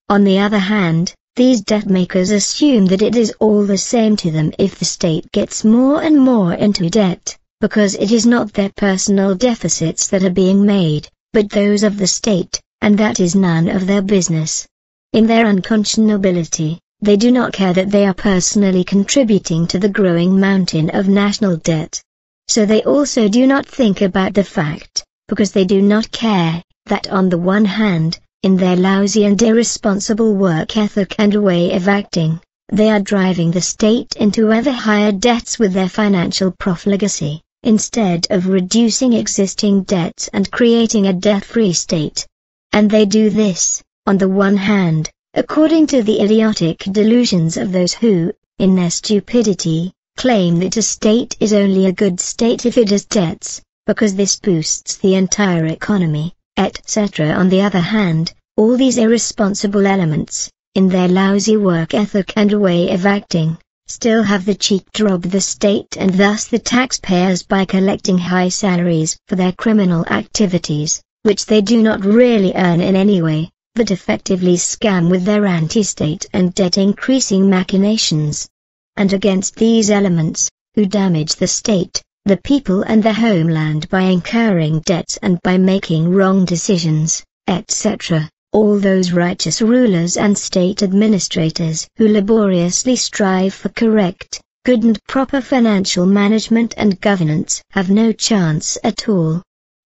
On the other hand, these debt-makers assume that it is all the same to them if the state gets more and more into debt, because it is not their personal deficits that are being made, but those of the state, and that is none of their business. In their unconscionability, they do not care that they are personally contributing to the growing mountain of national debt. So they also do not think about the fact, because they do not care, that on the one hand, in their lousy and irresponsible work ethic and way of acting, they are driving the state into ever higher debts with their financial profligacy, instead of reducing existing debts and creating a debt-free state. And they do this, On the one hand, according to the idiotic delusions of those who, in their stupidity, claim that a state is only a good state if it has debts, because this boosts the entire economy, etc. On the other hand, all these irresponsible elements, in their lousy work ethic and way of acting, still have the cheek to rob the state and thus the taxpayers by collecting high salaries for their criminal activities, which they do not really earn in any way, but effectively scam with their anti-state and debt-increasing machinations. And against these elements, who damage the state, the people and the homeland by incurring debts and by making wrong decisions, etc., all those righteous rulers and state administrators who laboriously strive for correct, good and proper financial management and governance have no chance at all.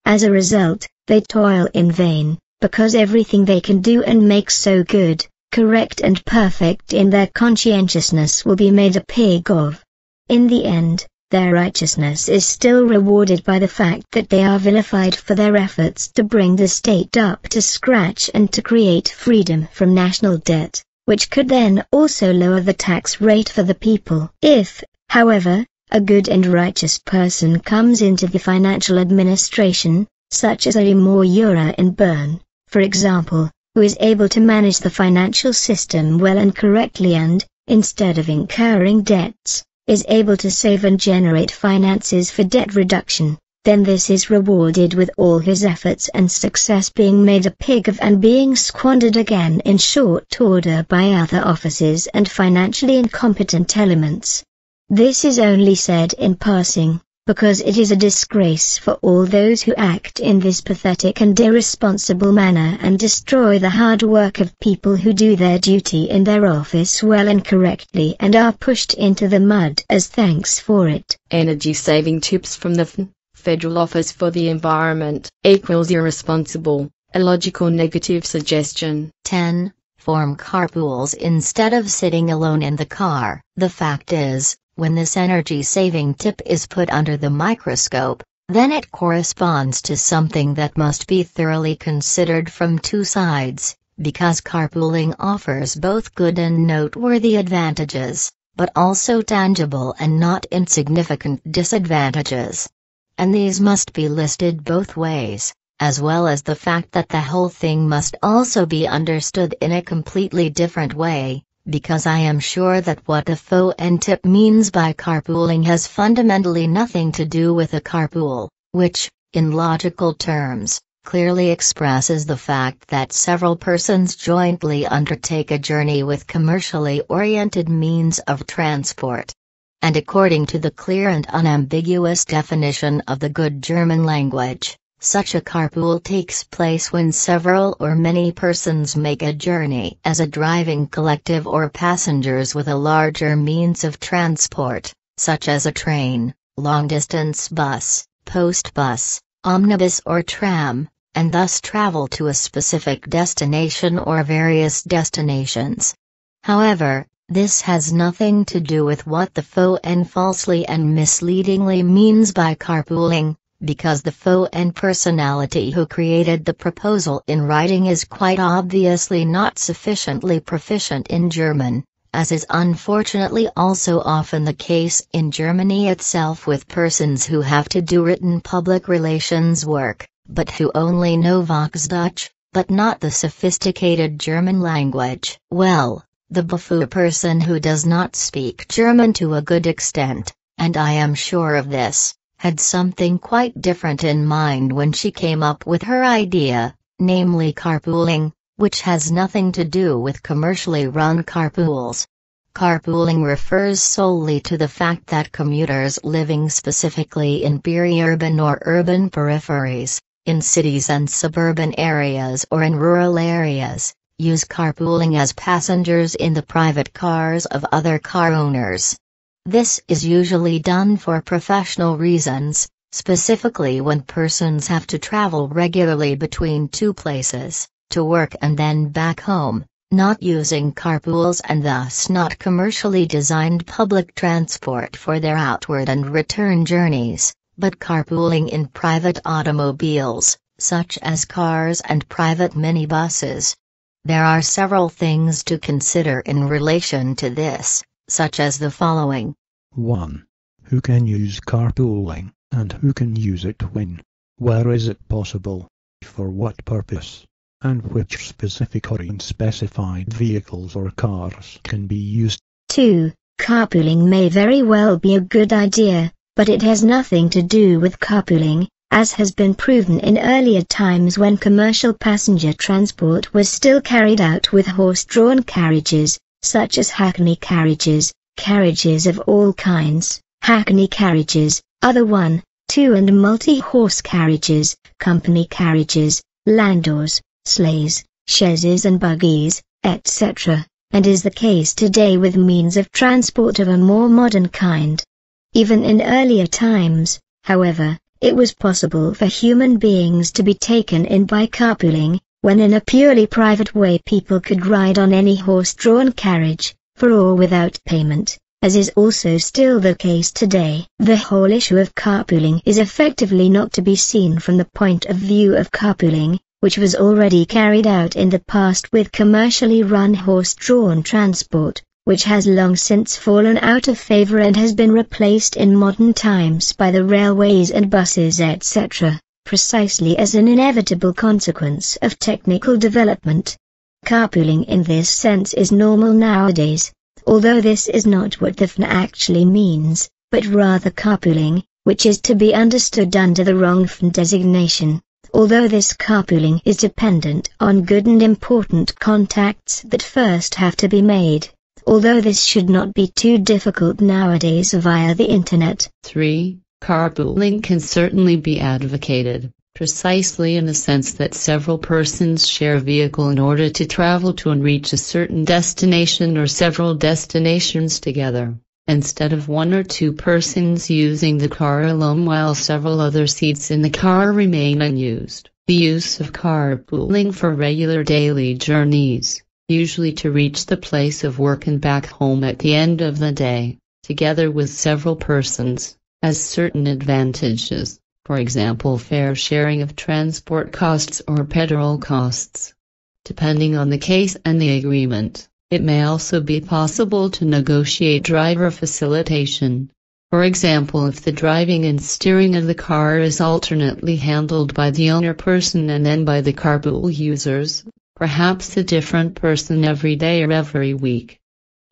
As a result, they toil in vain, because everything they can do and make so good, correct and perfect in their conscientiousness will be made a pig of. In the end, their righteousness is still rewarded by the fact that they are vilified for their efforts to bring the state up to scratch and to create freedom from national debt, which could then also lower the tax rate for the people. If, however, a good and righteous person comes into the financial administration, such as a Moura in Bern, for example, who is able to manage the financial system well and correctly and, instead of incurring debts, is able to save and generate finances for debt reduction, then this is rewarded with all his efforts and success being made a pig of and being squandered again in short order by other officers and financially incompetent elements. This is only said in passing, because it is a disgrace for all those who act in this pathetic and irresponsible manner and destroy the hard work of people who do their duty in their office well and correctly and are pushed into the mud as thanks for it. Energy saving tips from the Federal Office for the Environment equals irresponsible, illogical negative suggestion. 10. Form carpools instead of sitting alone in the car. The fact is, when this energy-saving tip is put under the microscope, then it corresponds to something that must be thoroughly considered from two sides, because carpooling offers both good and noteworthy advantages, but also tangible and not insignificant disadvantages. And these must be listed both ways, as well as the fact that the whole thing must also be understood in a completely different way, because I am sure that what the faux tip means by carpooling has fundamentally nothing to do with a carpool, which, in logical terms, clearly expresses the fact that several persons jointly undertake a journey with commercially oriented means of transport. And according to the clear and unambiguous definition of the good German language, such a carpool takes place when several or many persons make a journey as a driving collective or passengers with a larger means of transport, such as a train, long-distance bus, post bus, omnibus or tram, and thus travel to a specific destination or various destinations. However, this has nothing to do with what the faux and falsely and misleadingly means by carpooling, because the faux and personality who created the proposal in writing is quite obviously not sufficiently proficient in German, as is unfortunately also often the case in Germany itself with persons who have to do written public relations work, but who only know Volksdeutsch, but not the sophisticated German language. Well, the buffoon person who does not speak German to a good extent, and I am sure of this, had something quite different in mind when she came up with her idea, namely carpooling, which has nothing to do with commercially run carpools. Carpooling refers solely to the fact that commuters living specifically in peri-urban or urban peripheries, in cities and suburban areas or in rural areas, use carpooling as passengers in the private cars of other car owners. This is usually done for professional reasons, specifically when persons have to travel regularly between two places, to work and then back home, not using carpools and thus not commercially designed public transport for their outward and return journeys, but carpooling in private automobiles, such as cars and private minibuses. There are several things to consider in relation to this, such as the following. 1. Who can use carpooling, and who can use it when? Where is it possible? For what purpose? And which specific or unspecified vehicles or cars can be used? 2. Carpooling may very well be a good idea, but it has nothing to do with carpooling, as has been proven in earlier times when commercial passenger transport was still carried out with horse-drawn carriages, such as hackney carriages, carriages of all kinds, hackney carriages, other one, two and multi-horse carriages, company carriages, landaus, sleighs, chaises and buggies, etc., and is the case today with means of transport of a more modern kind. Even in earlier times, however, it was possible for human beings to be taken in by carpooling, when in a purely private way people could ride on any horse-drawn carriage, for or without payment, as is also still the case today. The whole issue of carpooling is effectively not to be seen from the point of view of carpooling, which was already carried out in the past with commercially run horse-drawn transport, which has long since fallen out of favor and has been replaced in modern times by the railways and buses etc., precisely as an inevitable consequence of technical development. Carpooling in this sense is normal nowadays, although this is not what the FN actually means, but rather carpooling, which is to be understood under the wrong FN designation, although this carpooling is dependent on good and important contacts that first have to be made. Although this should not be too difficult nowadays via the internet. 3. Carpooling can certainly be advocated, precisely in the sense that several persons share a vehicle in order to travel to and reach a certain destination or several destinations together, instead of one or two persons using the car alone while several other seats in the car remain unused. The use of carpooling for regular daily journeys, usually to reach the place of work and back home at the end of the day, together with several persons, has certain advantages, for example fair sharing of transport costs or petrol costs. Depending on the case and the agreement, it may also be possible to negotiate driver facilitation. For example, if the driving and steering of the car is alternately handled by the owner person and then by the carpool users, perhaps a different person every day or every week.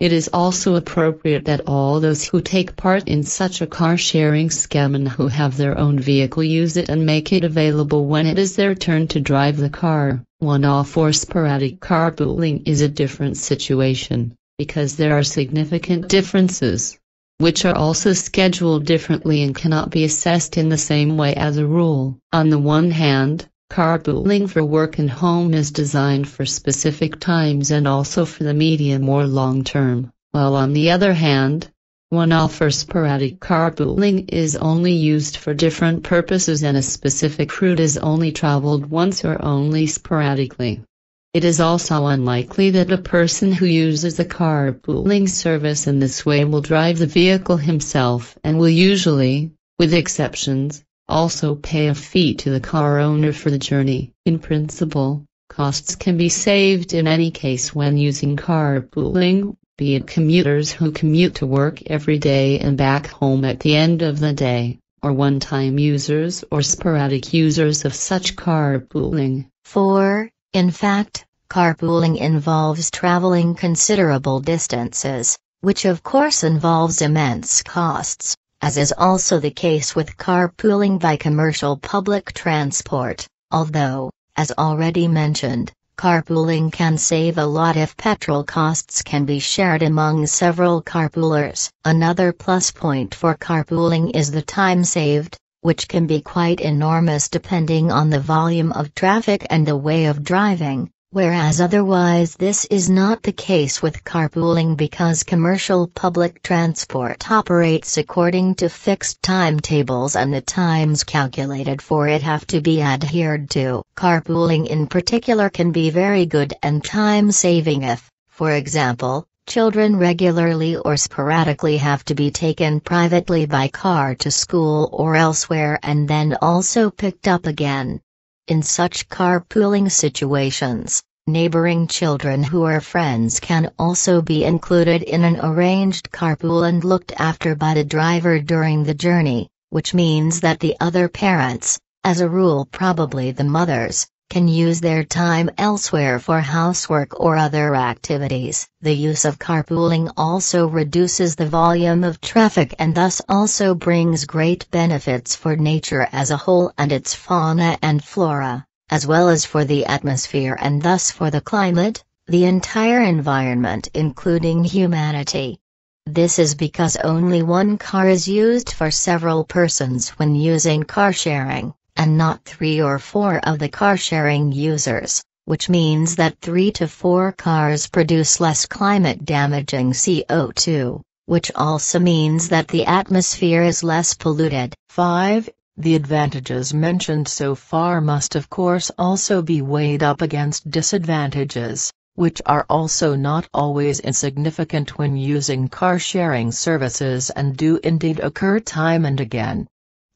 It is also appropriate that all those who take part in such a car-sharing scheme and who have their own vehicle use it and make it available when it is their turn to drive the car. One-off or sporadic carpooling is a different situation, because there are significant differences, which are also scheduled differently and cannot be assessed in the same way as a rule. On the one hand, carpooling for work and home is designed for specific times and also for the medium or long term, while on the other hand, one-off or sporadic carpooling is only used for different purposes and a specific route is only traveled once or only sporadically. It is also unlikely that a person who uses the carpooling service in this way will drive the vehicle himself and will usually, with exceptions, also pay a fee to the car owner for the journey. In principle, costs can be saved in any case when using carpooling, be it commuters who commute to work every day and back home at the end of the day, or one-time users or sporadic users of such carpooling. 4. In fact, carpooling involves traveling considerable distances, which of course involves immense costs, as is also the case with carpooling by commercial public transport, although, as already mentioned, carpooling can save a lot if petrol costs can be shared among several carpoolers. Another plus point for carpooling is the time saved, which can be quite enormous depending on the volume of traffic and the way of driving, whereas otherwise this is not the case with carpooling because commercial public transport operates according to fixed timetables and the times calculated for it have to be adhered to. Carpooling in particular can be very good and time-saving if, for example, children regularly or sporadically have to be taken privately by car to school or elsewhere and then also picked up again. In such carpooling situations, Neighboring children who are friends can also be included in an arranged carpool and looked after by the driver during the journey, which means that the other parents, as a rule probably the mothers, can use their time elsewhere for housework or other activities. The use of carpooling also reduces the volume of traffic and thus also brings great benefits for nature as a whole and its fauna and flora, as well as for the atmosphere and thus for the climate, the entire environment including humanity. This is because only one car is used for several persons when using car sharing, and not 3 or 4 of the car sharing users, which means that 3 to 4 cars produce less climate damaging CO2, which also means that the atmosphere is less polluted. 5. The advantages mentioned so far must of course also be weighed up against disadvantages, which are also not always insignificant when using car-sharing services and do indeed occur time and again.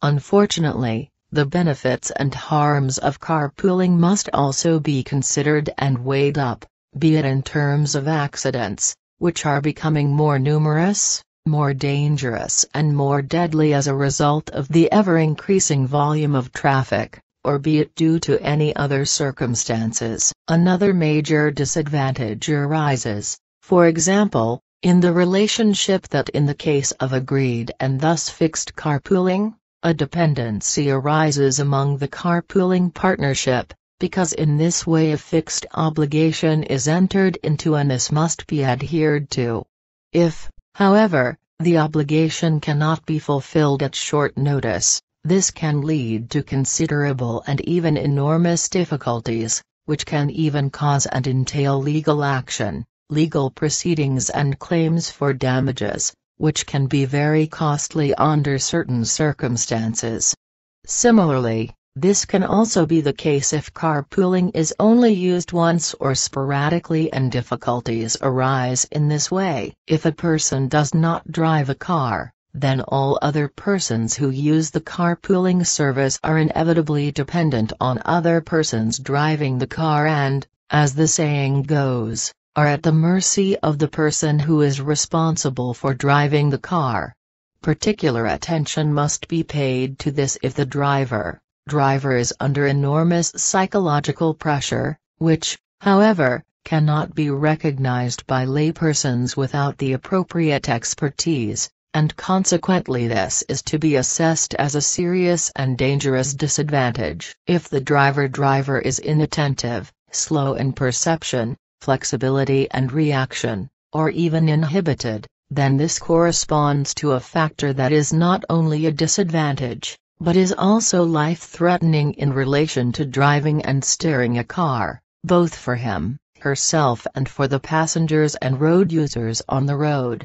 Unfortunately, the benefits and harms of carpooling must also be considered and weighed up, be it in terms of accidents, which are becoming more numerous, more dangerous and more deadly as a result of the ever-increasing volume of traffic, or be it due to any other circumstances. Another major disadvantage arises, for example, in the relationship that in the case of agreed and thus fixed carpooling, a dependency arises among the carpooling partnership, because in this way a fixed obligation is entered into and this must be adhered to. If, however, the obligation cannot be fulfilled at short notice, this can lead to considerable and even enormous difficulties, which can even cause and entail legal action, legal proceedings and claims for damages, which can be very costly under certain circumstances. Similarly, this can also be the case if carpooling is only used once or sporadically and difficulties arise in this way. If a person does not drive a car, then all other persons who use the carpooling service are inevitably dependent on other persons driving the car and, as the saying goes, are at the mercy of the person who is responsible for driving the car. Particular attention must be paid to this if the driver is under enormous psychological pressure, which, however, cannot be recognized by laypersons without the appropriate expertise, and consequently this is to be assessed as a serious and dangerous disadvantage. If the driver is inattentive, slow in perception, flexibility and reaction, or even inhibited, then this corresponds to a factor that is not only a disadvantage, but is also life-threatening in relation to driving and steering a car, both for him, herself and for the passengers and road users on the road.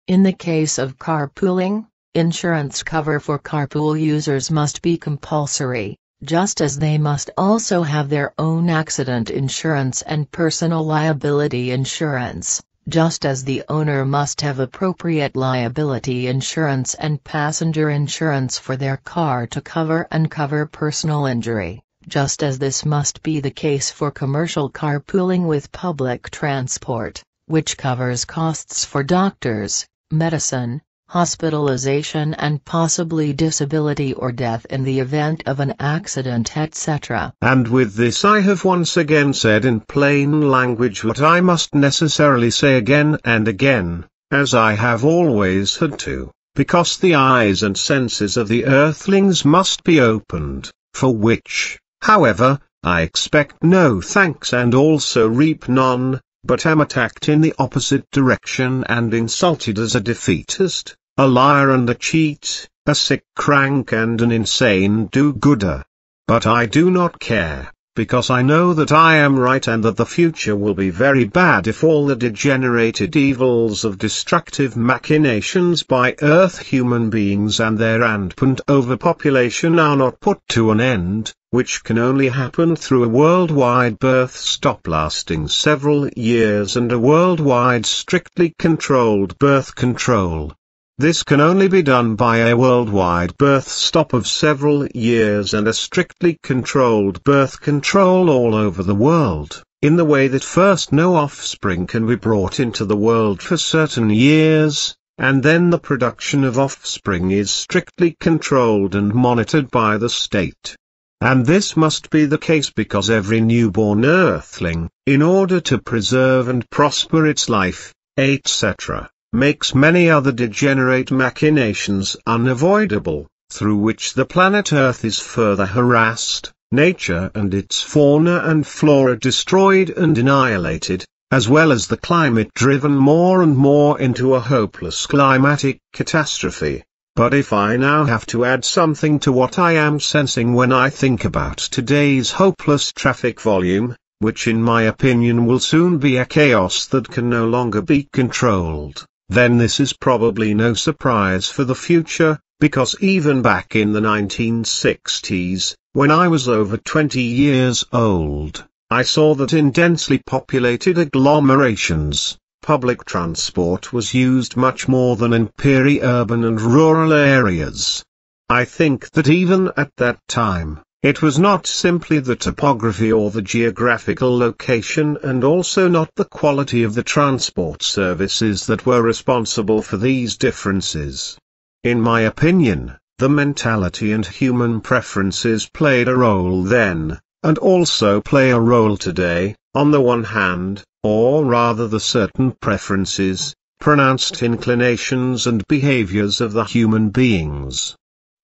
In the case of carpooling, insurance cover for carpool users must be compulsory, just as they must also have their own accident insurance and personal liability insurance, just as the owner must have appropriate liability insurance and passenger insurance for their car to cover personal injury, just as this must be the case for commercial carpooling with public transport, which covers costs for doctors, medicine, hospitalization and possibly disability or death in the event of an accident, etc. And with this I have once again said in plain language what I must necessarily say again and again, as I have always had to, because the eyes and senses of the earthlings must be opened, for which, however, I expect no thanks and also reap none, but am attacked in the opposite direction and insulted as a defeatist, a liar and a cheat, a sick crank and an insane do-gooder. But I do not care, because I know that I am right and that the future will be very bad if all the degenerated evils of destructive machinations by Earth human beings and their rampant overpopulation are not put to an end, which can only happen through a worldwide birth stop lasting several years and a worldwide strictly controlled birth control. This can only be done by a worldwide birth stop of several years and a strictly controlled birth control all over the world. in the way that first no offspring can be brought into the world for certain years, and then the production of offspring is strictly controlled and monitored by the state. And this must be the case because every newborn earthling, in order to preserve and prosper its life, etc., makes many other degenerate machinations unavoidable, through which the planet Earth is further harassed, nature and its fauna and flora destroyed and annihilated, as well as the climate driven more and more into a hopeless climatic catastrophe. But if I now have to add something to what I am sensing when I think about today's hopeless traffic volume, which in my opinion will soon be a chaos that can no longer be controlled, then this is probably no surprise for the future, because even back in the 1960s, when I was over 20 years old, I saw that in densely populated agglomerations, public transport was used much more than in peri-urban and rural areas. I think that even at that time, it was not simply the topography or the geographical location and also not the quality of the transport services that were responsible for these differences. In my opinion, the mentality and human preferences played a role then, and also play a role today, on the one hand, or rather the certain preferences, pronounced inclinations and behaviors of the human beings.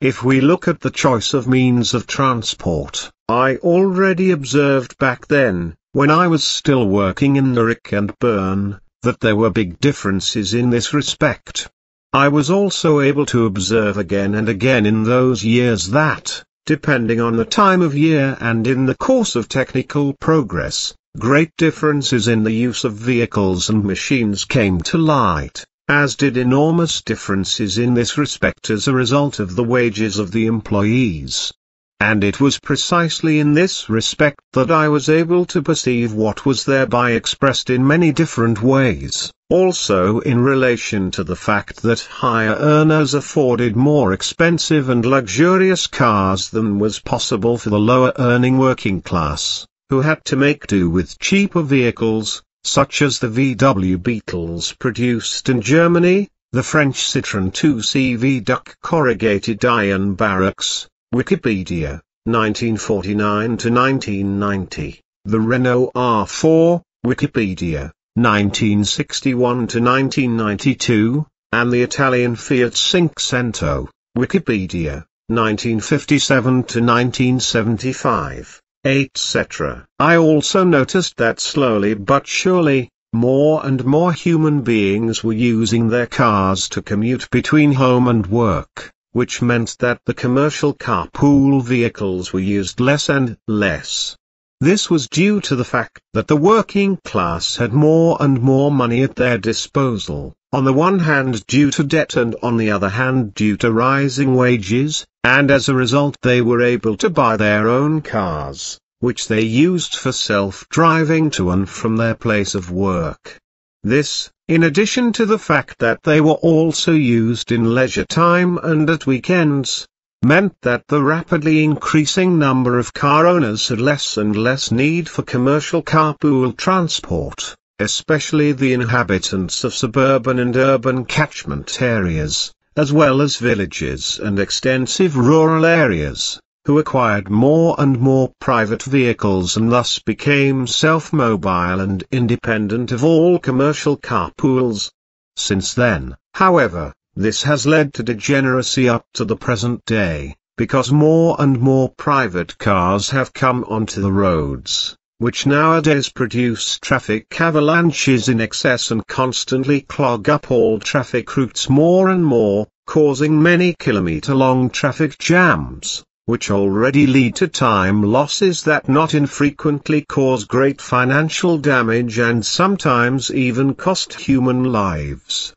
If we look at the choice of means of transport, I already observed back then, when I was still working in Zurich and Bern, that there were big differences in this respect. I was also able to observe again and again in those years that, depending on the time of year and in the course of technical progress, great differences in the use of vehicles and machines came to light, as did enormous differences in this respect as a result of the wages of the employees. And it was precisely in this respect that I was able to perceive what was thereby expressed in many different ways, also in relation to the fact that higher earners afforded more expensive and luxurious cars than was possible for the lower earning working class, who had to make do with cheaper vehicles, such as the VW Beetles produced in Germany, the French Citroën 2CV Duck corrugated iron barracks, Wikipedia, 1949–1990, the Renault R4, Wikipedia, 1961–1992, and the Italian Fiat Cinquecento, Wikipedia, 1957–1975. etc. I also noticed that slowly but surely, more and more human beings were using their cars to commute between home and work, which meant that the commercial carpool vehicles were used less and less. This was due to the fact that the working class had more and more money at their disposal, on the one hand due to debt and on the other hand due to rising wages, and as a result they were able to buy their own cars, which they used for self-driving to and from their place of work. This, in addition to the fact that they were also used in leisure time and at weekends, meant that the rapidly increasing number of car owners had less and less need for commercial carpool transport, especially the inhabitants of suburban and urban catchment areas, as well as villages and extensive rural areas, who acquired more and more private vehicles and thus became self-mobile and independent of all commercial carpools. Since then, however, this has led to degeneracy up to the present day, because more and more private cars have come onto the roads, which nowadays produce traffic avalanches in excess and constantly clog up all traffic routes more and more, causing many kilometer-long traffic jams, which already lead to time losses that not infrequently cause great financial damage and sometimes even cost human lives.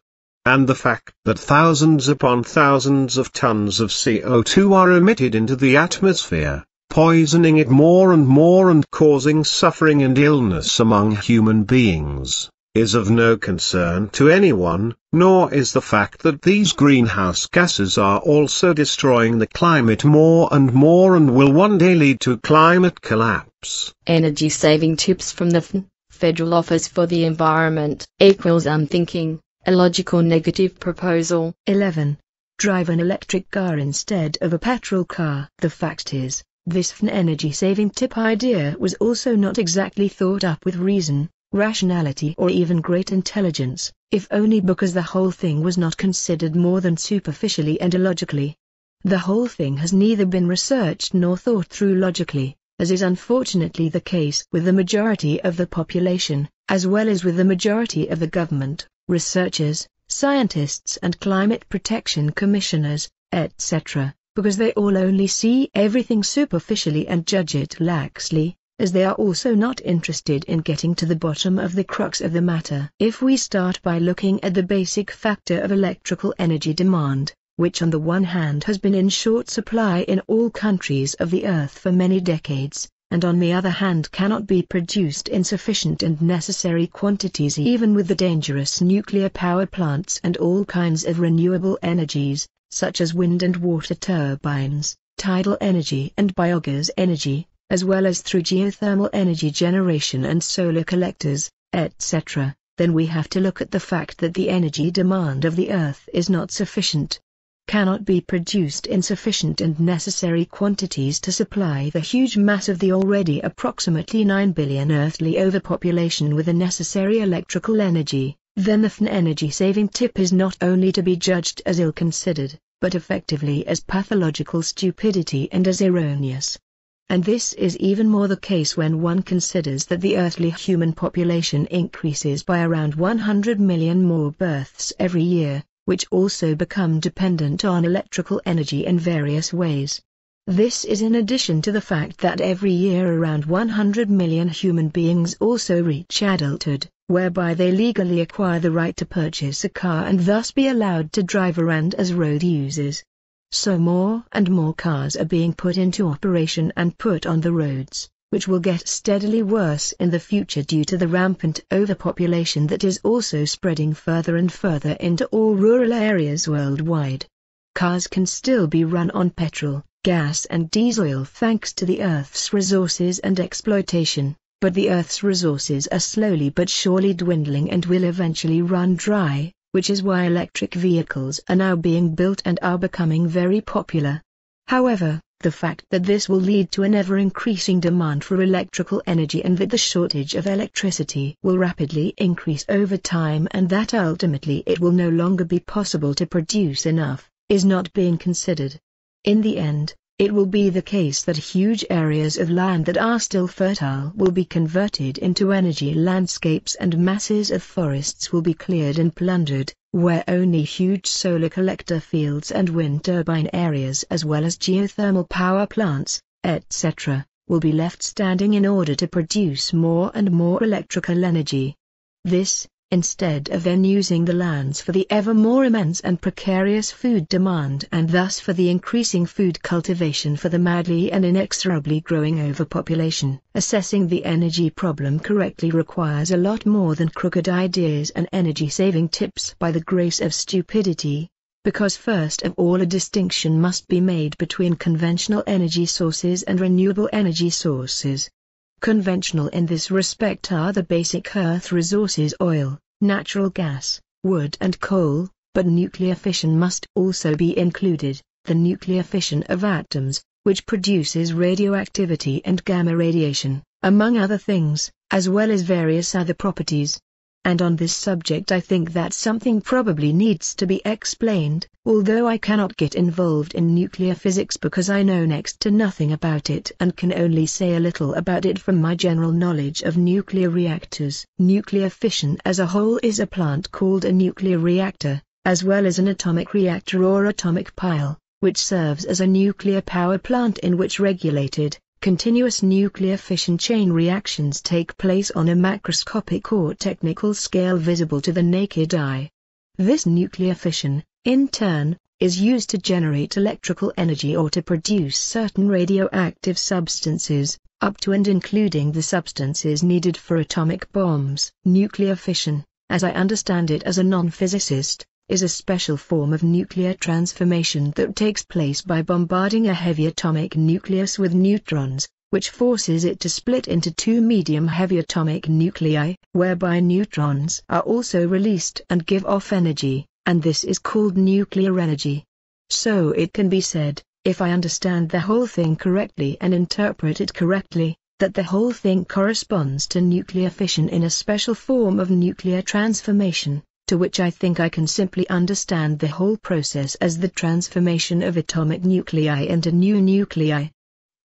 And the fact that thousands upon thousands of tons of CO2 are emitted into the atmosphere, poisoning it more and more and causing suffering and illness among human beings, is of no concern to anyone, nor is the fact that these greenhouse gases are also destroying the climate more and will one day lead to climate collapse. Energy saving tips from the Federal Office for the Environment equals unthinking, illogical negative proposal. 11. Drive an electric car instead of a petrol car. The fact is, this energy-saving tip idea was also not exactly thought up with reason, rationality or even great intelligence, if only because the whole thing was not considered more than superficially and illogically. The whole thing has neither been researched nor thought through logically, as is unfortunately the case with the majority of the population, as well as with the majority of the government, researchers, scientists and climate protection commissioners, etc., because they all only see everything superficially and judge it laxly, as they are also not interested in getting to the bottom of the crux of the matter. If we start by looking at the basic factor of electrical energy demand, which on the one hand has been in short supply in all countries of the earth for many decades, and on the other hand cannot be produced in sufficient and necessary quantities even with the dangerous nuclear power plants and all kinds of renewable energies, such as wind and water turbines, tidal energy and biogas energy, as well as through geothermal energy generation and solar collectors, etc., then we have to look at the fact that the energy demand of the Earth is not sufficient, cannot be produced in sufficient and necessary quantities to supply the huge mass of the already approximately 9 billion earthly overpopulation with the necessary electrical energy. Then the energy-saving tip is not only to be judged as ill-considered, but effectively as pathological stupidity and as erroneous. And this is even more the case when one considers that the earthly human population increases by around 100 million more births every year, which also become dependent on electrical energy in various ways. This is in addition to the fact that every year around 100 million human beings also reach adulthood, whereby they legally acquire the right to purchase a car and thus be allowed to drive around as road users. So more and more cars are being put into operation and put on the roads, which will get steadily worse in the future due to the rampant overpopulation that is also spreading further and further into all rural areas worldwide. Cars can still be run on petrol, gas and diesel thanks to the Earth's resources and exploitation, but the Earth's resources are slowly but surely dwindling and will eventually run dry, which is why electric vehicles are now being built and are becoming very popular. However, the fact that this will lead to an ever-increasing demand for electrical energy and that the shortage of electricity will rapidly increase over time and that ultimately it will no longer be possible to produce enough, is not being considered. In the end, it will be the case that huge areas of land that are still fertile will be converted into energy landscapes and masses of forests will be cleared and plundered, where only huge solar collector fields and wind turbine areas as well as geothermal power plants, etc., will be left standing in order to produce more and more electrical energy. This, instead of then using the lands for the ever more immense and precarious food demand and thus for the increasing food cultivation for the madly and inexorably growing overpopulation. Assessing the energy problem correctly requires a lot more than crooked ideas and energy-saving tips by the grace of stupidity, because first of all a distinction must be made between conventional energy sources and renewable energy sources. Conventional in this respect are the basic earth resources oil, natural gas, wood and coal, but nuclear fission must also be included, the nuclear fission of atoms, which produces radioactivity and gamma radiation, among other things, as well as various other properties. And on this subject I think that something probably needs to be explained, although I cannot get involved in nuclear physics because I know next to nothing about it and can only say a little about it from my general knowledge of nuclear reactors. Nuclear fission as a whole is a plant called a nuclear reactor, as well as an atomic reactor or atomic pile, which serves as a nuclear power plant in which regulated, continuous nuclear fission chain reactions take place on a macroscopic or technical scale visible to the naked eye. This nuclear fission, in turn, is used to generate electrical energy or to produce certain radioactive substances, up to and including the substances needed for atomic bombs. Nuclear fission, as I understand it as a non-physicist, is a special form of nuclear transformation that takes place by bombarding a heavy atomic nucleus with neutrons, which forces it to split into two medium-heavy atomic nuclei, whereby neutrons are also released and give off energy, and this is called nuclear energy. So it can be said, if I understand the whole thing correctly and interpret it correctly, that the whole thing corresponds to nuclear fission in a special form of nuclear transformation, to which I think I can simply understand the whole process as the transformation of atomic nuclei into new nuclei.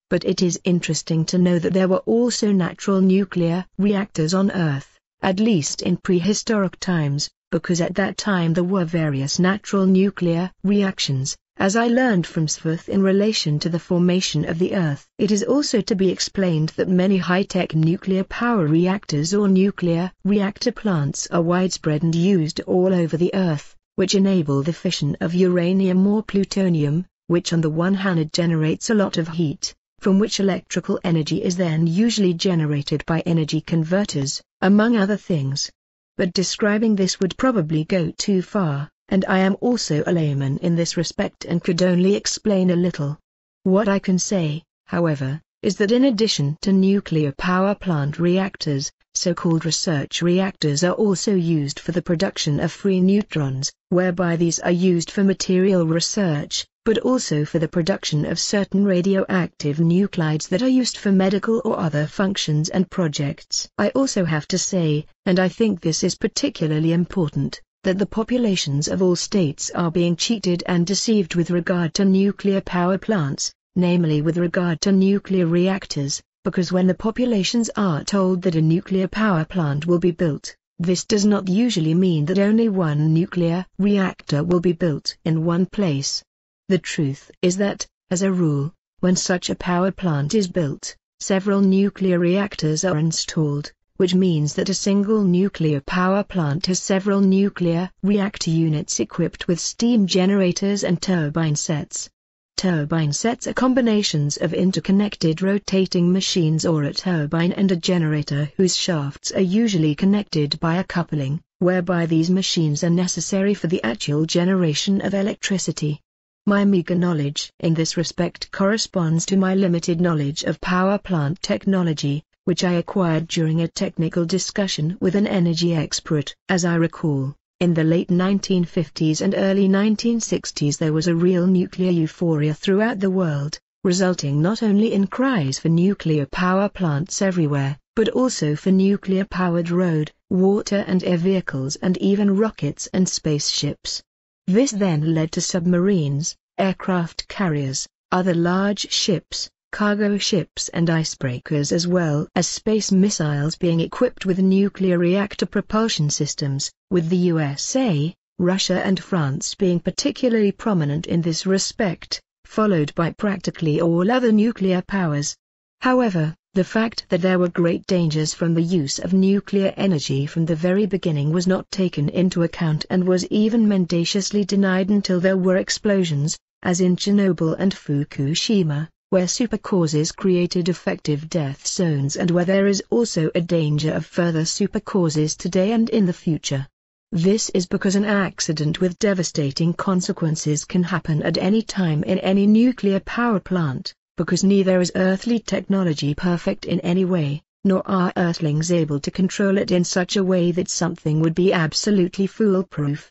But it is interesting to know that there were also natural nuclear reactors on Earth, at least in prehistoric times, because at that time there were various natural nuclear reactions, as I learned from Svuth in relation to the formation of the Earth. It is also to be explained that many high-tech nuclear power reactors or nuclear reactor plants are widespread and used all over the Earth, which enable the fission of uranium or plutonium, which on the one hand generates a lot of heat, from which electrical energy is then usually generated by energy converters, among other things. But describing this would probably go too far, and I am also a layman in this respect and could only explain a little. What I can say, however, is that in addition to nuclear power plant reactors, so-called research reactors are also used for the production of free neutrons, whereby these are used for material research, but also for the production of certain radioactive nuclides that are used for medical or other functions and projects. I also have to say, and I think this is particularly important, that the populations of all states are being cheated and deceived with regard to nuclear power plants, namely with regard to nuclear reactors, because when the populations are told that a nuclear power plant will be built, this does not usually mean that only one nuclear reactor will be built in one place. The truth is that, as a rule, when such a power plant is built, several nuclear reactors are installed, which means that a single nuclear power plant has several nuclear reactor units equipped with steam generators and turbine sets. Turbine sets are combinations of interconnected rotating machines or a turbine and a generator whose shafts are usually connected by a coupling, whereby these machines are necessary for the actual generation of electricity. My meager knowledge in this respect corresponds to my limited knowledge of power plant technology, which I acquired during a technical discussion with an energy expert. As I recall, in the late 1950s and early 1960s there was a real nuclear euphoria throughout the world, resulting not only in cries for nuclear power plants everywhere, but also for nuclear-powered road, water and air vehicles and even rockets and spaceships. This then led to submarines, aircraft carriers, other large ships, cargo ships and icebreakers as well as space missiles being equipped with nuclear reactor propulsion systems, with the USA, Russia and France being particularly prominent in this respect, followed by practically all other nuclear powers. However, the fact that there were great dangers from the use of nuclear energy from the very beginning was not taken into account and was even mendaciously denied until there were explosions, as in Chernobyl and Fukushima, where supercauses created effective death zones and where there is also a danger of further supercauses today and in the future. This is because an accident with devastating consequences can happen at any time in any nuclear power plant, because neither is earthly technology perfect in any way, nor are earthlings able to control it in such a way that something would be absolutely foolproof.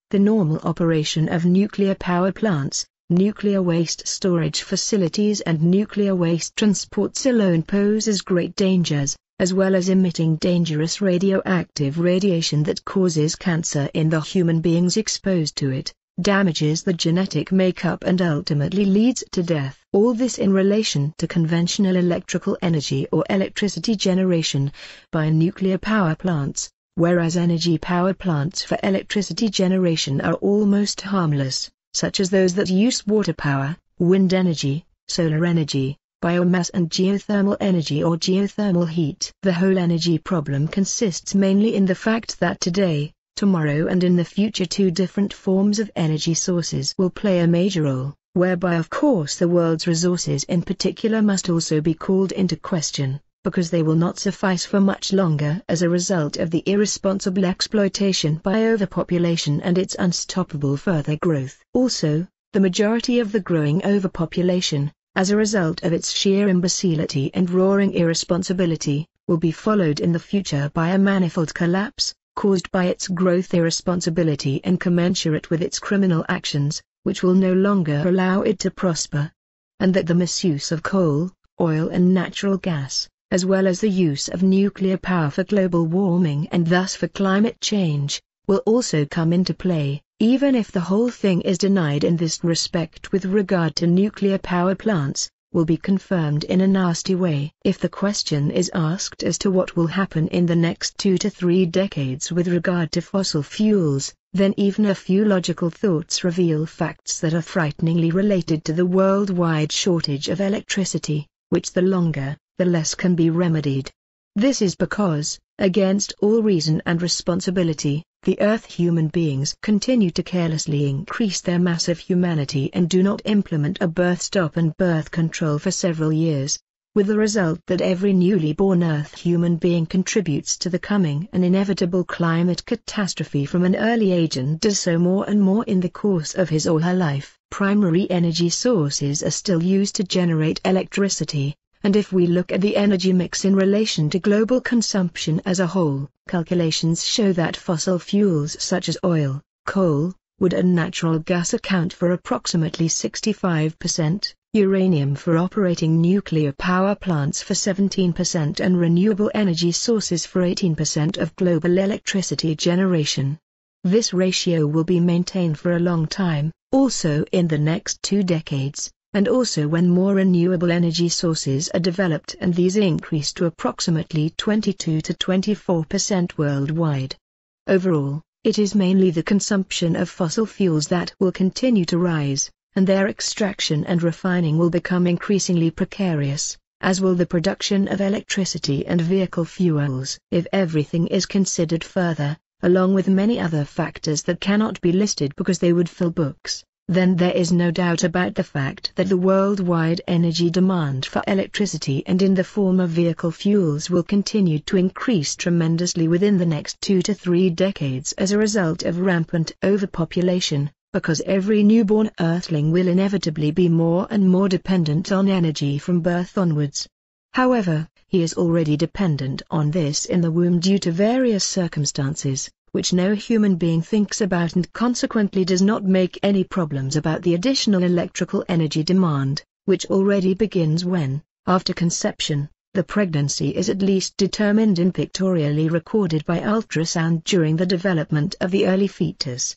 The normal operation of nuclear power plants, nuclear waste storage facilities and nuclear waste transports alone poses great dangers, as well as emitting dangerous radioactive radiation that causes cancer in the human beings exposed to it, damages the genetic makeup and ultimately leads to death. All this in relation to conventional electrical energy or electricity generation by nuclear power plants, whereas energy power plants for electricity generation are almost harmless, such as those that use water power, wind energy, solar energy, biomass and geothermal energy or geothermal heat. The whole energy problem consists mainly in the fact that today, tomorrow and in the future two different forms of energy sources will play a major role, whereby of course the world's resources in particular must also be called into question, because they will not suffice for much longer as a result of the irresponsible exploitation by overpopulation and its unstoppable further growth. Also, the majority of the growing overpopulation, as a result of its sheer imbecility and roaring irresponsibility, will be followed in the future by a manifold collapse, caused by its growth irresponsibility and commensurate with its criminal actions, which will no longer allow it to prosper. And that the misuse of coal, oil and natural gas, as well as the use of nuclear power for global warming and thus for climate change, will also come into play, even if the whole thing is denied in this respect with regard to nuclear power plants, will be confirmed in a nasty way. If the question is asked as to what will happen in the next 2 to 3 decades with regard to fossil fuels, then even a few logical thoughts reveal facts that are frighteningly related to the worldwide shortage of electricity, which the longer, the less can be remedied. This is because, against all reason and responsibility, the Earth human beings continue to carelessly increase their massive humanity and do not implement a birth stop and birth control for several years, with the result that every newly born Earth human being contributes to the coming and inevitable climate catastrophe from an early age and does so more and more in the course of his or her life. Primary energy sources are still used to generate electricity, and if we look at the energy mix in relation to global consumption as a whole, calculations show that fossil fuels such as oil, coal, wood and natural gas account for approximately 65%, uranium for operating nuclear power plants for 17% and renewable energy sources for 18% of global electricity generation. This ratio will be maintained for a long time, also in the next 2 decades. And also when more renewable energy sources are developed and these increase to approximately 22 to 24% worldwide. Overall, it is mainly the consumption of fossil fuels that will continue to rise, and their extraction and refining will become increasingly precarious, as will the production of electricity and vehicle fuels. If everything is considered further, along with many other factors that cannot be listed because they would fill books, then there is no doubt about the fact that the worldwide energy demand for electricity and in the form of vehicle fuels will continue to increase tremendously within the next 2 to 3 decades as a result of rampant overpopulation, because every newborn Earthling will inevitably be more and more dependent on energy from birth onwards. However, he is already dependent on this in the womb due to various circumstances, which no human being thinks about and consequently does not make any problems about the additional electrical energy demand, which already begins when, after conception, the pregnancy is at least determined and pictorially recorded by ultrasound during the development of the early fetus.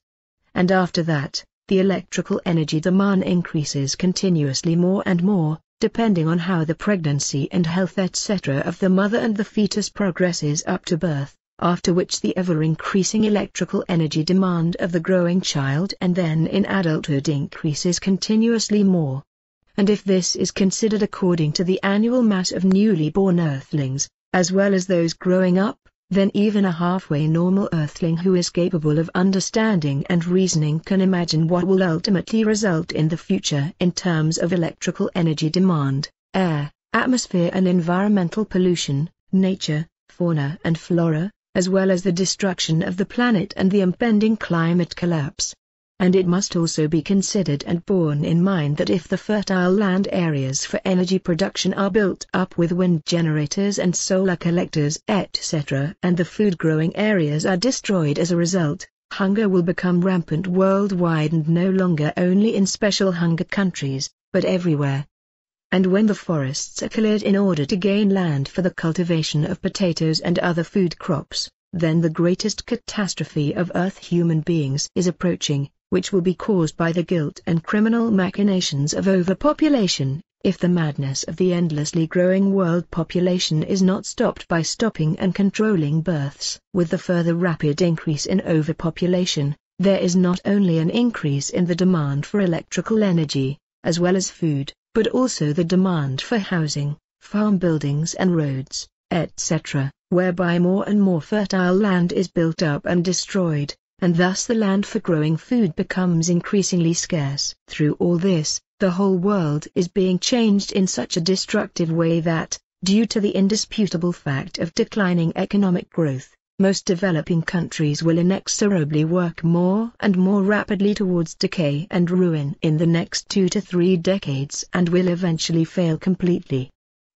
And after that, the electrical energy demand increases continuously more and more, depending on how the pregnancy and health etc. of the mother and the fetus progresses up to birth, after which the ever-increasing electrical energy demand of the growing child and then in adulthood increases continuously more. And if this is considered according to the annual mass of newly born Earthlings, as well as those growing up, then even a halfway normal Earthling who is capable of understanding and reasoning can imagine what will ultimately result in the future in terms of electrical energy demand, air, atmosphere and environmental pollution, nature, fauna and flora, as well as the destruction of the planet and the impending climate collapse. And it must also be considered and borne in mind that if the fertile land areas for energy production are built up with wind generators and solar collectors etc. and the food-growing areas are destroyed as a result, hunger will become rampant worldwide and no longer only in special hunger countries, but everywhere. And when the forests are cleared in order to gain land for the cultivation of potatoes and other food crops, then the greatest catastrophe of Earth human beings is approaching, which will be caused by the guilt and criminal machinations of overpopulation, if the madness of the endlessly growing world population is not stopped by stopping and controlling births. With the further rapid increase in overpopulation, there is not only an increase in the demand for electrical energy, as well as food, but also the demand for housing, farm buildings and roads, etc., whereby more and more fertile land is built up and destroyed, and thus the land for growing food becomes increasingly scarce. Through all this, the whole world is being changed in such a destructive way that, due to the indisputable fact of declining economic growth, most developing countries will inexorably work more and more rapidly towards decay and ruin in the next 2 to 3 decades and will eventually fail completely.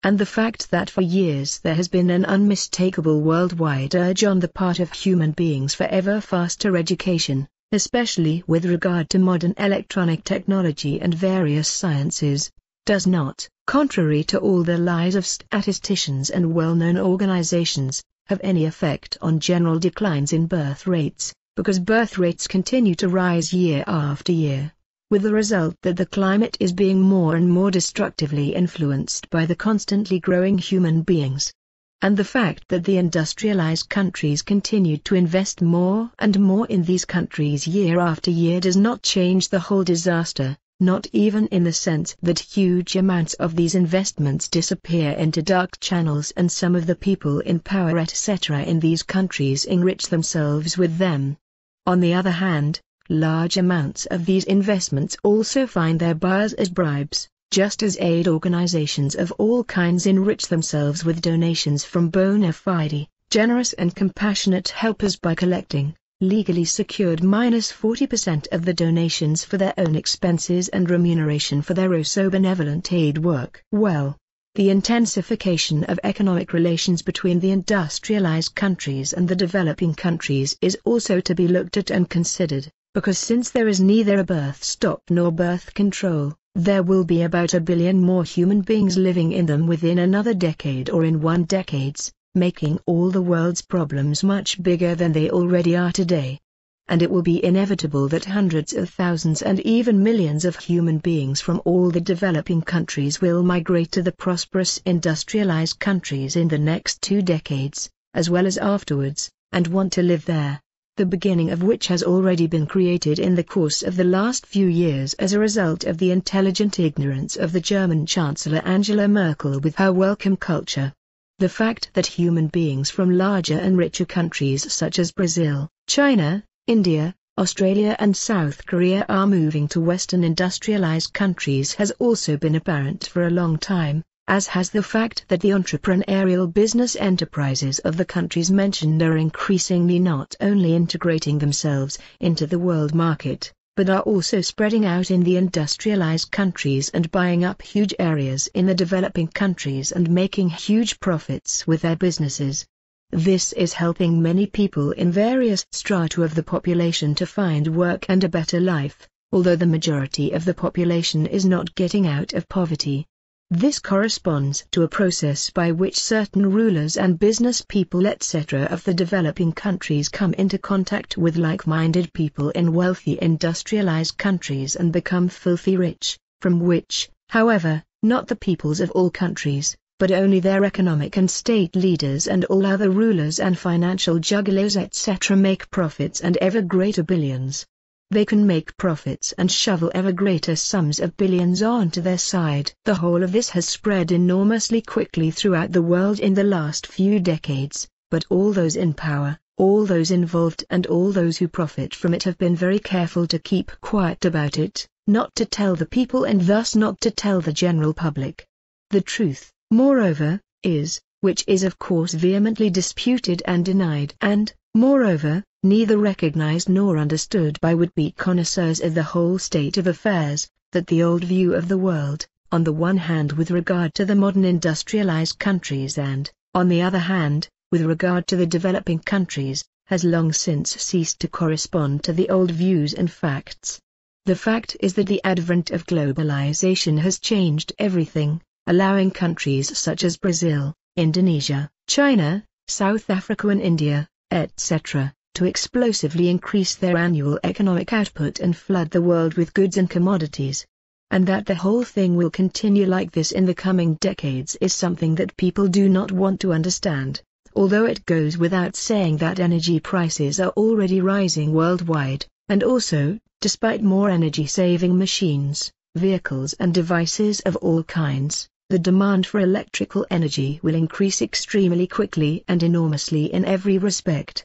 And the fact that for years there has been an unmistakable worldwide urge on the part of human beings for ever faster education, especially with regard to modern electronic technology and various sciences, does not, contrary to all the lies of statisticians and well-known organizations, have any effect on general declines in birth rates, because birth rates continue to rise year after year, with the result that the climate is being more and more destructively influenced by the constantly growing human beings. And the fact that the industrialized countries continue to invest more and more in these countries year after year does not change the whole disaster, not even in the sense that huge amounts of these investments disappear into dark channels and some of the people in power etc. in these countries enrich themselves with them. On the other hand, large amounts of these investments also find their buyers as bribes, just as aid organizations of all kinds enrich themselves with donations from bona fide, generous and compassionate helpers by collecting, legally secured -40% of the donations for their own expenses and remuneration for their oh-so-benevolent aid work. Well, the intensification of economic relations between the industrialized countries and the developing countries is also to be looked at and considered, because since there is neither a birth stop nor birth control, there will be about 1 billion more human beings living in them within another decade or in 1 decade, making all the world's problems much bigger than they already are today. And it will be inevitable that hundreds of thousands and even millions of human beings from all the developing countries will migrate to the prosperous industrialized countries in the next 2 decades, as well as afterwards, and want to live there, the beginning of which has already been created in the course of the last few years as a result of the intelligent ignorance of the German Chancellor Angela Merkel with her welcome culture. The fact that human beings from larger and richer countries such as Brazil, China, India, Australia and South Korea are moving to Western industrialized countries has also been apparent for a long time, as has the fact that the entrepreneurial business enterprises of the countries mentioned are increasingly not only integrating themselves into the world market, but are also spreading out in the industrialized countries and buying up huge areas in the developing countries and making huge profits with their businesses. This is helping many people in various strata of the population to find work and a better life, although the majority of the population is not getting out of poverty. This corresponds to a process by which certain rulers and business people etc. of the developing countries come into contact with like-minded people in wealthy industrialized countries and become filthy rich, from which, however, not the peoples of all countries, but only their economic and state leaders and all other rulers and financial jugglers etc. make profits and ever greater billions. They can make profits and shovel ever greater sums of billions onto their side. The whole of this has spread enormously quickly throughout the world in the last few decades, but all those in power, all those involved and all those who profit from it have been very careful to keep quiet about it, not to tell the people and thus not to tell the general public. The truth, moreover, is, which is of course vehemently disputed and denied and, moreover, neither recognized nor understood by would-be connoisseurs of the whole state of affairs, that the old view of the world, on the one hand with regard to the modern industrialized countries and, on the other hand, with regard to the developing countries, has long since ceased to correspond to the old views and facts. The fact is that the advent of globalization has changed everything, allowing countries such as Brazil, Indonesia, China, South Africa and India, etc., to explosively increase their annual economic output and flood the world with goods and commodities. And that the whole thing will continue like this in the coming decades is something that people do not want to understand, although it goes without saying that energy prices are already rising worldwide, and also, despite more energy-saving machines, vehicles and devices of all kinds, the demand for electrical energy will increase extremely quickly and enormously in every respect.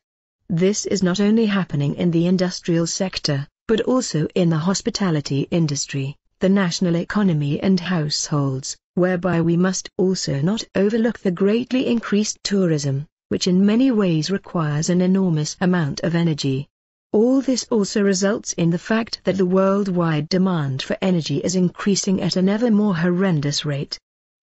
This is not only happening in the industrial sector, but also in the hospitality industry, the national economy and households, whereby we must also not overlook the greatly increased tourism, which in many ways requires an enormous amount of energy. All this also results in the fact that the worldwide demand for energy is increasing at an ever more horrendous rate.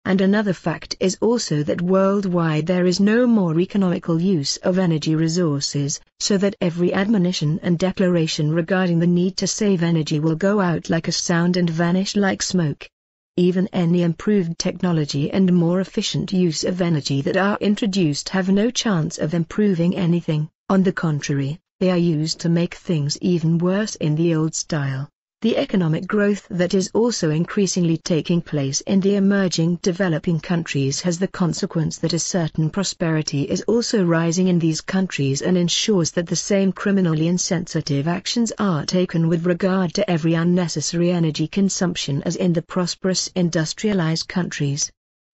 And another fact is also that worldwide there is no more economical use of energy resources, so that every admonition and declaration regarding the need to save energy will go out like a sound and vanish like smoke. Even any improved technology and more efficient use of energy that are introduced have no chance of improving anything. On the contrary, they are used to make things even worse in the old style. The economic growth that is also increasingly taking place in the emerging developing countries has the consequence that a certain prosperity is also rising in these countries and ensures that the same criminally insensitive actions are taken with regard to every unnecessary energy consumption as in the prosperous industrialized countries.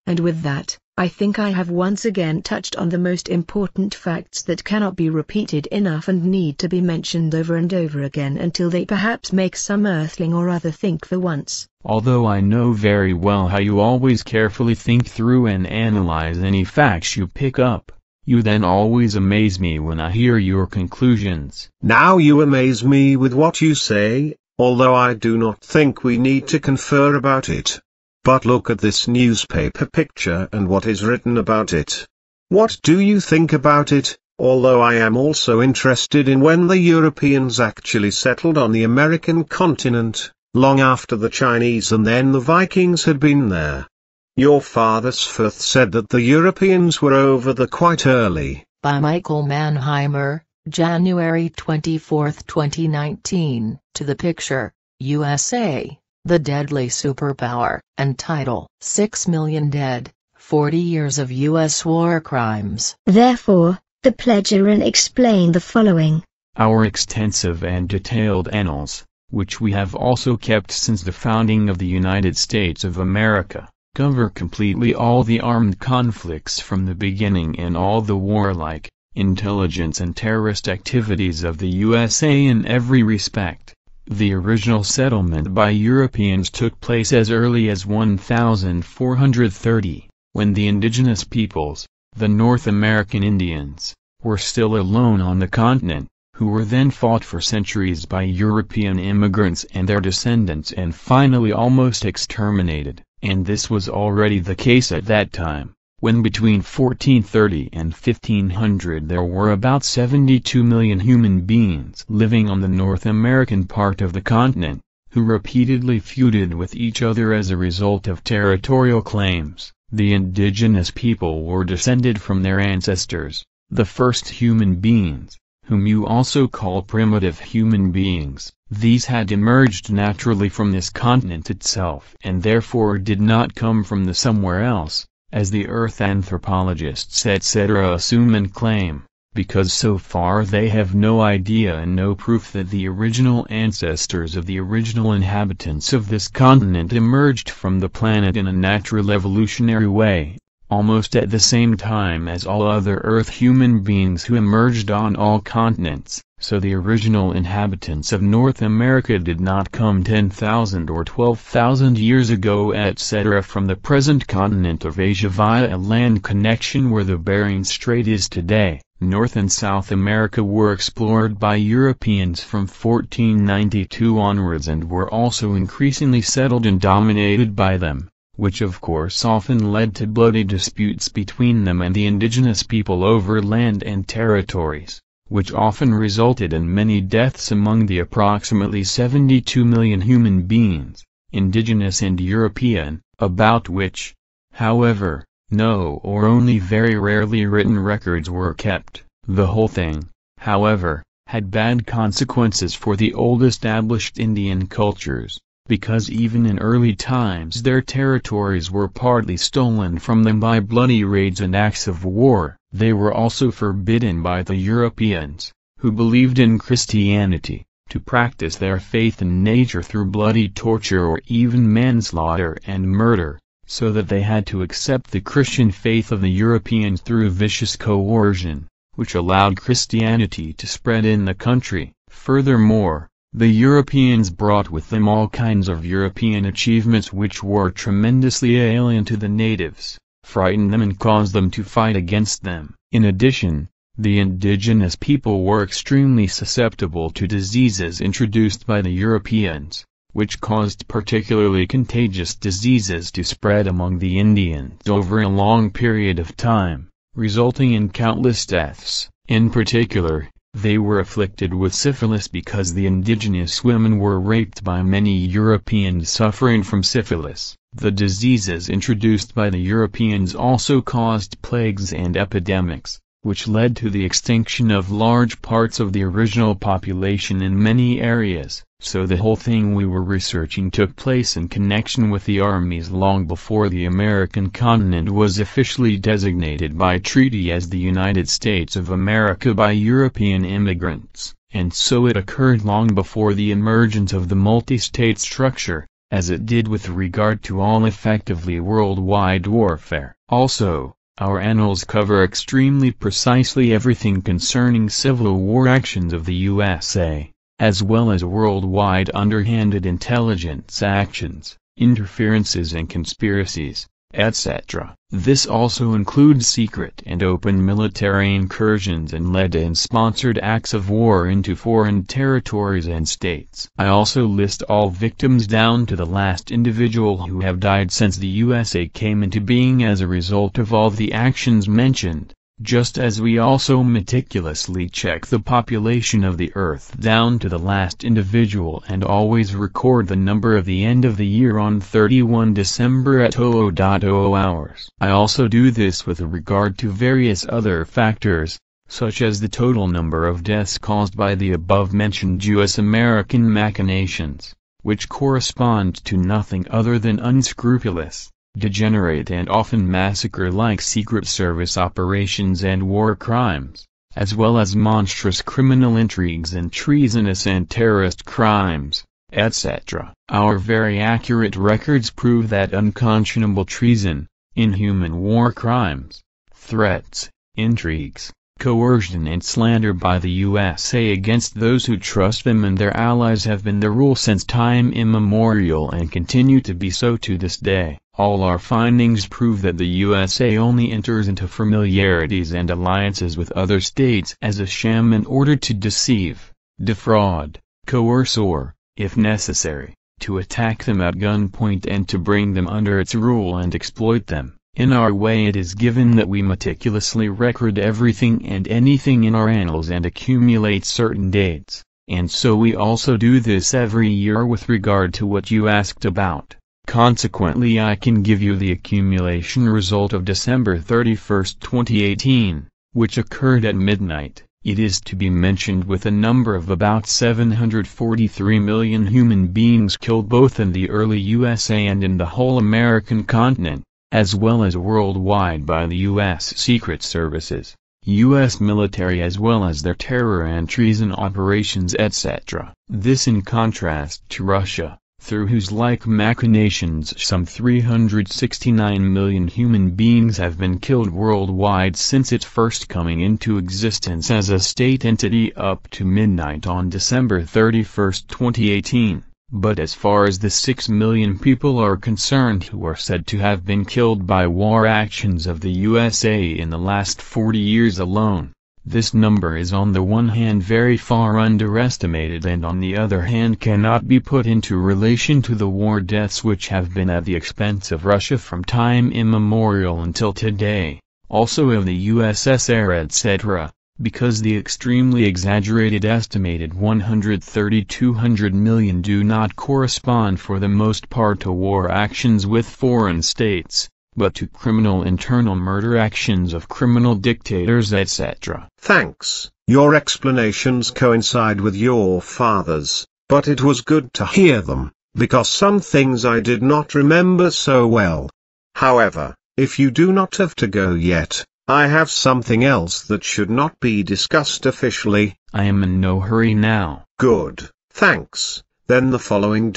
And with that, I think I have once again touched on the most important facts that cannot be repeated enough and need to be mentioned over and over again until they perhaps make some earthling or other think for once. Although I know very well how you always carefully think through and analyze any facts you pick up, you then always amaze me when I hear your conclusions. Now you amaze me with what you say, although I do not think we need to confer about it. But look at this newspaper picture and what is written about it. What do you think about it? Although I am also interested in when the Europeans actually settled on the American continent, long after the Chinese and then the Vikings had been there. Your father Sforth said that the Europeans were over there quite early. By Michael Mannheimer, January 24, 2019, to the picture, USA. The Deadly Superpower, and title, 6 Million Dead, 40 Years of U.S. War Crimes. Therefore, the Plejarin explained the following. Our extensive and detailed annals, which we have also kept since the founding of the United States of America, cover completely all the armed conflicts from the beginning and all the warlike, intelligence and terrorist activities of the USA in every respect. The original settlement by Europeans took place as early as 1430, when the indigenous peoples, the North American Indians, were still alone on the continent, who were then fought for centuries by European immigrants and their descendants and finally almost exterminated, and this was already the case at that time, when between 1430 and 1500 there were about 72 million human beings living on the North American part of the continent, who repeatedly feuded with each other as a result of territorial claims. The indigenous people were descended from their ancestors, the first human beings, whom you also call primitive human beings. These had emerged naturally from this continent itself and therefore did not come from the somewhere else, as the earth anthropologists etc. assume and claim, because so far they have no idea and no proof that the original ancestors of the original inhabitants of this continent emerged from the planet in a natural evolutionary way, almost at the same time as all other Earth human beings who emerged on all continents. So the original inhabitants of North America did not come 10,000 or 12,000 years ago etc. from the present continent of Asia via a land connection where the Bering Strait is today. North and South America were explored by Europeans from 1492 onwards and were also increasingly settled and dominated by them, which of course often led to bloody disputes between them and the indigenous people over land and territories, which often resulted in many deaths among the approximately 72 million human beings, indigenous and European, about which, however, no or only very rarely written records were kept. The whole thing, however, had bad consequences for the old established Indian cultures, because even in early times their territories were partly stolen from them by bloody raids and acts of war. They were also forbidden by the Europeans, who believed in Christianity, to practice their faith in nature through bloody torture or even manslaughter and murder, so that they had to accept the Christian faith of the Europeans through vicious coercion, which allowed Christianity to spread in the country. Furthermore, the Europeans brought with them all kinds of European achievements which were tremendously alien to the natives, frightened them and caused them to fight against them. In addition, the indigenous people were extremely susceptible to diseases introduced by the Europeans, which caused particularly contagious diseases to spread among the Indians over a long period of time, resulting in countless deaths. In particular, they were afflicted with syphilis because the indigenous women were raped by many Europeans suffering from syphilis. The diseases introduced by the Europeans also caused plagues and epidemics, which led to the extinction of large parts of the original population in many areas. So the whole thing we were researching took place in connection with the armies long before the American continent was officially designated by treaty as the United States of America by European immigrants, and so it occurred long before the emergence of the multi-state structure, as it did with regard to all effectively worldwide warfare. Also, our annals cover extremely precisely everything concerning Civil War actions of the USA, as well as worldwide underhanded intelligence actions, interferences and conspiracies, etc. This also includes secret and open military incursions and led and sponsored acts of war into foreign territories and states. I also list all victims down to the last individual who have died since the USA came into being as a result of all the actions mentioned, just as we also meticulously check the population of the Earth down to the last individual and always record the number of the end of the year on 31 December at 00:00 hours. I also do this with regard to various other factors, such as the total number of deaths caused by the above-mentioned US-American machinations, which correspond to nothing other than unscrupulous, degenerate and often massacre-like Secret Service operations and war crimes, as well as monstrous criminal intrigues and treasonous and terrorist crimes, etc. Our very accurate records prove that unconscionable treason, inhuman war crimes, threats, intrigues, coercion and slander by the USA against those who trust them and their allies have been the rule since time immemorial and continue to be so to this day. All our findings prove that the USA only enters into familiarities and alliances with other states as a sham in order to deceive, defraud, coerce or, if necessary, to attack them at gunpoint and to bring them under its rule and exploit them. In our way it is given that we meticulously record everything and anything in our annals and accumulate certain dates, and so we also do this every year with regard to what you asked about. Consequently I can give you the accumulation result of December 31, 2018, which occurred at midnight. It is to be mentioned with a number of about 743 million human beings killed both in the early USA and in the whole American continent, as well as worldwide by the U.S. Secret Services, U.S. military as well as their terror and treason operations etc. This in contrast to Russia, through whose like machinations some 369 million human beings have been killed worldwide since its first coming into existence as a state entity up to midnight on December 31, 2018. But as far as the 6 million people are concerned who are said to have been killed by war actions of the USA in the last 40 years alone, this number is on the one hand very far underestimated and on the other hand cannot be put into relation to the war deaths which have been at the expense of Russia from time immemorial until today, also of the USSR etc., because the extremely exaggerated estimated 130–200 million do not correspond for the most part to war actions with foreign states, but to criminal internal murder actions of criminal dictators etc. Thanks, your explanations coincide with your father's, but it was good to hear them, because some things I did not remember so well. However, if you do not have to go yet, I have something else that should not be discussed officially. I am in no hurry now. Good, thanks. Then the following ...